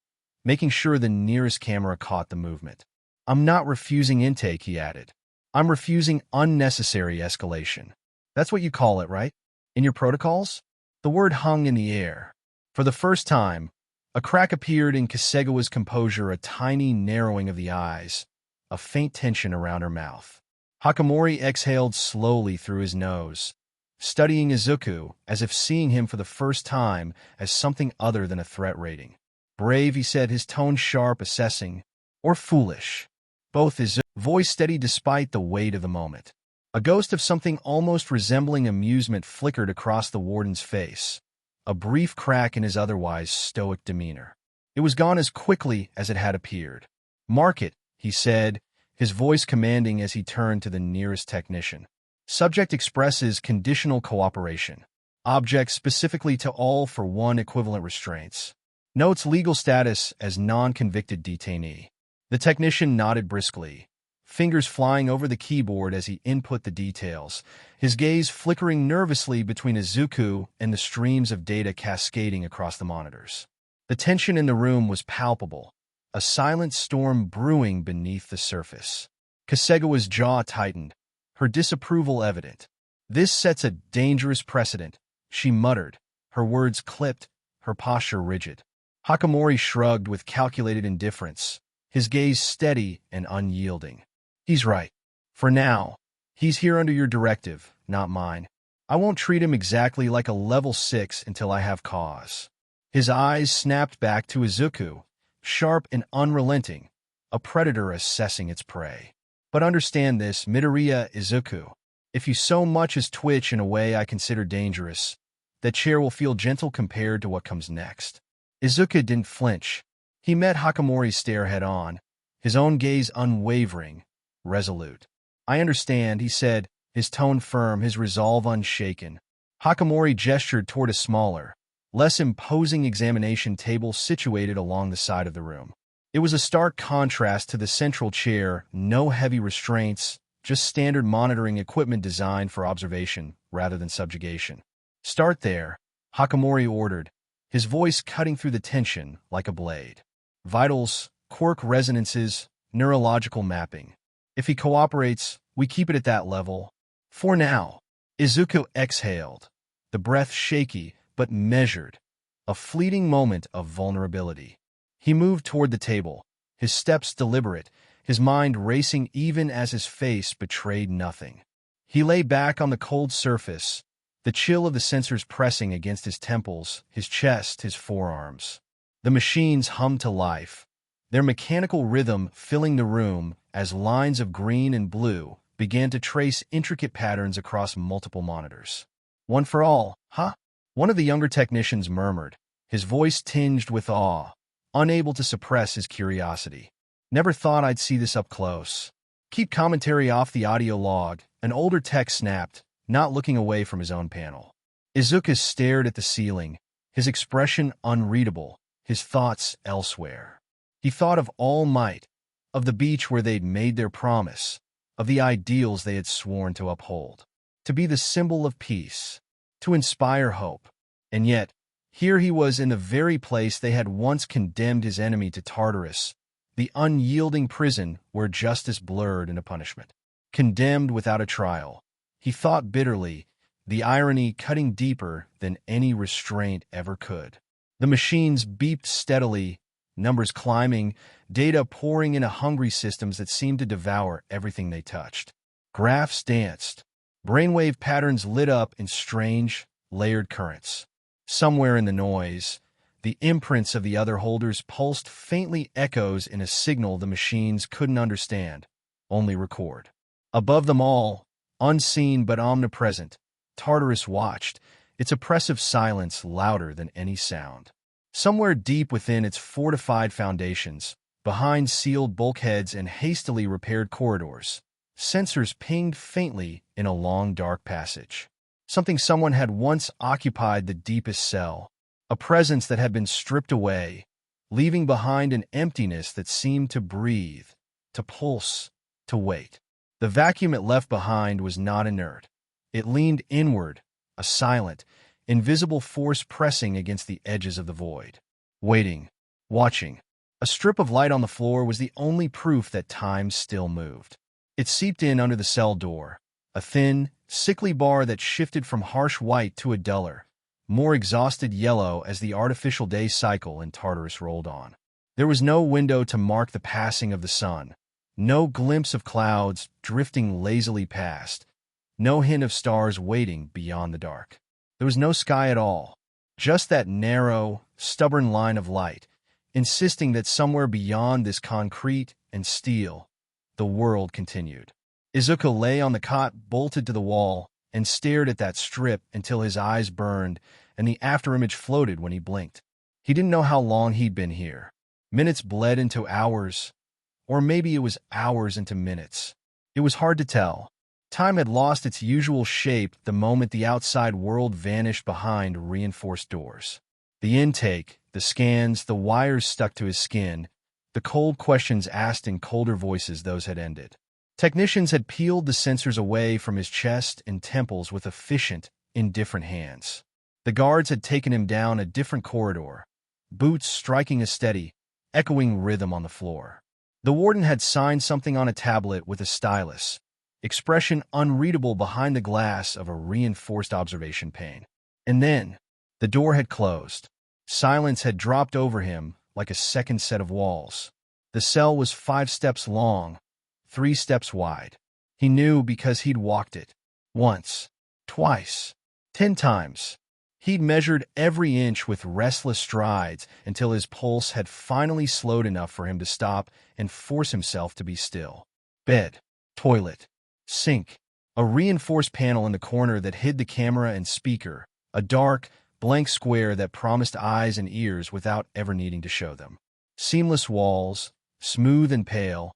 making sure the nearest camera caught the movement. I'm not refusing intake, he added. I'm refusing unnecessary escalation. That's what you call it, right? In your protocols? The word hung in the air. For the first time, a crack appeared in Kasegawa's composure, a tiny narrowing of the eyes, a faint tension around her mouth. Hakamori exhaled slowly through his nose, studying Izuku as if seeing him for the first time as something other than a threat rating. Brave, he said, his tone sharp, assessing, or foolish. Both. His voice steady despite the weight of the moment. A ghost of something almost resembling amusement flickered across the warden's face, a brief crack in his otherwise stoic demeanor. It was gone as quickly as it had appeared. Mark it, he said, his voice commanding as he turned to the nearest technician. Subject expresses conditional cooperation. Object specifically to all for one equivalent restraints. Notes legal status as non-convicted detainee. The technician nodded briskly, fingers flying over the keyboard as he input the details, his gaze flickering nervously between Izuku and the streams of data cascading across the monitors. The tension in the room was palpable, a silent storm brewing beneath the surface. Kasegawa's jaw tightened, her disapproval evident. This sets a dangerous precedent, she muttered, her words clipped, her posture rigid. Hakamori shrugged with calculated indifference, his gaze steady and unyielding. He's right. For now, he's here under your directive, not mine. I won't treat him exactly like a level 6 until I have cause. His eyes snapped back to Izuku, sharp and unrelenting, a predator assessing its prey. But understand this, Midoriya Izuku. If you so much as twitch in a way I consider dangerous, that chair will feel gentle compared to what comes next. Izuku didn't flinch. He met Hakamori's stare head-on, his own gaze unwavering, resolute. I understand, he said, his tone firm, his resolve unshaken. Hakamori gestured toward a smaller, less imposing examination table situated along the side of the room. It was a stark contrast to the central chair, no heavy restraints, just standard monitoring equipment designed for observation rather than subjugation. Start there, Hakamori ordered, his voice cutting through the tension like a blade. Vitals, quark resonances, neurological mapping. If he cooperates, we keep it at that level. For now. Izuku exhaled, the breath shaky but measured, a fleeting moment of vulnerability. He moved toward the table, his steps deliberate, his mind racing even as his face betrayed nothing. He lay back on the cold surface, the chill of the sensors pressing against his temples, his chest, his forearms. The machines hummed to life, their mechanical rhythm filling the room as lines of green and blue began to trace intricate patterns across multiple monitors. One for all, huh? One of the younger technicians murmured, his voice tinged with awe, unable to suppress his curiosity. Never thought I'd see this up close. Keep commentary off the audio log, an older tech snapped, not looking away from his own panel. Izuku stared at the ceiling, his expression unreadable, his thoughts elsewhere. He thought of All Might, of the beach where they'd made their promise, of the ideals they had sworn to uphold, to be the symbol of peace, to inspire hope. And yet, here he was in the very place they had once condemned his enemy to Tartarus, the unyielding prison where justice blurred into punishment. Condemned without a trial. He thought bitterly, the irony cutting deeper than any restraint ever could. The machines beeped steadily, numbers climbing, data pouring into hungry systems that seemed to devour everything they touched. Graphs danced. Brainwave patterns lit up in strange, layered currents. Somewhere in the noise, the imprints of the other holders pulsed faintly echoes in a signal the machines couldn't understand, only record. Above them all, unseen but omnipresent, Tartarus watched, its oppressive silence louder than any sound. Somewhere deep within its fortified foundations, behind sealed bulkheads and hastily repaired corridors, sensors pinged faintly in a long dark passage. Something someone had once occupied the deepest cell, a presence that had been stripped away, leaving behind an emptiness that seemed to breathe, to pulse, to wait. The vacuum it left behind was not inert. It leaned inward, a silent, invisible force pressing against the edges of the void. Waiting, watching. A strip of light on the floor was the only proof that time still moved. It seeped in under the cell door, a thin, sickly bar that shifted from harsh white to a duller, more exhausted yellow as the artificial day cycle in Tartarus rolled on. There was no window to mark the passing of the sun, no glimpse of clouds drifting lazily past, no hint of stars waiting beyond the dark. There was no sky at all, just that narrow, stubborn line of light, insisting that somewhere beyond this concrete and steel, the world continued. Izuku lay on the cot bolted to the wall and stared at that strip until his eyes burned and the afterimage floated when he blinked. He didn't know how long he'd been here. Minutes bled into hours, or maybe it was hours into minutes. It was hard to tell. Time had lost its usual shape the moment the outside world vanished behind reinforced doors. The intake, the scans, the wires stuck to his skin, the cold questions asked in colder voices, those had ended. Technicians had peeled the sensors away from his chest and temples with efficient, indifferent hands. The guards had taken him down a different corridor, boots striking a steady, echoing rhythm on the floor. The warden had signed something on a tablet with a stylus, expression unreadable behind the glass of a reinforced observation pane. And then, the door had closed. Silence had dropped over him like a second set of walls. The cell was 5 steps long, 3 steps wide. He knew because he'd walked it. Once, twice, 10 times. He'd measured every inch with restless strides until his pulse had finally slowed enough for him to stop and force himself to be still. Bed, toilet, sink, a reinforced panel in the corner that hid the camera and speaker, a dark, blank square that promised eyes and ears without ever needing to show them. Seamless walls, smooth and pale,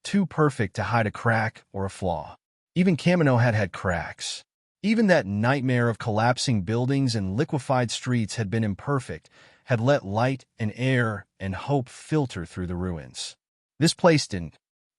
too perfect to hide a crack or a flaw. Even Kamino had cracks. Even that nightmare of collapsing buildings and liquefied streets had been imperfect, had let light and air and hope filter through the ruins. This place didn't.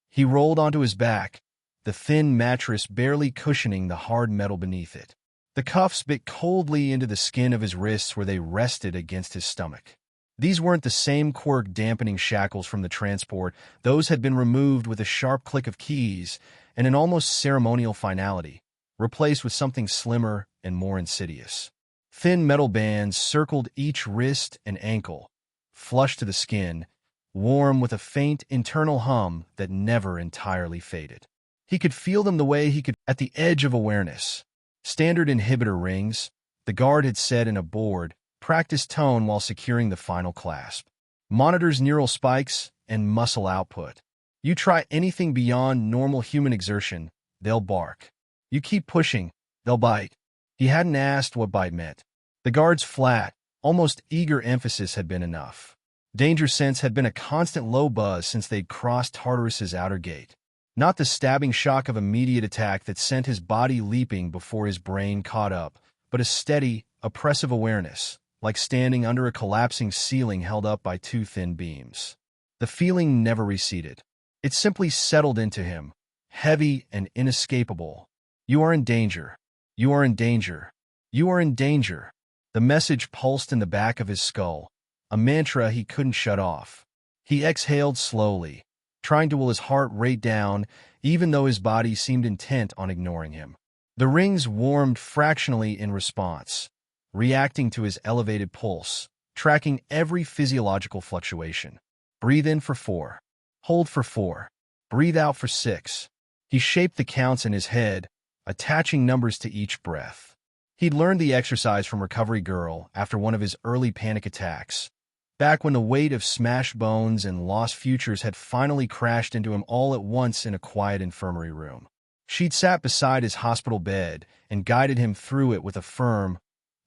He rolled onto his back, the thin mattress barely cushioning the hard metal beneath it. The cuffs bit coldly into the skin of his wrists where they rested against his stomach. These weren't the same quirk-dampening shackles from the transport. Those had been removed with a sharp click of keys and an almost ceremonial finality, replaced with something slimmer and more insidious. Thin metal bands circled each wrist and ankle, flush to the skin, warm with a faint internal hum that never entirely faded. He could feel them the way he could at the edge of awareness. Standard inhibitor rings, the guard had said in a bored, practiced tone while securing the final clasp. Monitors neural spikes and muscle output. You try anything beyond normal human exertion, they'll bark. You keep pushing, they'll bite. He hadn't asked what bite meant. The guard's flat, almost eager emphasis had been enough. Danger sense had been a constant low buzz since they'd crossed Tartarus's outer gate. Not the stabbing shock of immediate attack that sent his body leaping before his brain caught up, but a steady, oppressive awareness, like standing under a collapsing ceiling held up by two thin beams. The feeling never receded. It simply settled into him, heavy and inescapable. You are in danger. You are in danger. You are in danger. The message pulsed in the back of his skull, a mantra he couldn't shut off. He exhaled slowly, trying to will his heart rate down, even though his body seemed intent on ignoring him. The rings warmed fractionally in response, reacting to his elevated pulse, tracking every physiological fluctuation. Breathe in for 4. Hold for 4. Breathe out for 6. He shaped the counts in his head, attaching numbers to each breath. He'd learned the exercise from Recovery Girl after one of his early panic attacks, back when the weight of smashed bones and lost futures had finally crashed into him all at once in a quiet infirmary room. She'd sat beside his hospital bed and guided him through it with a firm,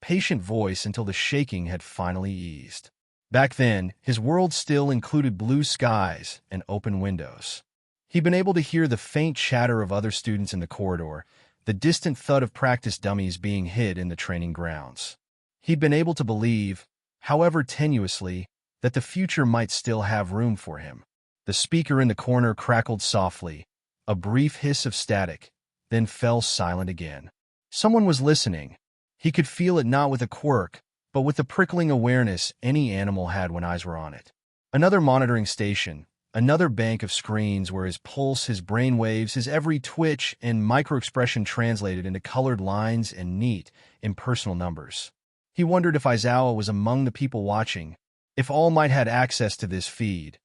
patient voice until the shaking had finally eased. Back then, his world still included blue skies and open windows. He'd been able to hear the faint chatter of other students in the corridor, the distant thud of practice dummies being hid in the training grounds. He'd been able to believe, however tenuously, that the future might still have room for him. The speaker in the corner crackled softly, a brief hiss of static, then fell silent again. Someone was listening. He could feel it not with a quirk, but with the prickling awareness any animal had when eyes were on it. Another monitoring station, another bank of screens where his pulse, his brain waves, his every twitch and microexpression translated into colored lines and neat, impersonal numbers. He wondered if Aizawa was among the people watching, if All Might had access to this feed,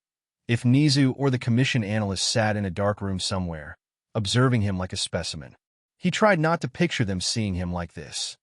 if Nizu or the commission analyst sat in a dark room somewhere, observing him like a specimen. He tried not to picture them seeing him like this.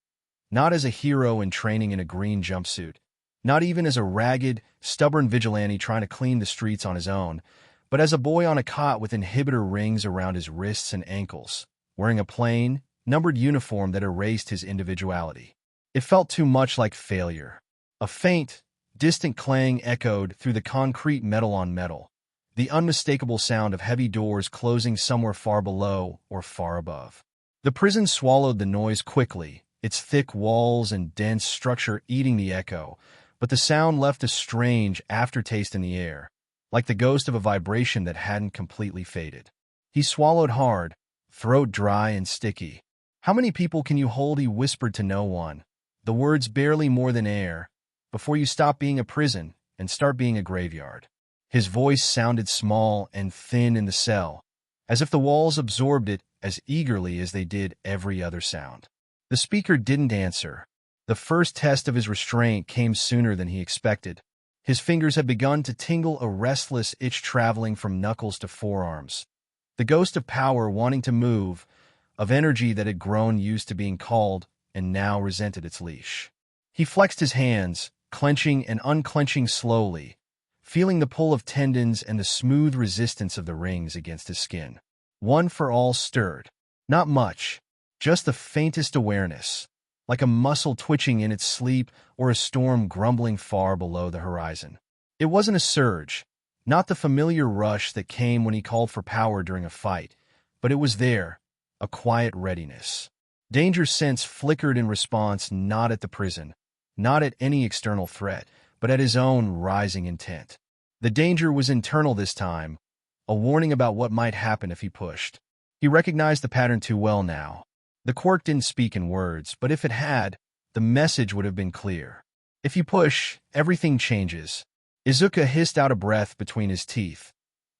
Not as a hero in training in a green jumpsuit, not even as a ragged, stubborn vigilante trying to clean the streets on his own, but as a boy on a cot with inhibitor rings around his wrists and ankles, wearing a plain, numbered uniform that erased his individuality. It felt too much like failure. A faint, distant clang echoed through the concrete metal on metal, the unmistakable sound of heavy doors closing somewhere far below or far above. The prison swallowed the noise quickly, its thick walls and dense structure eating the echo, but the sound left a strange aftertaste in the air, like the ghost of a vibration that hadn't completely faded. He swallowed hard, throat dry and sticky. "How many people can you hold?" he whispered to no one, the words barely more than air, "before you stop being a prison and start being a graveyard." His voice sounded small and thin in the cell, as if the walls absorbed it as eagerly as they did every other sound. The speaker didn't answer. The first test of his restraint came sooner than he expected. His fingers had begun to tingle, a restless itch traveling from knuckles to forearms. The ghost of power wanting to move, of energy that had grown used to being called and now resented its leash. He flexed his hands, clenching and unclenching slowly, feeling the pull of tendons and the smooth resistance of the rings against his skin. One for all stirred. Not much, just the faintest awareness, like a muscle twitching in its sleep or a storm grumbling far below the horizon. It wasn't a surge, not the familiar rush that came when he called for power during a fight, but it was there, a quiet readiness. Danger's sense flickered in response, not at the prison, not at any external threat, but at his own rising intent. The danger was internal this time, a warning about what might happen if he pushed. He recognized the pattern too well now. The quirk didn't speak in words, but if it had, the message would have been clear. If you push, everything changes. Izuka hissed out a breath between his teeth,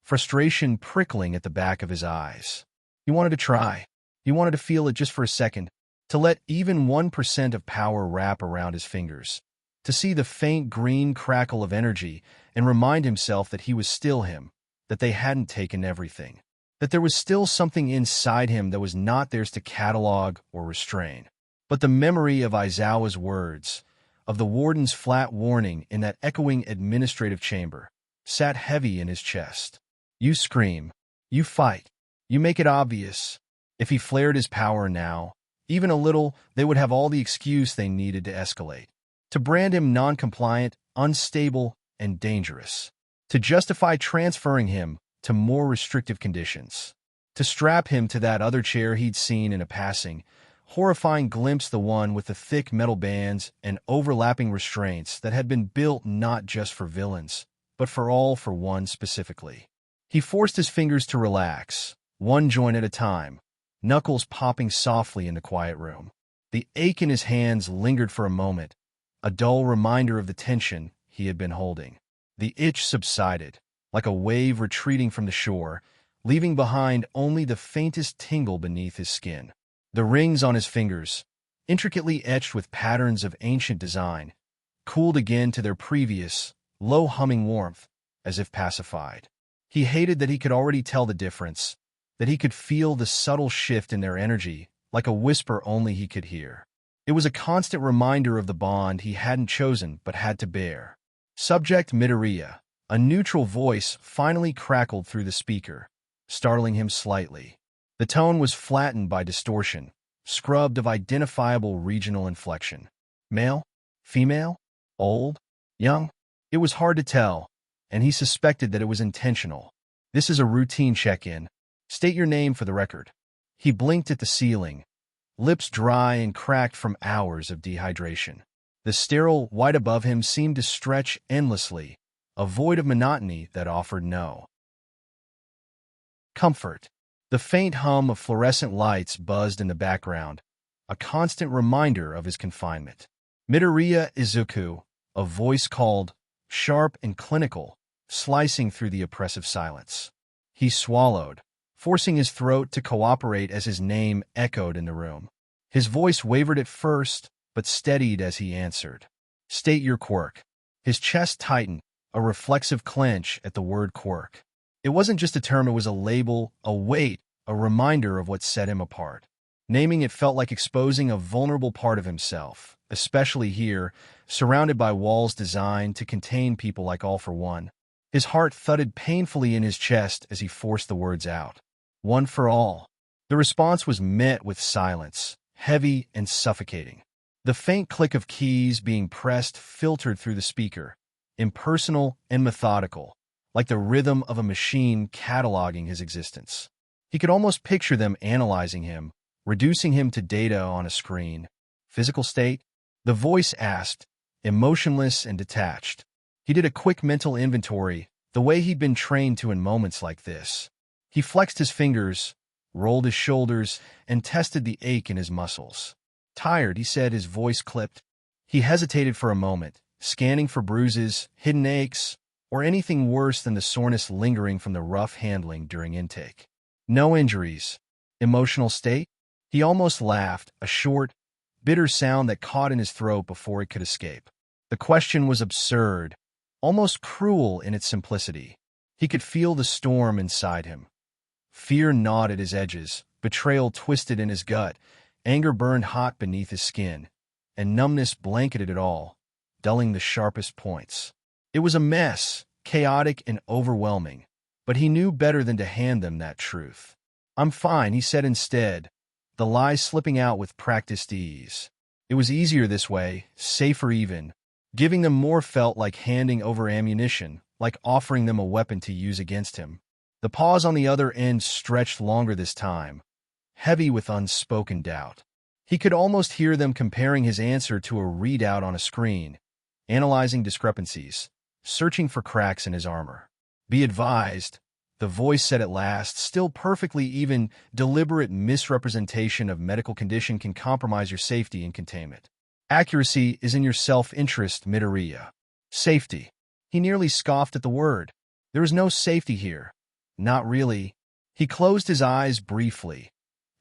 frustration prickling at the back of his eyes. He wanted to try. He wanted to feel it just for a second, to let even 1% of power wrap around his fingers, to see the faint green crackle of energy and remind himself that he was still him, that they hadn't taken everything, that there was still something inside him that was not theirs to catalog or restrain. But the memory of Aizawa's words, of the warden's flat warning in that echoing administrative chamber, sat heavy in his chest. You scream. You fight. You make it obvious. If he flared his power now, even a little, they would have all the excuse they needed to escalate. To brand him non-compliant, unstable, and dangerous. To justify transferring him to more restrictive conditions. To strap him to that other chair he'd seen in a passing, horrifying glimpse, the one with the thick metal bands and overlapping restraints that had been built not just for villains, but for one specifically. He forced his fingers to relax, one joint at a time, knuckles popping softly in the quiet room. The ache in his hands lingered for a moment, a dull reminder of the tension he had been holding. The itch subsided, like a wave retreating from the shore, leaving behind only the faintest tingle beneath his skin. The rings on his fingers, intricately etched with patterns of ancient design, cooled again to their previous, low-humming warmth, as if pacified. He hated that he could already tell the difference, that he could feel the subtle shift in their energy, like a whisper only he could hear. It was a constant reminder of the bond he hadn't chosen but had to bear. Subject Midoriya, a neutral voice finally crackled through the speaker, startling him slightly. The tone was flattened by distortion, scrubbed of identifiable regional inflection. Male? Female? Old? Young? It was hard to tell, and he suspected that it was intentional. This is a routine check-in. State your name for the record. He blinked at the ceiling, lips dry and cracked from hours of dehydration. The sterile white above him seemed to stretch endlessly, a void of monotony that offered no comfort. The faint hum of fluorescent lights buzzed in the background, a constant reminder of his confinement. Midoriya Izuku, a voice called, sharp and clinical, slicing through the oppressive silence. He swallowed, forcing his throat to cooperate as his name echoed in the room. His voice wavered at first, but steadied as he answered. State your quirk. His chest tightened, a reflexive clench at the word quirk. It wasn't just a term, it was a label, a weight, a reminder of what set him apart. Naming it felt like exposing a vulnerable part of himself, especially here, surrounded by walls designed to contain people like All for One. His heart thudded painfully in his chest as he forced the words out. One for all. The response was met with silence, heavy and suffocating. The faint click of keys being pressed filtered through the speaker, impersonal and methodical, like the rhythm of a machine cataloging his existence. He could almost picture them analyzing him, reducing him to data on a screen. Physical state? The voice asked, emotionless and detached. He did a quick mental inventory, the way he'd been trained to in moments like this. He flexed his fingers, rolled his shoulders, and tested the ache in his muscles. Tired, he said, his voice clipped. He hesitated for a moment, scanning for bruises, hidden aches, or anything worse than the soreness lingering from the rough handling during intake. No injuries. Emotional state? He almost laughed, a short, bitter sound that caught in his throat before it could escape. The question was absurd, almost cruel in its simplicity. He could feel the storm inside him. Fear gnawed at his edges, betrayal twisted in his gut, anger burned hot beneath his skin, and numbness blanketed it all, dulling the sharpest points. It was a mess, chaotic and overwhelming, but he knew better than to hand them that truth. "I'm fine," he said instead, the lie slipping out with practiced ease. It was easier this way, safer even. Giving them more felt like handing over ammunition, like offering them a weapon to use against him. The pause on the other end stretched longer this time, heavy with unspoken doubt. He could almost hear them comparing his answer to a readout on a screen, analyzing discrepancies, searching for cracks in his armor. "Be advised," the voice said at last, still perfectly even. "Deliberate misrepresentation of medical condition can compromise your safety and containment. Accuracy is in your self-interest, Midoriya." Safety. He nearly scoffed at the word. There was no safety here. Not really. He closed his eyes briefly,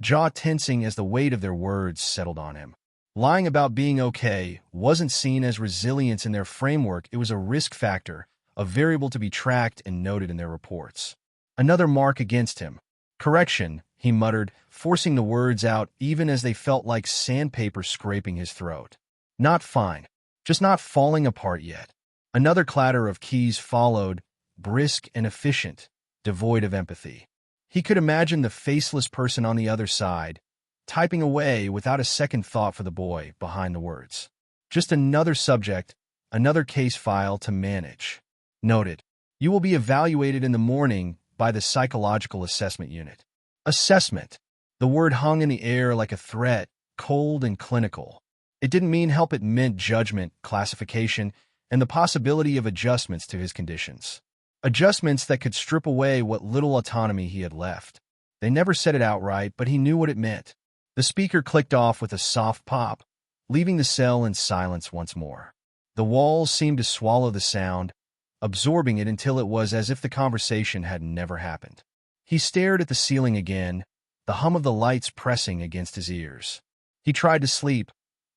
jaw tensing as the weight of their words settled on him. Lying about being okay wasn't seen as resilience in their framework. It was a risk factor, a variable to be tracked and noted in their reports. Another mark against him. "Correction," he muttered, forcing the words out even as they felt like sandpaper scraping his throat. "Not fine. Just not falling apart yet." Another clatter of keys followed, brisk and efficient, devoid of empathy. He could imagine the faceless person on the other side, typing away without a second thought for the boy behind the words. Just another subject, another case file to manage. Noted. You will be evaluated in the morning by the psychological assessment unit. Assessment. The word hung in the air like a threat, cold and clinical. It didn't mean help, it meant judgment, classification, and the possibility of adjustments to his conditions. Adjustments that could strip away what little autonomy he had left. They never said it outright, but he knew what it meant. The speaker clicked off with a soft pop, leaving the cell in silence once more. The walls seemed to swallow the sound, absorbing it until it was as if the conversation had never happened. He stared at the ceiling again, the hum of the lights pressing against his ears. He tried to sleep,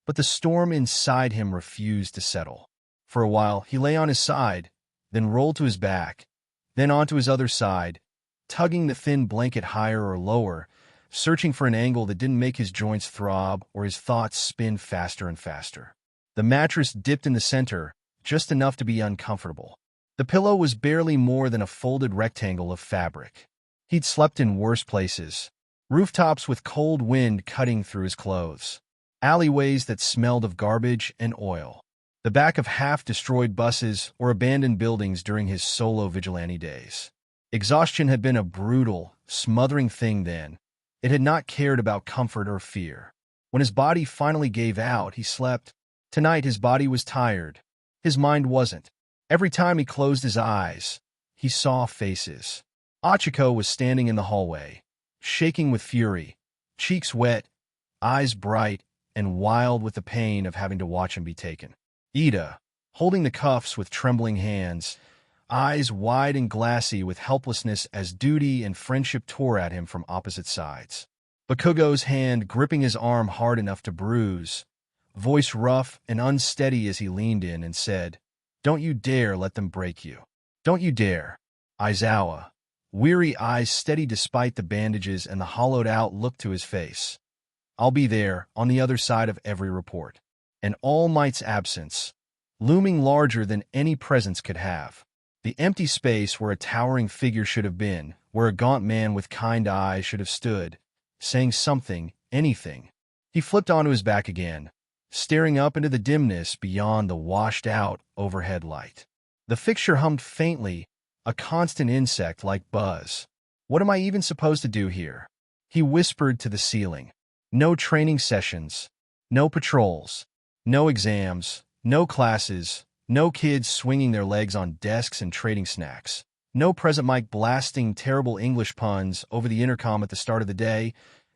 but the storm inside him refused to settle. For a while, he lay on his side, then rolled to his back, then onto his other side, tugging the thin blanket higher or lower, searching for an angle that didn't make his joints throb or his thoughts spin faster and faster. The mattress dipped in the center, just enough to be uncomfortable. The pillow was barely more than a folded rectangle of fabric. He'd slept in worse places. Rooftops with cold wind cutting through his clothes. Alleyways that smelled of garbage and oil. The back of half-destroyed buses or abandoned buildings during his solo vigilante days. Exhaustion had been a brutal, smothering thing then. It had not cared about comfort or fear. When his body finally gave out, he slept. Tonight his body was tired. His mind wasn't. Every time he closed his eyes, he saw faces. Achiko was standing in the hallway, shaking with fury, cheeks wet, eyes bright, and wild with the pain of having to watch him be taken. Ida, holding the cuffs with trembling hands, eyes wide and glassy with helplessness as duty and friendship tore at him from opposite sides. Bakugo's hand gripping his arm hard enough to bruise, voice rough and unsteady as he leaned in and said, "Don't you dare let them break you. Don't you dare." Aizawa, weary eyes steady despite the bandages and the hollowed-out look to his face. "I'll be there, on the other side of every report." And All Might's absence, looming larger than any presence could have. The empty space where a towering figure should have been, where a gaunt man with kind eyes should have stood, saying something, anything. He flipped onto his back again, staring up into the dimness beyond the washed-out overhead light. The fixture hummed faintly, a constant insect-like buzz. "What am I even supposed to do here?" He whispered to the ceiling. "No training sessions, no patrols. No exams, no classes, no kids swinging their legs on desks and trading snacks. No present mic blasting terrible English puns over the intercom at the start of the day.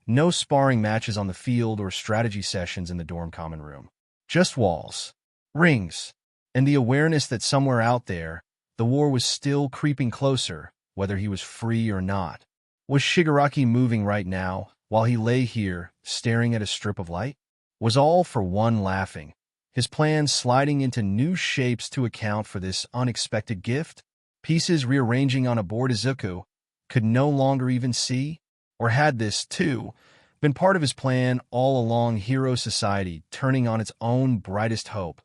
No sparring matches on the field or strategy sessions in the dorm common room. Just walls, rings, and the awareness that somewhere out there, the war was still creeping closer, whether he was free or not. Was Shigaraki moving right now, while he lay here, staring at a strip of light? Was all for one laughing, his plans sliding into new shapes to account for this unexpected gift? Pieces rearranging on a board Izuku could no longer even see? Or had this, too, Been part of his plan all along, hero society turning on its own brightest hope,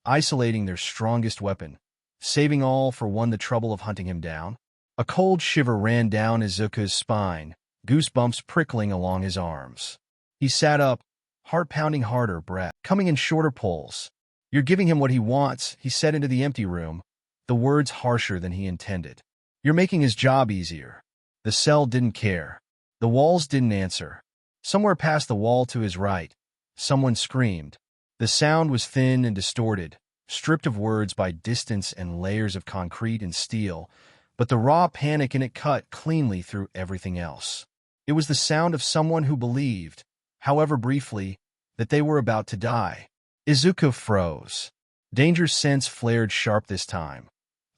isolating their strongest weapon, saving all for one the trouble of hunting him down. A cold shiver ran down Izuku's spine, goosebumps prickling along his arms. He sat up, heart pounding harder, breath coming in shorter pulls. "You're giving him what he wants," he said into the empty room, the words harsher than he intended. "You're making his job easier." The cell didn't care. The walls didn't answer. Somewhere past the wall to his right, someone screamed. The sound was thin and distorted, stripped of words by distance and layers of concrete and steel, but the raw panic in it cut cleanly through everything else. It was the sound of someone who believed, however briefly, that they were about to die. Izuku froze. Danger's sense flared sharp this time,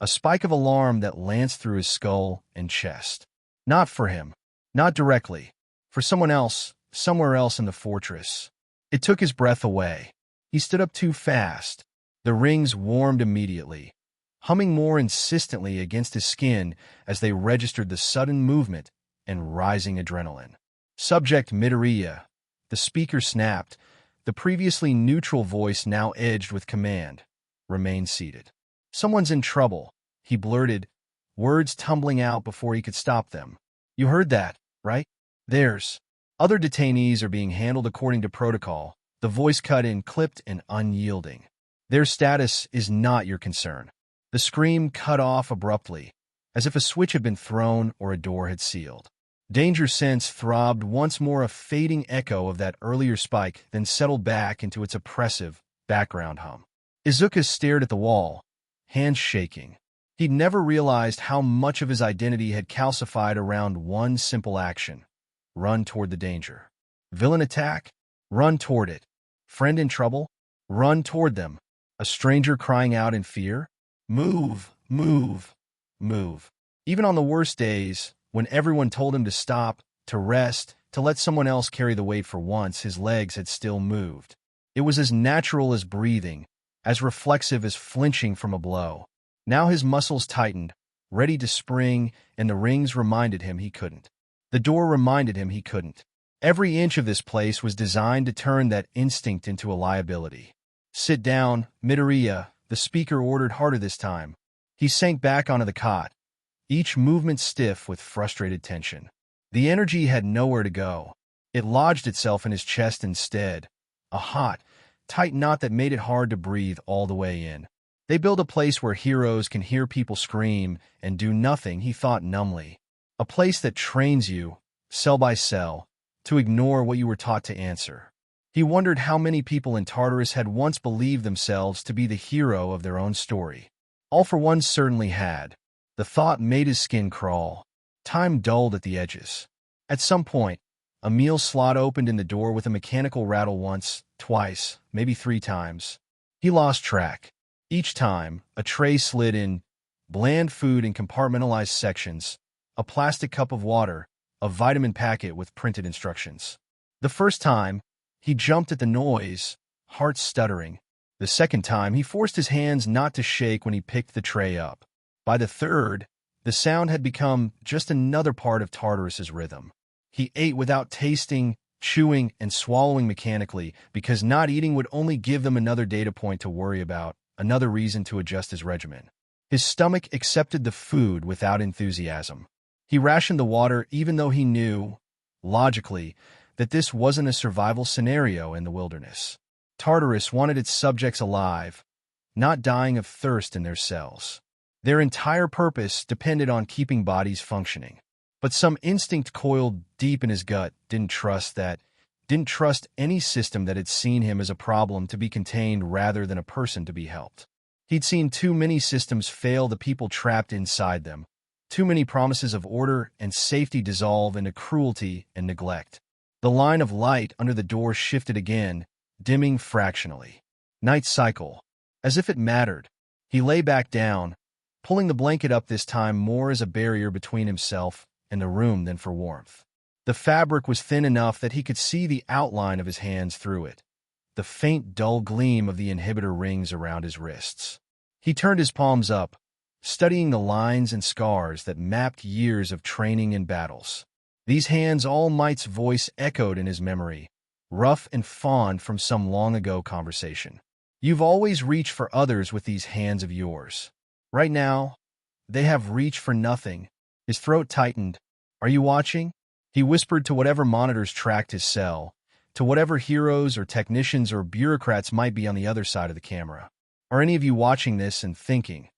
a spike of alarm that lanced through his skull and chest. Not for him. Not directly. For someone else, somewhere else in the fortress. It took his breath away. He stood up too fast. The rings warmed immediately, humming more insistently against his skin as they registered the sudden movement and rising adrenaline. "Subject Midoriya," the speaker snapped, the previously neutral voice now edged with command. "Remain seated." "Someone's in trouble," he blurted, words tumbling out before he could stop them. "You heard that, right? There's other detainees are being handled according to protocol." The voice cut in, clipped and unyielding. "Their status is not your concern." The scream cut off abruptly, as if a switch had been thrown or a door had sealed. Danger's sense throbbed once more, a fading echo of that earlier spike, then settled back into its oppressive background hum. Izuku stared at the wall, hands shaking. He'd never realized how much of his identity had calcified around one simple action: run toward the danger. Villain attack? Run toward it. Friend in trouble? Run toward them. A stranger crying out in fear? Move, move, move. Even on the worst days, when everyone told him to stop, to rest, to let someone else carry the weight for once, his legs had still moved. It was as natural as breathing, as reflexive as flinching from a blow. Now his muscles tightened, ready to spring, and the rings reminded him he couldn't. The door reminded him he couldn't. Every inch of this place was designed to turn that instinct into a liability. "Sit down, Midoriya," the speaker ordered harder this time. He sank back onto the cot, each movement stiff with frustrated tension. The energy had nowhere to go. It lodged itself in his chest instead, a hot, tight knot that made it hard to breathe all the way in. They build a place where heroes can hear people scream and do nothing, he thought numbly. A place that trains you, cell by cell, to ignore what you were taught to answer. He wondered how many people in Tartarus had once believed themselves to be the hero of their own story. All for One certainly had. The thought made his skin crawl. Time dulled at the edges. At some point, a meal slot opened in the door with a mechanical rattle once, twice, maybe 3 times. He lost track. Each time, a tray slid in, bland food in compartmentalized sections, a plastic cup of water, a vitamin packet with printed instructions. The first time, he jumped at the noise, heart stuttering. The second time, he forced his hands not to shake when he picked the tray up. By the third, the sound had become just another part of Tartarus's rhythm. He ate without tasting, chewing, and swallowing mechanically, because not eating would only give them another data point to worry about, another reason to adjust his regimen. His stomach accepted the food without enthusiasm. He rationed the water even though he knew, logically, that this wasn't a survival scenario in the wilderness. Tartarus wanted its subjects alive, not dying of thirst in their cells. Their entire purpose depended on keeping bodies functioning. But some instinct coiled deep in his gut didn't trust any system that had seen him as a problem to be contained rather than a person to be helped. He'd seen too many systems fail the people trapped inside them, too many promises of order and safety dissolve into cruelty and neglect. The line of light under the door shifted again, dimming fractionally. Night cycle. As if it mattered. He lay back down, pulling the blanket up this time more as a barrier between himself and the room than for warmth. The fabric was thin enough that he could see the outline of his hands through it, the faint dull gleam of the inhibitor rings around his wrists. He turned his palms up, studying the lines and scars that mapped years of training and battles. These hands, All Might's voice echoed in his memory, rough and fond from some long-ago conversation. You've always reached for others with these hands of yours. Right now, they have reached for nothing. His throat tightened. Are you watching? He whispered to whatever monitors tracked his cell, to whatever heroes or technicians or bureaucrats might be on the other side of the camera. Are any of you watching this and thinking,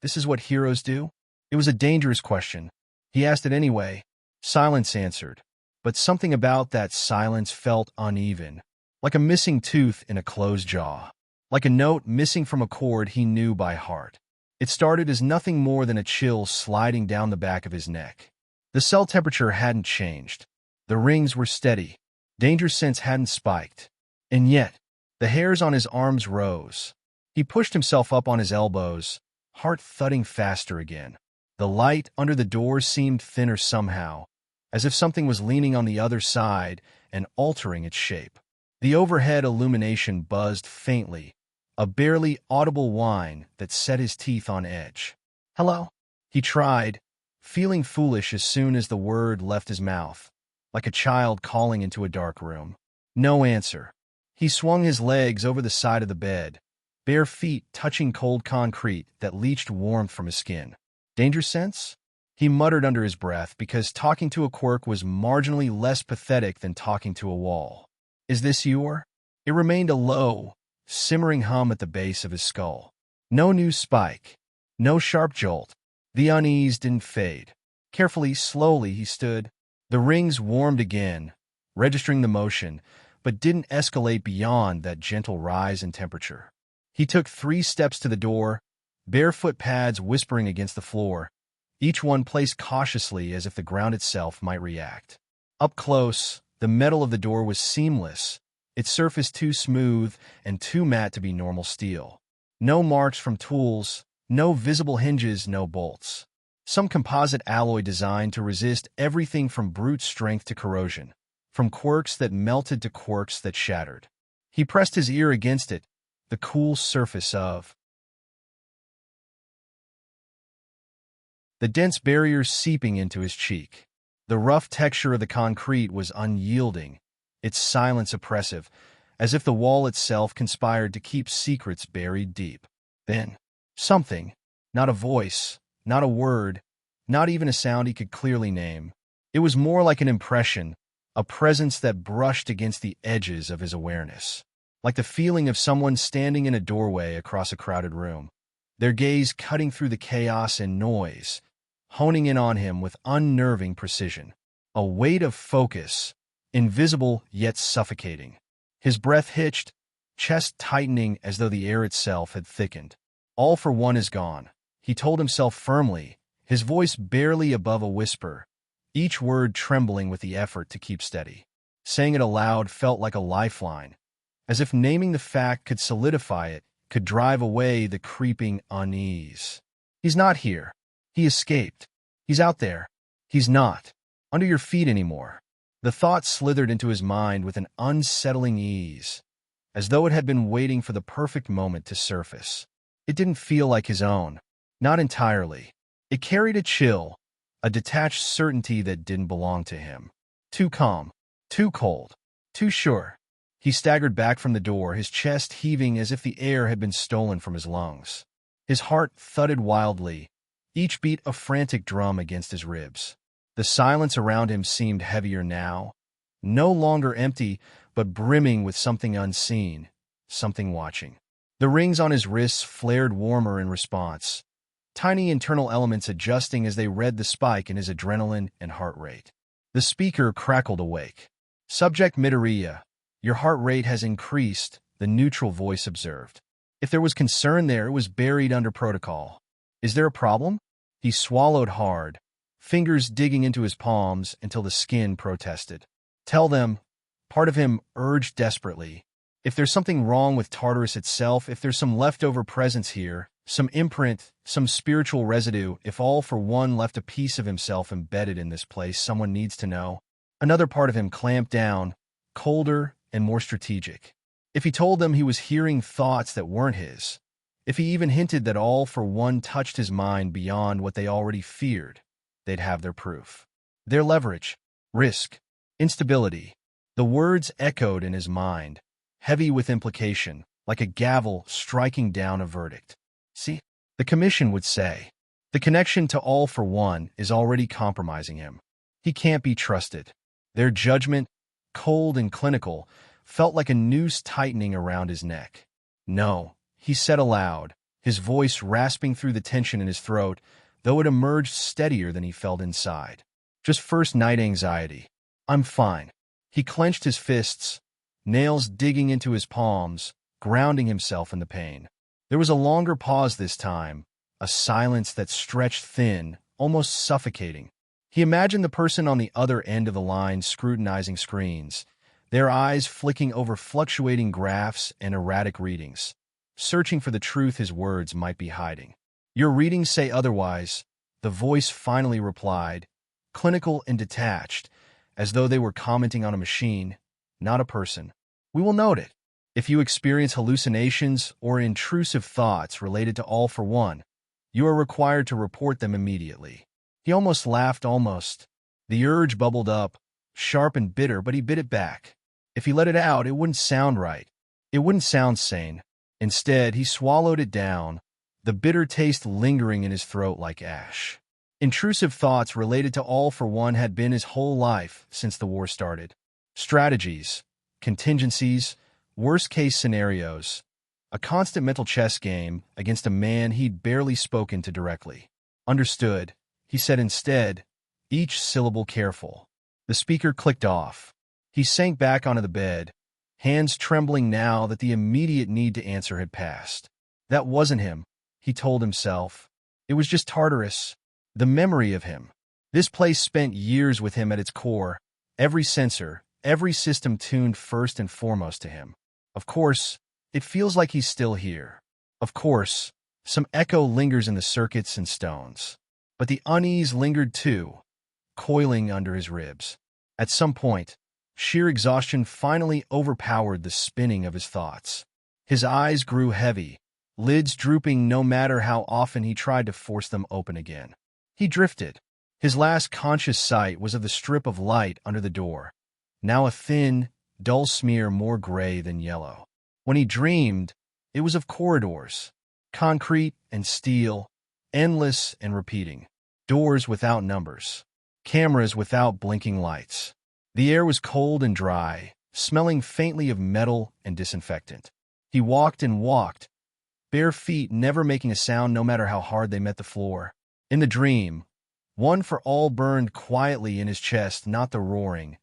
this is what heroes do? It was a dangerous question. He asked it anyway. Silence answered. But something about that silence felt uneven, like a missing tooth in a closed jaw, like a note missing from a chord he knew by heart. It started as nothing more than a chill sliding down the back of his neck. The cell temperature hadn't changed. The rings were steady. Danger sense hadn't spiked. And yet, the hairs on his arms rose. He pushed himself up on his elbows, heart thudding faster again. The light under the door seemed thinner somehow, as if something was leaning on the other side and altering its shape. The overhead illumination buzzed faintly, a barely audible whine that set his teeth on edge. Hello? He tried, feeling foolish as soon as the word left his mouth, like a child calling into a dark room. No answer. He swung his legs over the side of the bed, bare feet touching cold concrete that leached warmth from his skin. Danger sense? He muttered under his breath because talking to a quirk was marginally less pathetic than talking to a wall. Is this your? It remained a low, simmering hum at the base of his skull. No new spike. No sharp jolt. The unease didn't fade. Carefully, slowly, he stood. The rings warmed again, registering the motion, but didn't escalate beyond that gentle rise in temperature. He took 3 steps to the door, barefoot pads whispering against the floor, each one placed cautiously as if the ground itself might react. Up close, the metal of the door was seamless, its surface too smooth and too matte to be normal steel. No marks from tools, no visible hinges, no bolts. Some composite alloy designed to resist everything from brute strength to corrosion, from quirks that melted to quirks that shattered. He pressed his ear against it, the cool surface of the dense barrier seeping into his cheek. The rough texture of the concrete was unyielding, its silence oppressive, as if the wall itself conspired to keep secrets buried deep. Then, something, not a voice, not a word, not even a sound he could clearly name. It was more like an impression, a presence that brushed against the edges of his awareness, like the feeling of someone standing in a doorway across a crowded room, their gaze cutting through the chaos and noise, honing in on him with unnerving precision. A weight of focus, invisible yet suffocating. His breath hitched, chest tightening as though the air itself had thickened. All for one is gone, he told himself firmly, his voice barely above a whisper, each word trembling with the effort to keep steady. Saying it aloud felt like a lifeline, as if naming the fact could solidify it, could drive away the creeping unease. He's not here. He escaped. He's out there. He's not under your feet anymore. The thought slithered into his mind with an unsettling ease, as though it had been waiting for the perfect moment to surface. It didn't feel like his own. Not entirely. It carried a chill, a detached certainty that didn't belong to him. Too calm, too cold, too sure. He staggered back from the door, his chest heaving as if the air had been stolen from his lungs. His heart thudded wildly, each beat a frantic drum against his ribs. The silence around him seemed heavier now, no longer empty, but brimming with something unseen, something watching. The rings on his wrists flared warmer in response, tiny internal elements adjusting as they read the spike in his adrenaline and heart rate. The speaker crackled awake. Subject Midoriya, your heart rate has increased, the neutral voice observed. If there was concern there, it was buried under protocol. Is there a problem? He swallowed hard, fingers digging into his palms until the skin protested. Tell them, part of him urged desperately. If there's something wrong with Tartarus itself, if there's some leftover presence here, some imprint, some spiritual residue, if all for one left a piece of himself embedded in this place, someone needs to know. Another part of him clamped down, colder and more strategic. If he told them he was hearing thoughts that weren't his, if he even hinted that all for one touched his mind beyond what they already feared, they'd have their proof. Their leverage. risk, instability. The words echoed in his mind, heavy with implication, like a gavel striking down a verdict. See, the commission would say. The connection to All for One is already compromising him. He can't be trusted. Their judgment, cold and clinical, felt like a noose tightening around his neck. No, he said aloud, his voice rasping through the tension in his throat, though it emerged steadier than he felt inside. Just first night anxiety. I'm fine. He clenched his fists, nails digging into his palms, grounding himself in the pain. There was a longer pause this time, a silence that stretched thin, almost suffocating. He imagined the person on the other end of the line scrutinizing screens, their eyes flicking over fluctuating graphs and erratic readings, searching for the truth his words might be hiding. Your readings say otherwise, the voice finally replied, clinical and detached, as though they were commenting on a machine, not a person. We will note it. If you experience hallucinations or intrusive thoughts related to All for One, you are required to report them immediately. He almost laughed, almost. The urge bubbled up, sharp and bitter, but he bit it back. If he let it out, it wouldn't sound right. It wouldn't sound sane. Instead, he swallowed it down, the bitter taste lingering in his throat like ash. Intrusive thoughts related to All for One had been his whole life since the war started. Strategies, contingencies, worst-case scenarios. A constant mental chess game against a man he'd barely spoken to directly. Understood, he said instead, each syllable careful. The speaker clicked off. He sank back onto the bed, hands trembling now that the immediate need to answer had passed. That wasn't him, he told himself. It was just Tartarus, the memory of him. This place spent years with him at its core, every sensor, every system tuned first and foremost to him. Of course, it feels like he's still here. Of course, some echo lingers in the circuits and stones. But the unease lingered too, coiling under his ribs. At some point, sheer exhaustion finally overpowered the spinning of his thoughts. His eyes grew heavy, lids drooping no matter how often he tried to force them open again. He drifted. His last conscious sight was of the strip of light under the door, now a thin, dull smear more gray than yellow. When he dreamed, it was of corridors, concrete and steel, endless and repeating, doors without numbers, cameras without blinking lights. The air was cold and dry, smelling faintly of metal and disinfectant. He walked and walked, bare feet never making a sound no matter how hard they met the floor. In the dream, one for all burned quietly in his chest, not the roaring,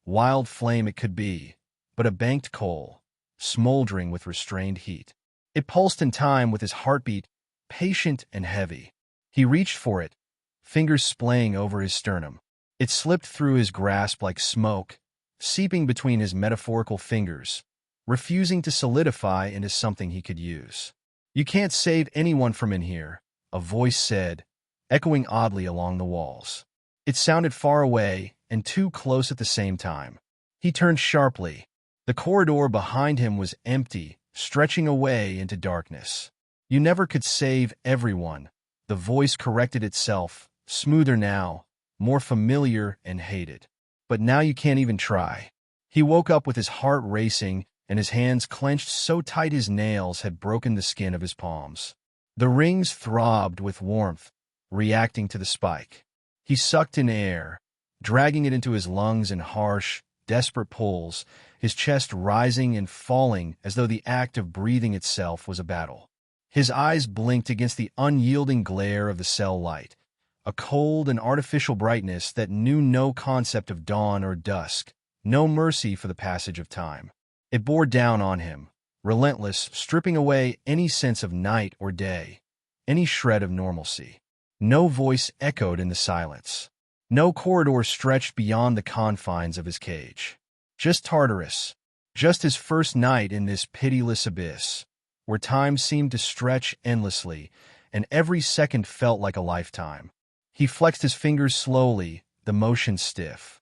wild flame it could be, but a banked coal, smoldering with restrained heat. It pulsed in time with his heartbeat, patient and heavy. He reached for it, fingers splaying over his sternum. It slipped through his grasp like smoke, seeping between his metaphorical fingers, refusing to solidify into something he could use. You can't save anyone from in here, a voice said, echoing oddly along the walls. It sounded far away and too close at the same time. He turned sharply. The corridor behind him was empty, stretching away into darkness. You never could save everyone. The voice corrected itself, smoother now, more familiar and hated. But now you can't even try. He woke up with his heart racing and his hands clenched so tight his nails had broken the skin of his palms. The rings throbbed with warmth, reacting to the spike. He sucked in air, dragging it into his lungs in harsh, desperate pulls, his chest rising and falling as though the act of breathing itself was a battle. His eyes blinked against the unyielding glare of the cell light, a cold and artificial brightness that knew no concept of dawn or dusk, no mercy for the passage of time. It bore down on him, relentless, stripping away any sense of night or day, any shred of normalcy. No voice echoed in the silence. No corridor stretched beyond the confines of his cage. Just Tartarus, just his first night in this pitiless abyss, where time seemed to stretch endlessly, and every second felt like a lifetime. He flexed his fingers slowly, the motion stiff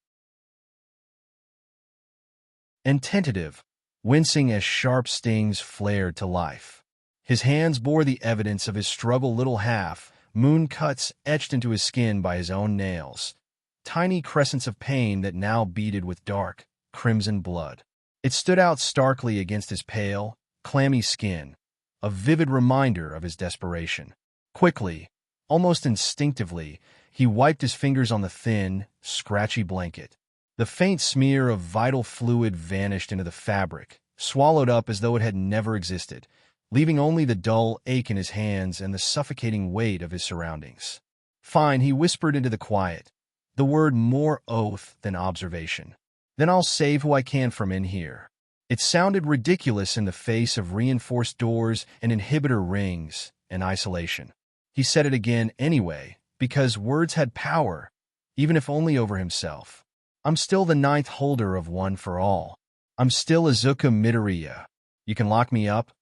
and tentative, wincing as sharp stings flared to life. His hands bore the evidence of his struggle, little half moon cuts etched into his skin by his own nails, tiny crescents of pain that now beaded with dark, crimson blood. It stood out starkly against his pale, clammy skin, a vivid reminder of his desperation. Quickly, almost instinctively, he wiped his fingers on the thin, scratchy blanket. The faint smear of vital fluid vanished into the fabric, swallowed up as though it had never existed, leaving only the dull ache in his hands and the suffocating weight of his surroundings. "Fine," he whispered into the quiet, the word more oath than observation. "Then I'll save who I can from in here." It sounded ridiculous in the face of reinforced doors and inhibitor rings and isolation. He said it again anyway, because words had power, even if only over himself. "I'm still the ninth holder of One for All. I'm still Izuku Midoriya. You can lock me up.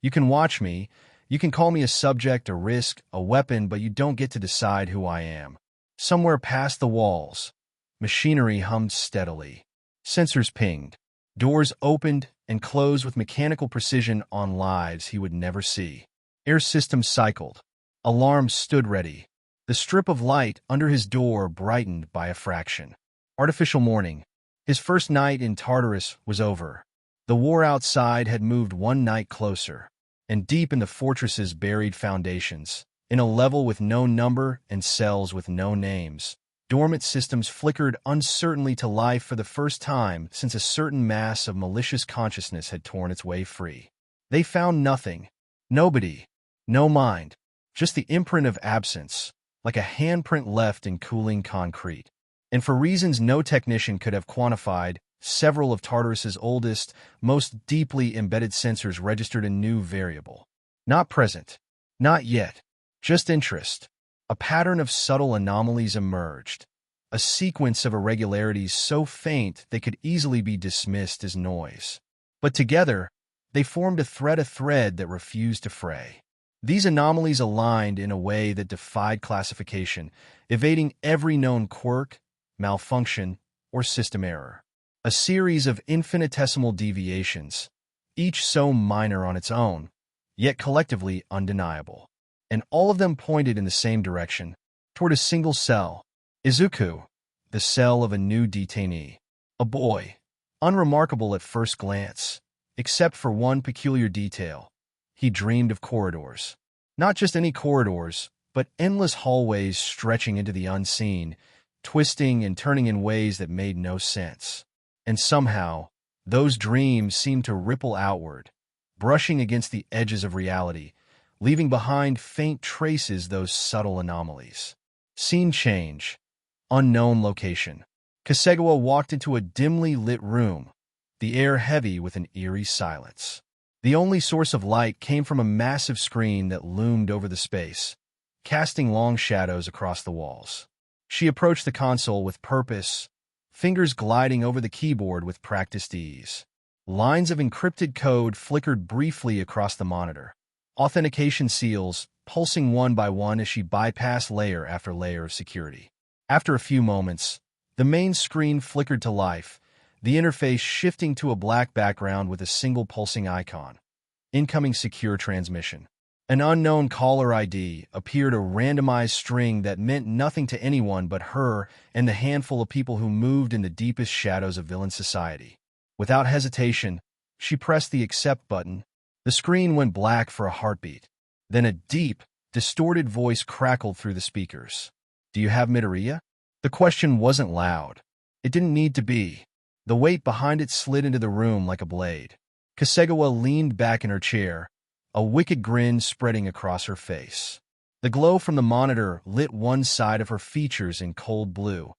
You can watch me. You can call me a subject, a risk, a weapon, but you don't get to decide who I am." Somewhere past the walls, machinery hummed steadily. Sensors pinged. Doors opened and closed with mechanical precision on lives he would never see. Air systems cycled. Alarms stood ready. The strip of light under his door brightened by a fraction. Artificial morning. His first night in Tartarus was over. The war outside had moved one night closer, and deep in the fortress's buried foundations, in a level with no number and cells with no names, dormant systems flickered uncertainly to life for the first time since a certain mass of malicious consciousness had torn its way free. They found nothing, nobody, no mind, just the imprint of absence, like a handprint left in cooling concrete. And for reasons no technician could have quantified, several of Tartarus's oldest, most deeply embedded sensors registered a new variable. Not present. Not yet. Just interest. A pattern of subtle anomalies emerged. A sequence of irregularities so faint they could easily be dismissed as noise. But together, they formed a thread that refused to fray. These anomalies aligned in a way that defied classification, evading every known quirk, malfunction, or system error. A series of infinitesimal deviations, each so minor on its own, yet collectively undeniable. And all of them pointed in the same direction, toward a single cell. Izuku, the cell of a new detainee. A boy, unremarkable at first glance, except for one peculiar detail. He dreamed of corridors. Not just any corridors, but endless hallways stretching into the unseen, twisting and turning in ways that made no sense. And somehow, those dreams seemed to ripple outward, brushing against the edges of reality, leaving behind faint traces those subtle anomalies. Scene change. Unknown location. Kasegawa walked into a dimly lit room, the air heavy with an eerie silence. The only source of light came from a massive screen that loomed over the space, casting long shadows across the walls. She approached the console with purpose, fingers gliding over the keyboard with practiced ease. Lines of encrypted code flickered briefly across the monitor, authentication seals pulsing one by one as she bypassed layer after layer of security. After a few moments, the main screen flickered to life, the interface shifting to a black background with a single pulsing icon. Incoming secure transmission. An unknown caller ID appeared, a randomized string that meant nothing to anyone but her and the handful of people who moved in the deepest shadows of villain society. Without hesitation, she pressed the accept button. The screen went black for a heartbeat. Then a deep, distorted voice crackled through the speakers. "Do you have Midoriya?" The question wasn't loud. It didn't need to be. The weight behind it slid into the room like a blade. Kasegawa leaned back in her chair, a wicked grin spreading across her face. The glow from the monitor lit one side of her features in cold blue,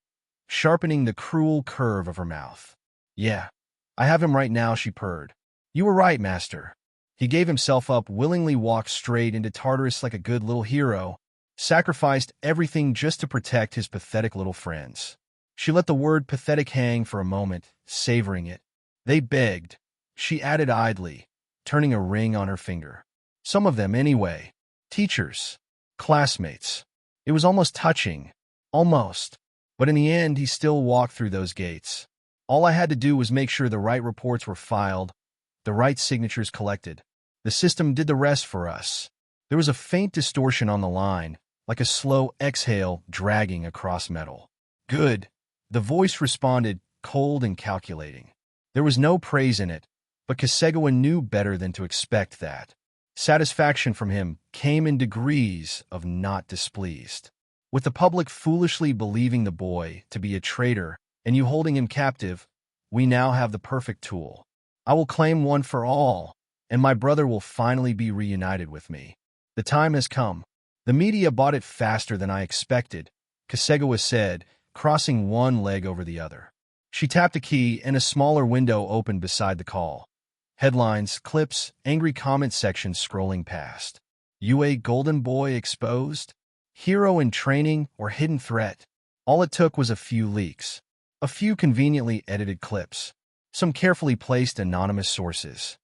sharpening the cruel curve of her mouth. "Yeah, I have him right now," she purred. "You were right, Master." He gave himself up, willingly walked straight into Tartarus like a good little hero, sacrificed everything just to protect his pathetic little friends. She let the word pathetic hang for a moment, savoring it. They begged, she added idly, turning a ring on her finger. Some of them, anyway. Teachers. Classmates. It was almost touching. Almost. But in the end, he still walked through those gates. All I had to do was make sure the right reports were filed, the right signatures collected. The system did the rest for us. There was a faint distortion on the line, like a slow exhale dragging across metal. Good. The voice responded, cold and calculating. There was no praise in it, but Kasegawa knew better than to expect that. Satisfaction from him came in degrees of not displeased. With the public foolishly believing the boy to be a traitor and you holding him captive, we now have the perfect tool. I will claim one for all, and my brother will finally be reunited with me. The time has come. The media bought it faster than I expected, Kasegawa said, crossing one leg over the other. She tapped a key and a smaller window opened beside the call. Headlines, clips, angry comment sections scrolling past. UA Golden Boy exposed? Hero in training or hidden threat? All it took was a few leaks. A few conveniently edited clips. Some carefully placed anonymous sources.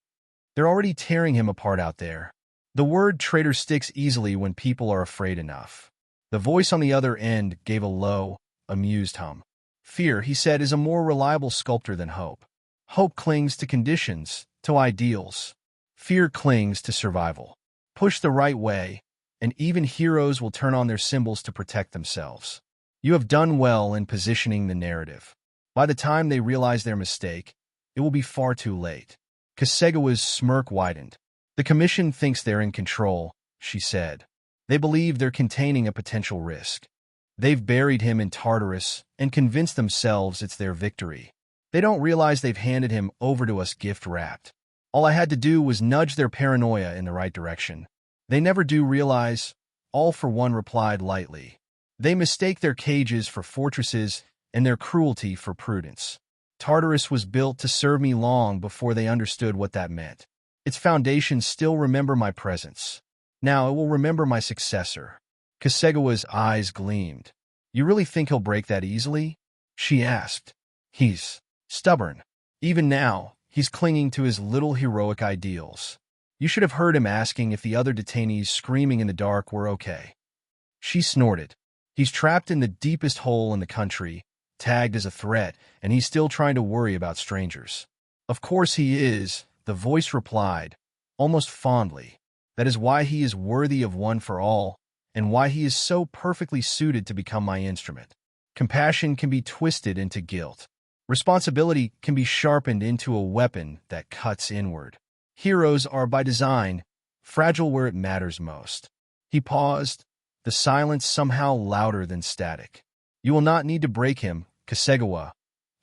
They're already tearing him apart out there. The word traitor sticks easily when people are afraid enough. The voice on the other end gave a low, amused hum. Fear, he said, is a more reliable sculptor than hope. Hope clings to conditions, to ideals. Fear clings to survival. Push the right way, and even heroes will turn on their symbols to protect themselves. You have done well in positioning the narrative. By the time they realize their mistake, it will be far too late. Kasegawa's smirk widened. The commission thinks they're in control, she said. They believe they're containing a potential risk. They've buried him in Tartarus and convinced themselves it's their victory. They don't realize they've handed him over to us gift-wrapped. All I had to do was nudge their paranoia in the right direction. They never do realize, All for One replied lightly. They mistake their cages for fortresses and their cruelty for prudence. Tartarus was built to serve me long before they understood what that meant. Its foundations still remember my presence. Now it will remember my successor. Kasegawa's eyes gleamed. You really think he'll break that easily? She asked. He's stubborn. Even now, he's clinging to his little heroic ideals. You should have heard him asking if the other detainees screaming in the dark were okay. She snorted. He's trapped in the deepest hole in the country, tagged as a threat, and he's still trying to worry about strangers. Of course he is, the voice replied, almost fondly. That is why he is worthy of one for all, and why he is so perfectly suited to become my instrument. Compassion can be twisted into guilt. Responsibility can be sharpened into a weapon that cuts inward. Heroes are, by design, fragile where it matters most. He paused, the silence somehow louder than static. You will not need to break him, Kasegawa.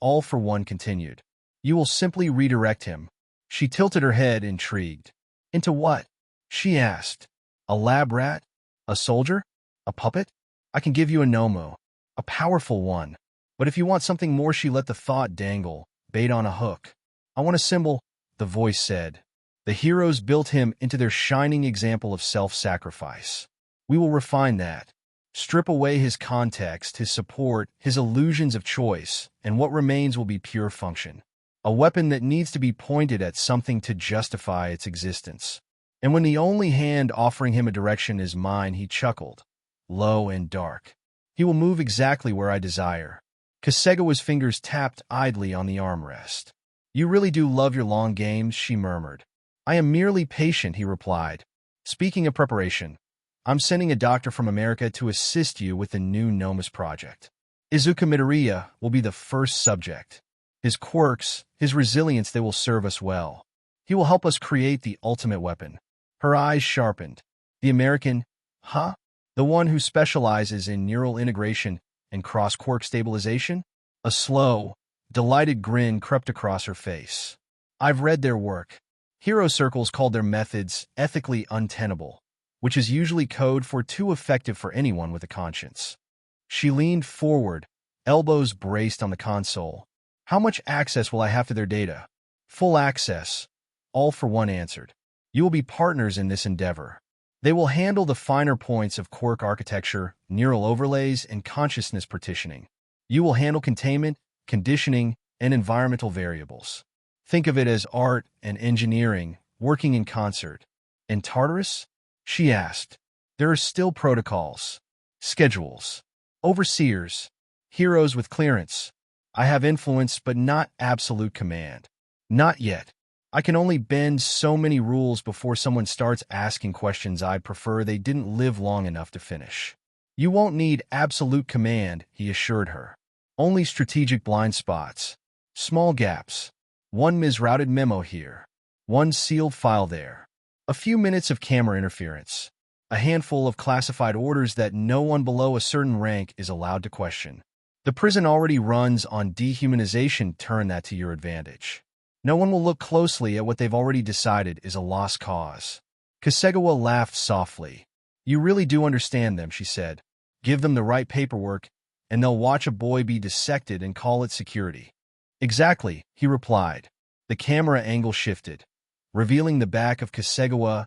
All for One continued. You will simply redirect him. She tilted her head, intrigued. Into what? She asked. A lab rat? A soldier? A puppet? I can give you a Nomu. A powerful one. But if you want something more, she let the thought dangle, bait on a hook. I want a symbol, the voice said. The heroes built him into their shining example of self-sacrifice. We will refine that. Strip away his context, his support, his illusions of choice, and what remains will be pure function. A weapon that needs to be pointed at something to justify its existence. And when the only hand offering him a direction is mine, he chuckled, low and dark. He will move exactly where I desire. Kasegawa's fingers tapped idly on the armrest. You really do love your long games, she murmured. I am merely patient, he replied. Speaking of preparation, I'm sending a doctor from America to assist you with the new Nomus project. Izuku Midoriya will be the first subject. His quirks, his resilience, they will serve us well. He will help us create the ultimate weapon. Her eyes sharpened. The American, huh? The one who specializes in neural integration and cross-quirk stabilization? A slow, delighted grin crept across her face. I've read their work. Hero circles called their methods ethically untenable, which is usually code for too effective for anyone with a conscience. She leaned forward, elbows braced on the console. How much access will I have to their data? Full access. All for One answered. You will be partners in this endeavor. They will handle the finer points of quirk architecture, neural overlays, and consciousness partitioning. You will handle containment, conditioning, and environmental variables. Think of it as art and engineering working in concert. In Tartarus? She asked. There are still protocols, schedules, overseers, heroes with clearance. I have influence, but not absolute command. Not yet. I can only bend so many rules before someone starts asking questions I'd prefer they didn't live long enough to finish. You won't need absolute command, he assured her. Only strategic blind spots. Small gaps. One misrouted memo here. One sealed file there. A few minutes of camera interference. A handful of classified orders that no one below a certain rank is allowed to question. The prison already runs on dehumanization. Turn that to your advantage. No one will look closely at what they've already decided is a lost cause. Kasegawa laughed softly. You really do understand them, she said. Give them the right paperwork, and they'll watch a boy be dissected and call it security. Exactly, he replied. The camera angle shifted, revealing the back of Kasegawa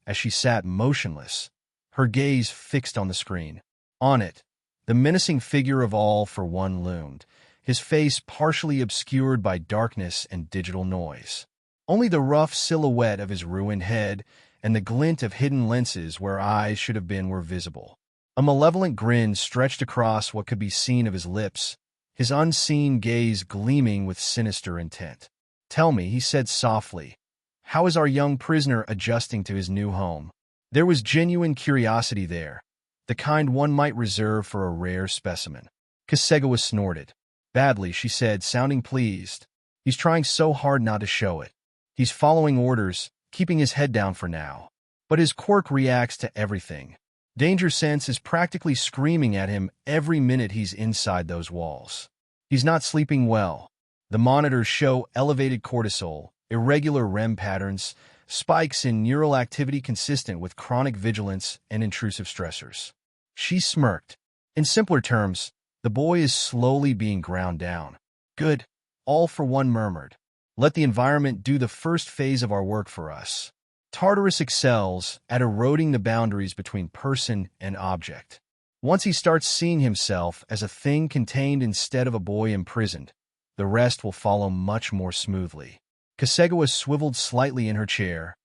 as she sat motionless, her gaze fixed on the screen. On it, the menacing figure of All for One loomed, his face partially obscured by darkness and digital noise. Only the rough silhouette of his ruined head and the glint of hidden lenses where eyes should have been were visible. A malevolent grin stretched across what could be seen of his lips, his unseen gaze gleaming with sinister intent. Tell me, he said softly, how is our young prisoner adjusting to his new home? There was genuine curiosity there, the kind one might reserve for a rare specimen. Kasegawa snorted. Badly, she said, sounding pleased. He's trying so hard not to show it. He's following orders, keeping his head down for now. But his quirk reacts to everything. Danger Sense is practically screaming at him every minute he's inside those walls. He's not sleeping well. The monitors show elevated cortisol, irregular REM patterns, spikes in neural activity consistent with chronic vigilance and intrusive stressors. She smirked. In simpler terms, the boy is slowly being ground down. Good, All for One murmured. Let the environment do the first phase of our work for us. Tartarus excels at eroding the boundaries between person and object. Once he starts seeing himself as a thing contained instead of a boy imprisoned, the rest will follow much more smoothly. Kasegawa swiveled slightly in her chair,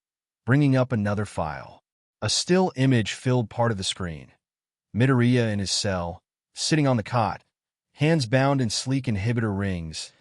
bringing up another file. A still image filled part of the screen. Midoriya in his cell, sitting on the cot, hands bound in sleek inhibitor rings,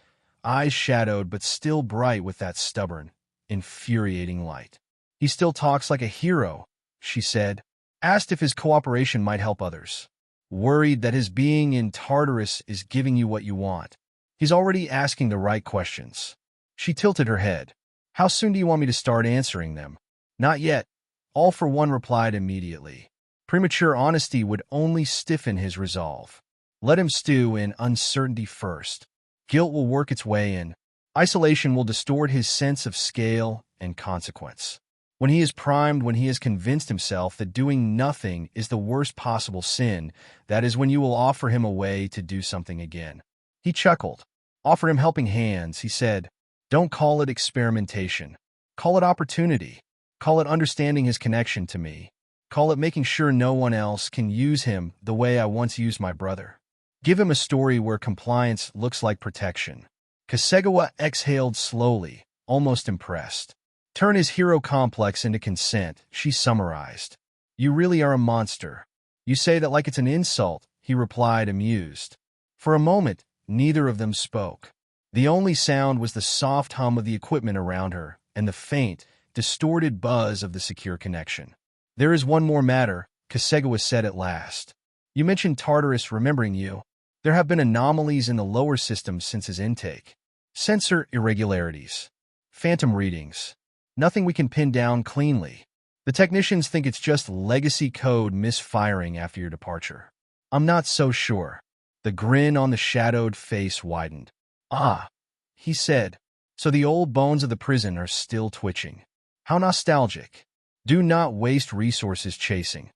eyes shadowed but still bright with that stubborn, infuriating light. He still talks like a hero, she said, asked if his cooperation might help others. Worried that his being in Tartarus is giving you what you want. He's already asking the right questions. She tilted her head. How soon do you want me to start answering them? Not yet, All for One replied immediately. Premature honesty would only stiffen his resolve. Let him stew in uncertainty first. Guilt will work its way in. Isolation will distort his sense of scale and consequence. When he is primed, when he has convinced himself that doing nothing is the worst possible sin, that is when you will offer him a way to do something again. He chuckled. Offer him helping hands, he said. Don't call it experimentation. Call it opportunity. Call it understanding his connection to me. Call it making sure no one else can use him the way I once used my brother. Give him a story where compliance looks like protection. Kasegawa exhaled slowly, almost impressed. Turn his hero complex into consent, she summarized. You really are a monster. You say that like it's an insult, he replied, amused. For a moment, neither of them spoke. The only sound was the soft hum of the equipment around her and the faint, distorted buzz of the secure connection. There is one more matter, Kasegawa said at last. You mentioned Tartarus remembering you. There have been anomalies in the lower systems since his intake. Sensor irregularities. Phantom readings. Nothing we can pin down cleanly. The technicians think it's just legacy code misfiring after your departure. I'm not so sure. The grin on the shadowed face widened. Ah, he said. So the old bones of the prison are still twitching. How nostalgic. Do not waste resources chasing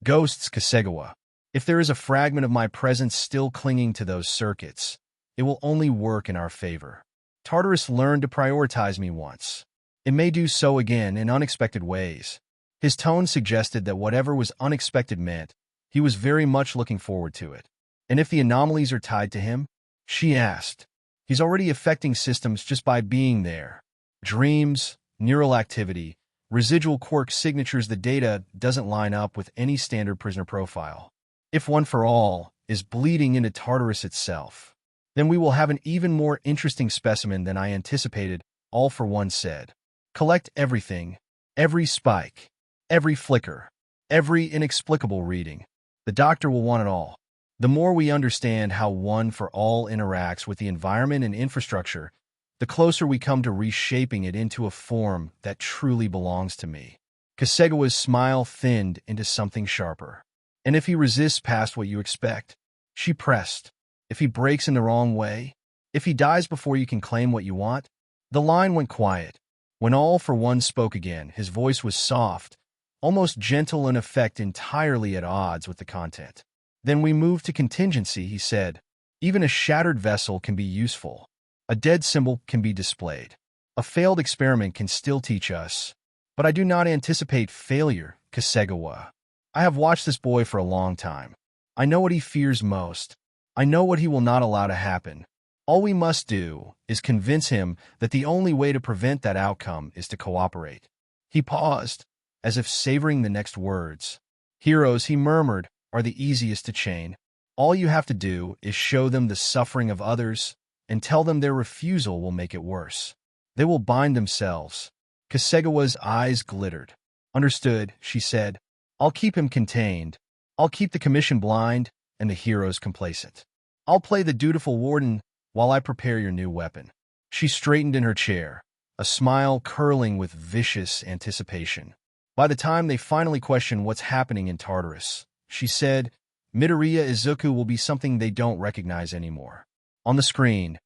ghosts, Kasegawa. If there is a fragment of my presence still clinging to those circuits, it will only work in our favor. Tartarus learned to prioritize me once. It may do so again in unexpected ways. His tone suggested that whatever was unexpected meant, he was very much looking forward to it. And if the anomalies are tied to him? She asked. He's already affecting systems just by being there. Dreams, neural activity, residual quirk signatures. The data doesn't line up with any standard prisoner profile. If One for All is bleeding into Tartarus itself, then we will have an even more interesting specimen than I anticipated, All for One said. Collect everything, every spike, every flicker, every inexplicable reading. The doctor will want it all. The more we understand how One for All interacts with the environment and infrastructure, the closer we come to reshaping it into a form that truly belongs to me. Kasegawa's smile thinned into something sharper. And if he resists past what you expect? She pressed. If he breaks in the wrong way? If he dies before you can claim what you want? The line went quiet. When All for One spoke again, his voice was soft, almost gentle, in effect entirely at odds with the content. Then we moved to contingency, he said. Even a shattered vessel can be useful. A dead symbol can be displayed. A failed experiment can still teach us. But I do not anticipate failure, Kasegawa. I have watched this boy for a long time. I know what he fears most. I know what he will not allow to happen. All we must do is convince him that the only way to prevent that outcome is to cooperate. He paused, as if savoring the next words. Heroes, he murmured, are the easiest to chain. All you have to do is show them the suffering of others and tell them their refusal will make it worse. They will bind themselves. Kasegawa's eyes glittered. Understood, she said. I'll keep him contained. I'll keep the commission blind and the heroes complacent. I'll play the dutiful warden while I prepare your new weapon. She straightened in her chair, a smile curling with vicious anticipation. By the time they finally question what's happening in Tartarus, she said, Midoriya Izuku will be something they don't recognize anymore. On the screen,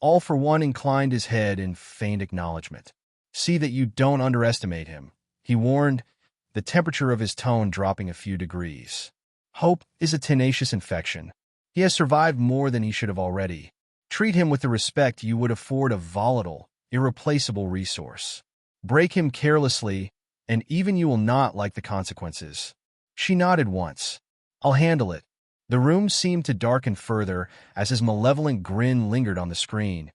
All for One inclined his head in faint acknowledgement. See that you don't underestimate him, he warned, the temperature of his tone dropping a few degrees. Hope is a tenacious infection. He has survived more than he should have already. Treat him with the respect you would afford a volatile, irreplaceable resource. Break him carelessly, and even you will not like the consequences. She nodded once. I'll handle it. The room seemed to darken further as his malevolent grin lingered on the screen.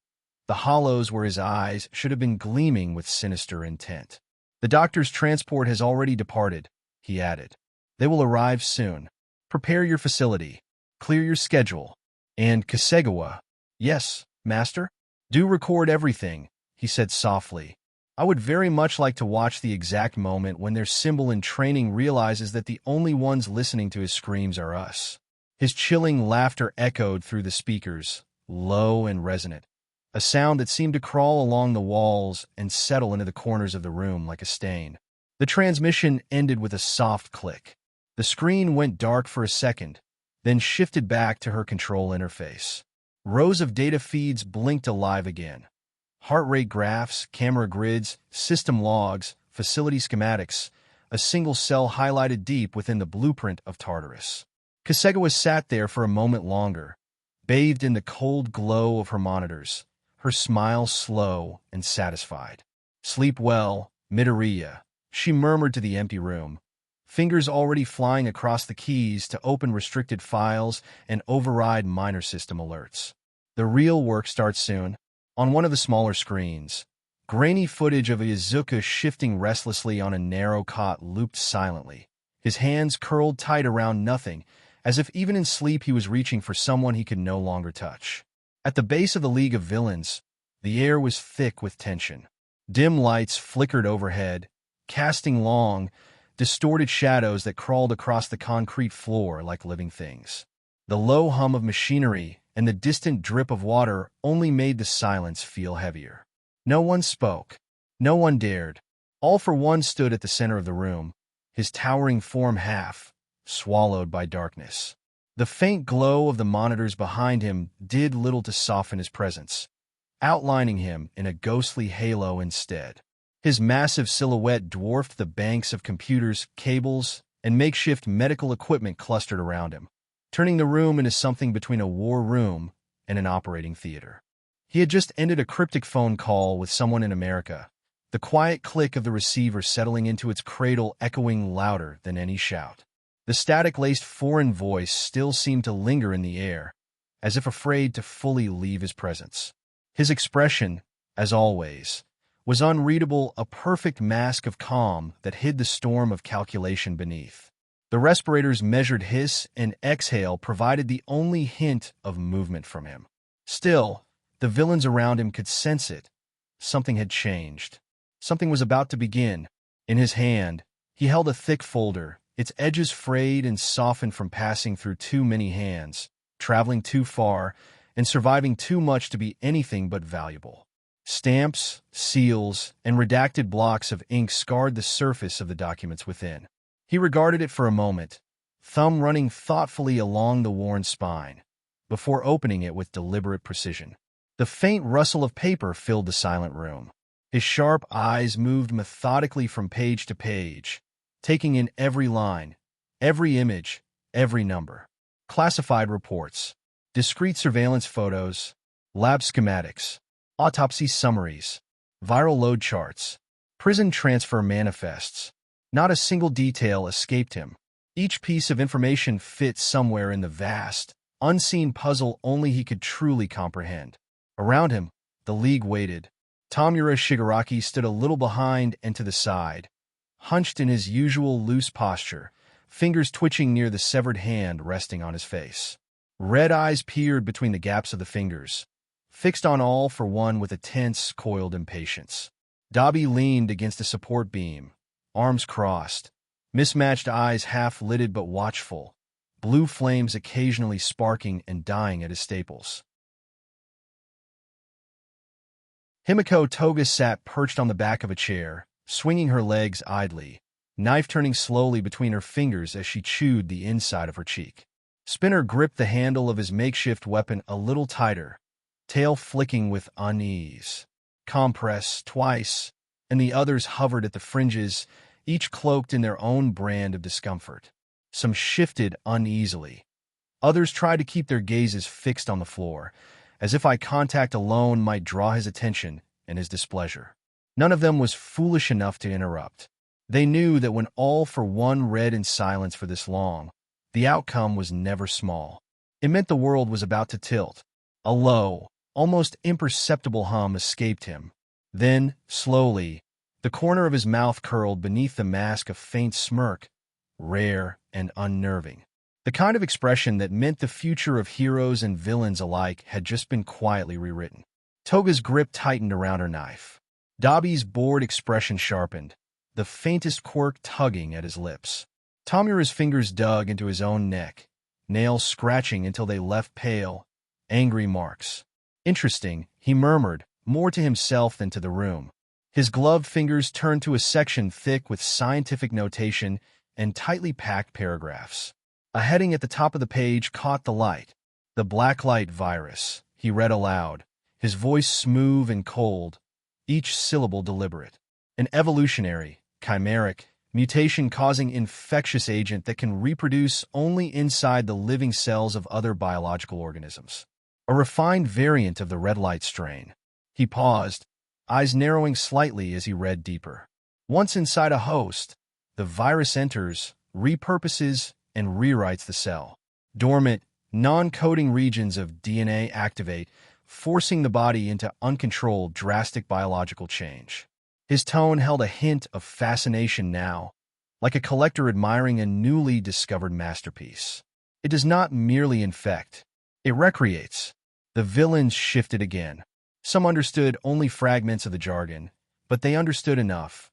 The hollows where his eyes should have been gleaming with sinister intent. The doctor's transport has already departed, he added. They will arrive soon. Prepare your facility. Clear your schedule. And Kasegawa. Yes, master? Do record everything, he said softly. I would very much like to watch the exact moment when their symbol in training realizes that the only ones listening to his screams are us. His chilling laughter echoed through the speakers, low and resonant, a sound that seemed to crawl along the walls and settle into the corners of the room like a stain. The transmission ended with a soft click. The screen went dark for a second, then shifted back to her control interface. Rows of data feeds blinked alive again. Heart rate graphs, camera grids, system logs, facility schematics, a single cell highlighted deep within the blueprint of Tartarus. Kasegawa sat there for a moment longer, bathed in the cold glow of her monitors, her smile slow and satisfied. Sleep well, Midoriya, she murmured to the empty room, fingers already flying across the keys to open restricted files and override minor system alerts. The real work starts soon. On one of the smaller screens, grainy footage of Izuku shifting restlessly on a narrow cot looped silently, his hands curled tight around nothing, as if even in sleep he was reaching for someone he could no longer touch. At the base of the League of Villains, the air was thick with tension. Dim lights flickered overhead, casting long, distorted shadows that crawled across the concrete floor like living things. The low hum of machinery and the distant drip of water only made the silence feel heavier. No one spoke. No one dared. All for One stood at the center of the room, his towering form half swallowed by darkness. The faint glow of the monitors behind him did little to soften his presence, outlining him in a ghostly halo instead. His massive silhouette dwarfed the banks of computers, cables, and makeshift medical equipment clustered around him, turning the room into something between a war room and an operating theater. He had just ended a cryptic phone call with someone in America, the quiet click of the receiver settling into its cradle echoing louder than any shout. The static-laced foreign voice still seemed to linger in the air, as if afraid to fully leave his presence. His expression, as always, was unreadable, a perfect mask of calm that hid the storm of calculation beneath. The respirator's measured hiss and exhale provided the only hint of movement from him. Still, the villains around him could sense it. Something had changed. Something was about to begin. In his hand, he held a thick folder, its edges frayed and softened from passing through too many hands, traveling too far, and surviving too much to be anything but valuable. Stamps, seals, and redacted blocks of ink scarred the surface of the documents within. He regarded it for a moment, thumb running thoughtfully along the worn spine, before opening it with deliberate precision. The faint rustle of paper filled the silent room. His sharp eyes moved methodically from page to page, taking in every line, every image, every number. Classified reports, discrete surveillance photos, lab schematics, autopsy summaries, viral load charts, prison transfer manifests. Not a single detail escaped him. Each piece of information fit somewhere in the vast, unseen puzzle only he could truly comprehend. Around him, the League waited. Tamura Shigaraki stood a little behind and to the side, hunched in his usual loose posture, fingers twitching near the severed hand resting on his face. Red eyes peered between the gaps of the fingers, fixed on All for One with a tense, coiled impatience. Dabi leaned against a support beam, arms crossed, mismatched eyes half-lidded but watchful, blue flames occasionally sparking and dying at his staples. Himiko Toga sat perched on the back of a chair, swinging her legs idly, knife turning slowly between her fingers as she chewed the inside of her cheek. Spinner gripped the handle of his makeshift weapon a little tighter, tail flicking with unease. Compress twice, and the others hovered at the fringes, each cloaked in their own brand of discomfort. Some shifted uneasily. Others tried to keep their gazes fixed on the floor, as if eye contact alone might draw his attention and his displeasure. None of them was foolish enough to interrupt. They knew that when All for One read in silence for this long, the outcome was never small. It meant the world was about to tilt. A low, almost imperceptible hum escaped him. Then, slowly, the corner of his mouth curled beneath the mask of faint smirk, rare and unnerving. The kind of expression that meant the future of heroes and villains alike had just been quietly rewritten. Toga's grip tightened around her knife. Dabi's bored expression sharpened, the faintest quirk tugging at his lips. Tamura's fingers dug into his own neck, nails scratching until they left pale, angry marks. Interesting, he murmured, more to himself than to the room. His gloved fingers turned to a section thick with scientific notation and tightly packed paragraphs. A heading at the top of the page caught the light. The blacklight virus, he read aloud, his voice smooth and cold, each syllable deliberate. An evolutionary, chimeric, mutation-causing infectious agent that can reproduce only inside the living cells of other biological organisms. A refined variant of the red light strain. He paused, eyes narrowing slightly as he read deeper. Once inside a host, the virus enters, repurposes, and rewrites the cell. Dormant, non-coding regions of DNA activate, forcing the body into uncontrolled, drastic biological change. His tone held a hint of fascination now, like a collector admiring a newly discovered masterpiece. It does not merely infect, it recreates. The villains shifted again. Some understood only fragments of the jargon, but they understood enough.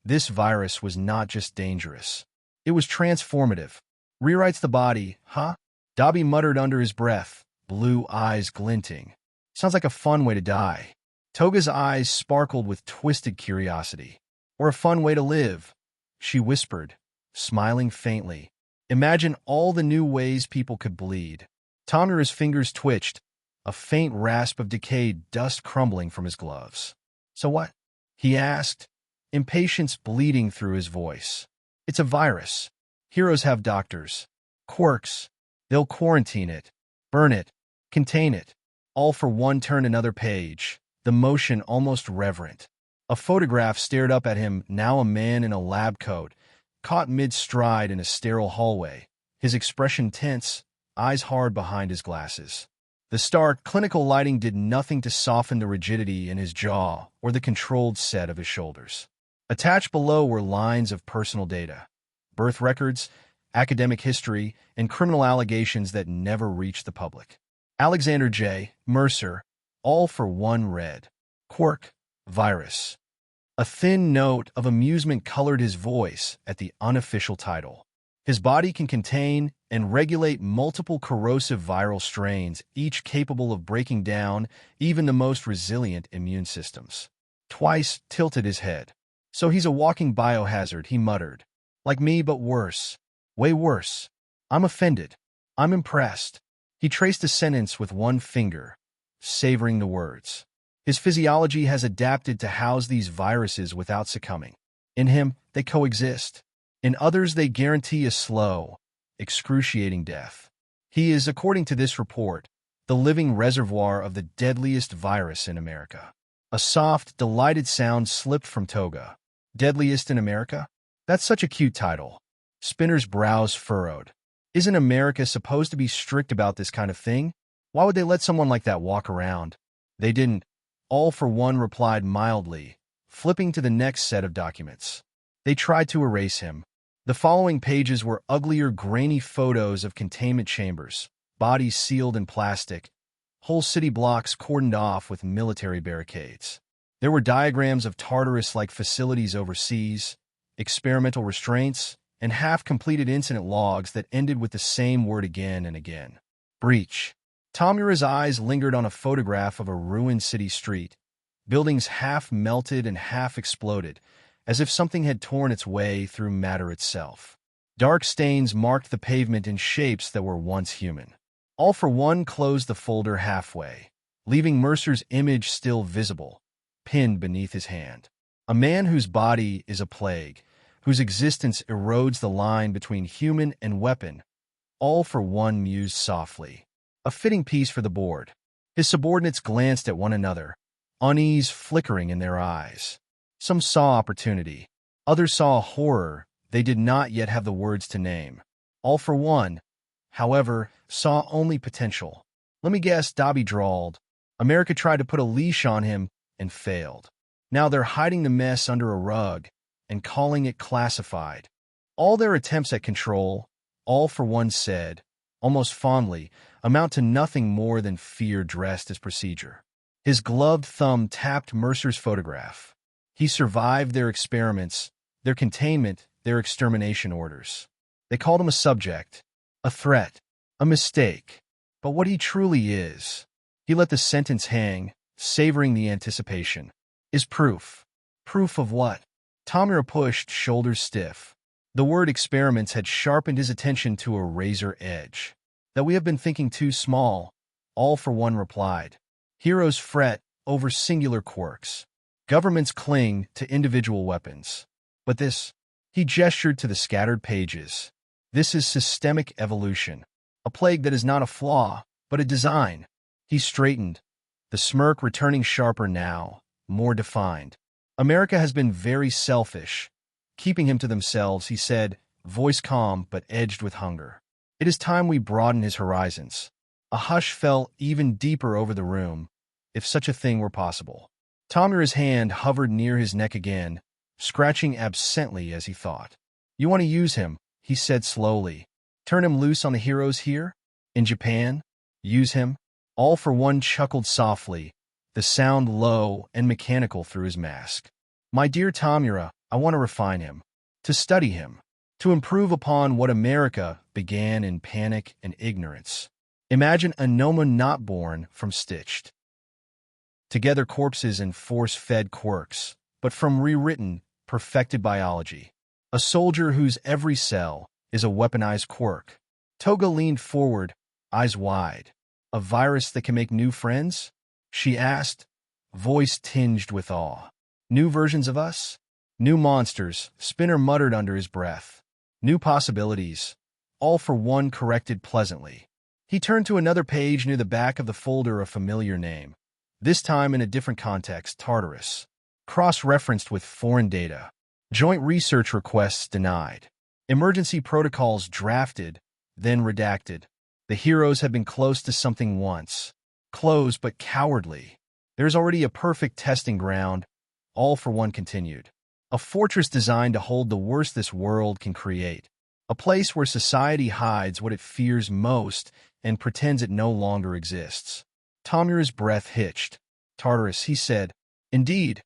This virus was not just dangerous. It was transformative. Rewrites the body, huh? Dabi muttered under his breath, blue eyes glinting. Sounds like a fun way to die. Toga's eyes sparkled with twisted curiosity. Or a fun way to live, she whispered, smiling faintly. Imagine all the new ways people could bleed. Tamura's fingers twitched, a faint rasp of decayed dust crumbling from his gloves. So what? He asked, impatience bleeding through his voice. It's a virus. Heroes have doctors. Quirks. They'll quarantine it, burn it, contain it. All for One turned another page, the motion almost reverent. A photograph stared up at him, now a man in a lab coat, caught mid-stride in a sterile hallway, his expression tense, eyes hard behind his glasses. The stark, clinical lighting did nothing to soften the rigidity in his jaw or the controlled set of his shoulders. Attached below were lines of personal data, birth records, academic history, and criminal allegations that never reached the public. Alexander J. Mercer, All for One read. Quirk, virus. A thin note of amusement colored his voice at the unofficial title. His body can contain and regulate multiple corrosive viral strains, each capable of breaking down even the most resilient immune systems. Twice tilted his head. So he's a walking biohazard, he muttered. Like me, but worse. Way worse. I'm offended. I'm impressed. He traced a sentence with one finger, savoring the words. His physiology has adapted to house these viruses without succumbing. In him, they coexist. In others, they guarantee a slow, excruciating death. He is, according to this report, the living reservoir of the deadliest virus in America. A soft, delighted sound slipped from Toga. Deadliest in America? That's such a cute title. Spinner's brows furrowed. Isn't America supposed to be strict about this kind of thing? Why would they let someone like that walk around? They didn't. All for One replied mildly, flipping to the next set of documents. They tried to erase him. The following pages were uglier, grainy photos of containment chambers, bodies sealed in plastic, whole city blocks cordoned off with military barricades. There were diagrams of Tartarus-like facilities overseas, experimental restraints, and half-completed incident logs that ended with the same word again and again. Breach. Tamura's eyes lingered on a photograph of a ruined city street, buildings half melted and half exploded, as if something had torn its way through matter itself. Dark stains marked the pavement in shapes that were once human. All for One closed the folder halfway, leaving Mercer's image still visible, pinned beneath his hand. A man whose body is a plague, whose existence erodes the line between human and weapon. All for One mused softly. A fitting piece for the board. His subordinates glanced at one another, unease flickering in their eyes. Some saw opportunity. Others saw horror they did not yet have the words to name. All for One, however, saw only potential. Let me guess, Dobby drawled. America tried to put a leash on him and failed. Now they're hiding the mess under a rug and calling it classified. All their attempts at control, All for One said, almost fondly, amount to nothing more than fear dressed as procedure. His gloved thumb tapped Mercer's photograph. He survived their experiments, their containment, their extermination orders. They called him a subject, a threat, a mistake. But what he truly is, he let the sentence hang, savoring the anticipation, is proof. Proof of what? Tamura pushed, shoulders stiff. The word experiments had sharpened his attention to a razor edge. That we have been thinking too small, All for One replied. Heroes fret over singular quirks. Governments cling to individual weapons. But this, he gestured to the scattered pages. This is systemic evolution. A plague that is not a flaw, but a design. He straightened, the smirk returning sharper now, more defined. America has been very selfish, keeping him to themselves, he said, voice calm but edged with hunger. It is time we broaden his horizons. A hush fell even deeper over the room, if such a thing were possible. Tamura's hand hovered near his neck again, scratching absently as he thought. You want to use him, he said slowly. Turn him loose on the heroes here? In Japan? Use him? All for One chuckled softly, the sound low and mechanical through his mask. My dear Tamura, I want to refine him, to study him, to improve upon what America began in panic and ignorance. Imagine a Noma not born from stitched together corpses and force-fed quirks, but from rewritten, perfected biology. A soldier whose every cell is a weaponized quirk. Toga leaned forward, eyes wide. A virus that can make new friends? She asked, voice tinged with awe. New versions of us? New monsters, Spinner muttered under his breath. New possibilities. All for One corrected pleasantly. He turned to another page near the back of the folder, a familiar name. This time in a different context, Tartarus. Cross-referenced with foreign data. Joint research requests denied. Emergency protocols drafted, then redacted. The heroes had been close to something once. Close but cowardly. There's already a perfect testing ground, All for One continued. A fortress designed to hold the worst this world can create. A place where society hides what it fears most and pretends it no longer exists. Tamura's breath hitched. Tartarus, he said. Indeed,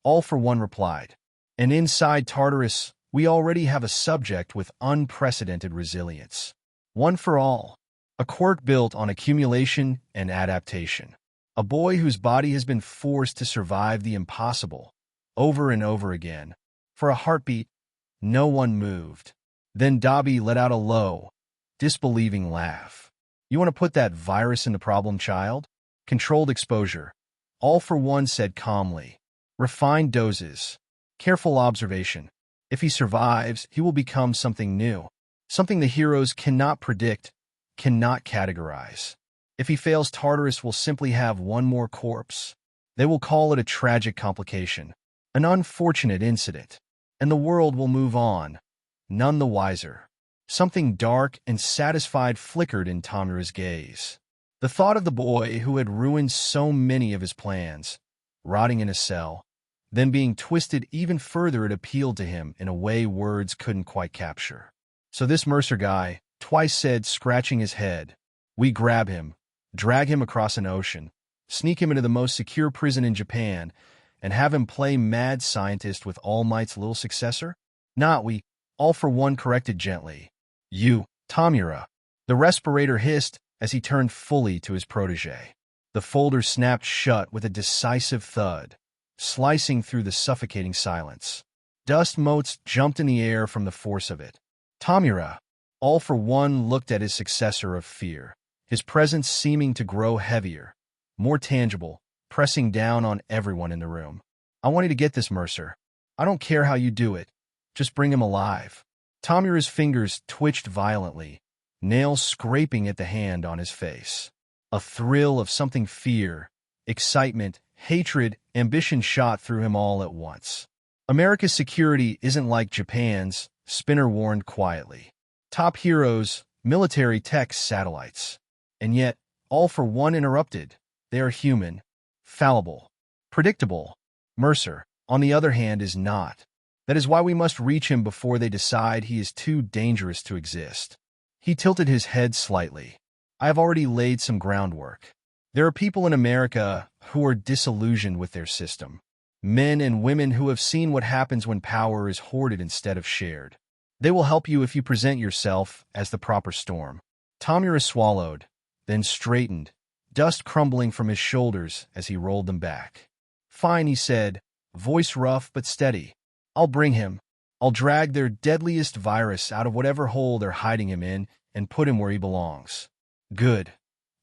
All for One replied. And inside Tartarus, We already have a subject with unprecedented resilience. One for all. A quirk built on accumulation and adaptation. A boy whose body has been forced to survive the impossible, over and over again. For a heartbeat, no one moved. Then Dobby let out a low, disbelieving laugh. You want to put that virus in the problem child? Controlled exposure. All for one said calmly. Refined doses. Careful observation. If he survives, he will become something new. Something the heroes cannot predict, cannot categorize. If he fails, Tartarus will simply have one more corpse. They will call it a tragic complication, an unfortunate incident, and the world will move on, none the wiser. Something dark and satisfied flickered in Tamura's gaze. The thought of the boy who had ruined so many of his plans, rotting in a cell, then being twisted even further, it appealed to him in a way words couldn't quite capture. So this Mercer guy, Twice said, scratching his head. We grab him, drag him across an ocean, sneak him into the most secure prison in Japan, and have him play mad scientist with All Might's little successor? Not we, All for One corrected gently. You, Tamura. The respirator hissed as he turned fully to his protege. The folder snapped shut with a decisive thud, slicing through the suffocating silence. Dust motes jumped in the air from the force of it. Tamura. All for One looked at his successor of fear, his presence seeming to grow heavier, more tangible, pressing down on everyone in the room. I want you to get this, Mercer. I don't care how you do it. Just bring him alive. Tamura's fingers twitched violently, nails scraping at the hand on his face. A thrill of something fear, excitement, hatred, ambition shot through him all at once. America's security isn't like Japan's, Spinner warned quietly. Top heroes, military tech, satellites. And yet, All for One interrupted. They are human, fallible, predictable. Mercer, on the other hand, is not. That is why we must reach him before they decide he is too dangerous to exist. He tilted his head slightly. I have already laid some groundwork. There are people in America who are disillusioned with their system. Men and women who have seen what happens when power is hoarded instead of shared. They will help you if you present yourself as the proper storm. Tamura swallowed, then straightened, dust crumbling from his shoulders as he rolled them back. Fine, he said, voice rough but steady. I'll bring him. I'll drag their deadliest virus out of whatever hole they're hiding him in and put him where he belongs. Good.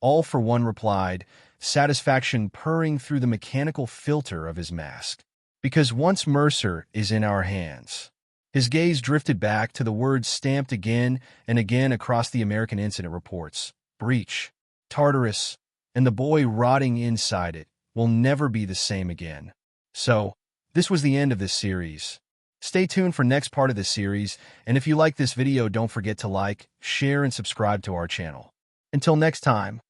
All for One replied, satisfaction purring through the mechanical filter of his mask. Because once Mercer is in our hands. His gaze drifted back to the words stamped again and again across the American incident reports. Breach, Tartarus, and the boy rotting inside it will never be the same again. So, this was the end of this series. Stay tuned for next part of this series, and if you like this video, don't forget to like, share, and subscribe to our channel. Until next time.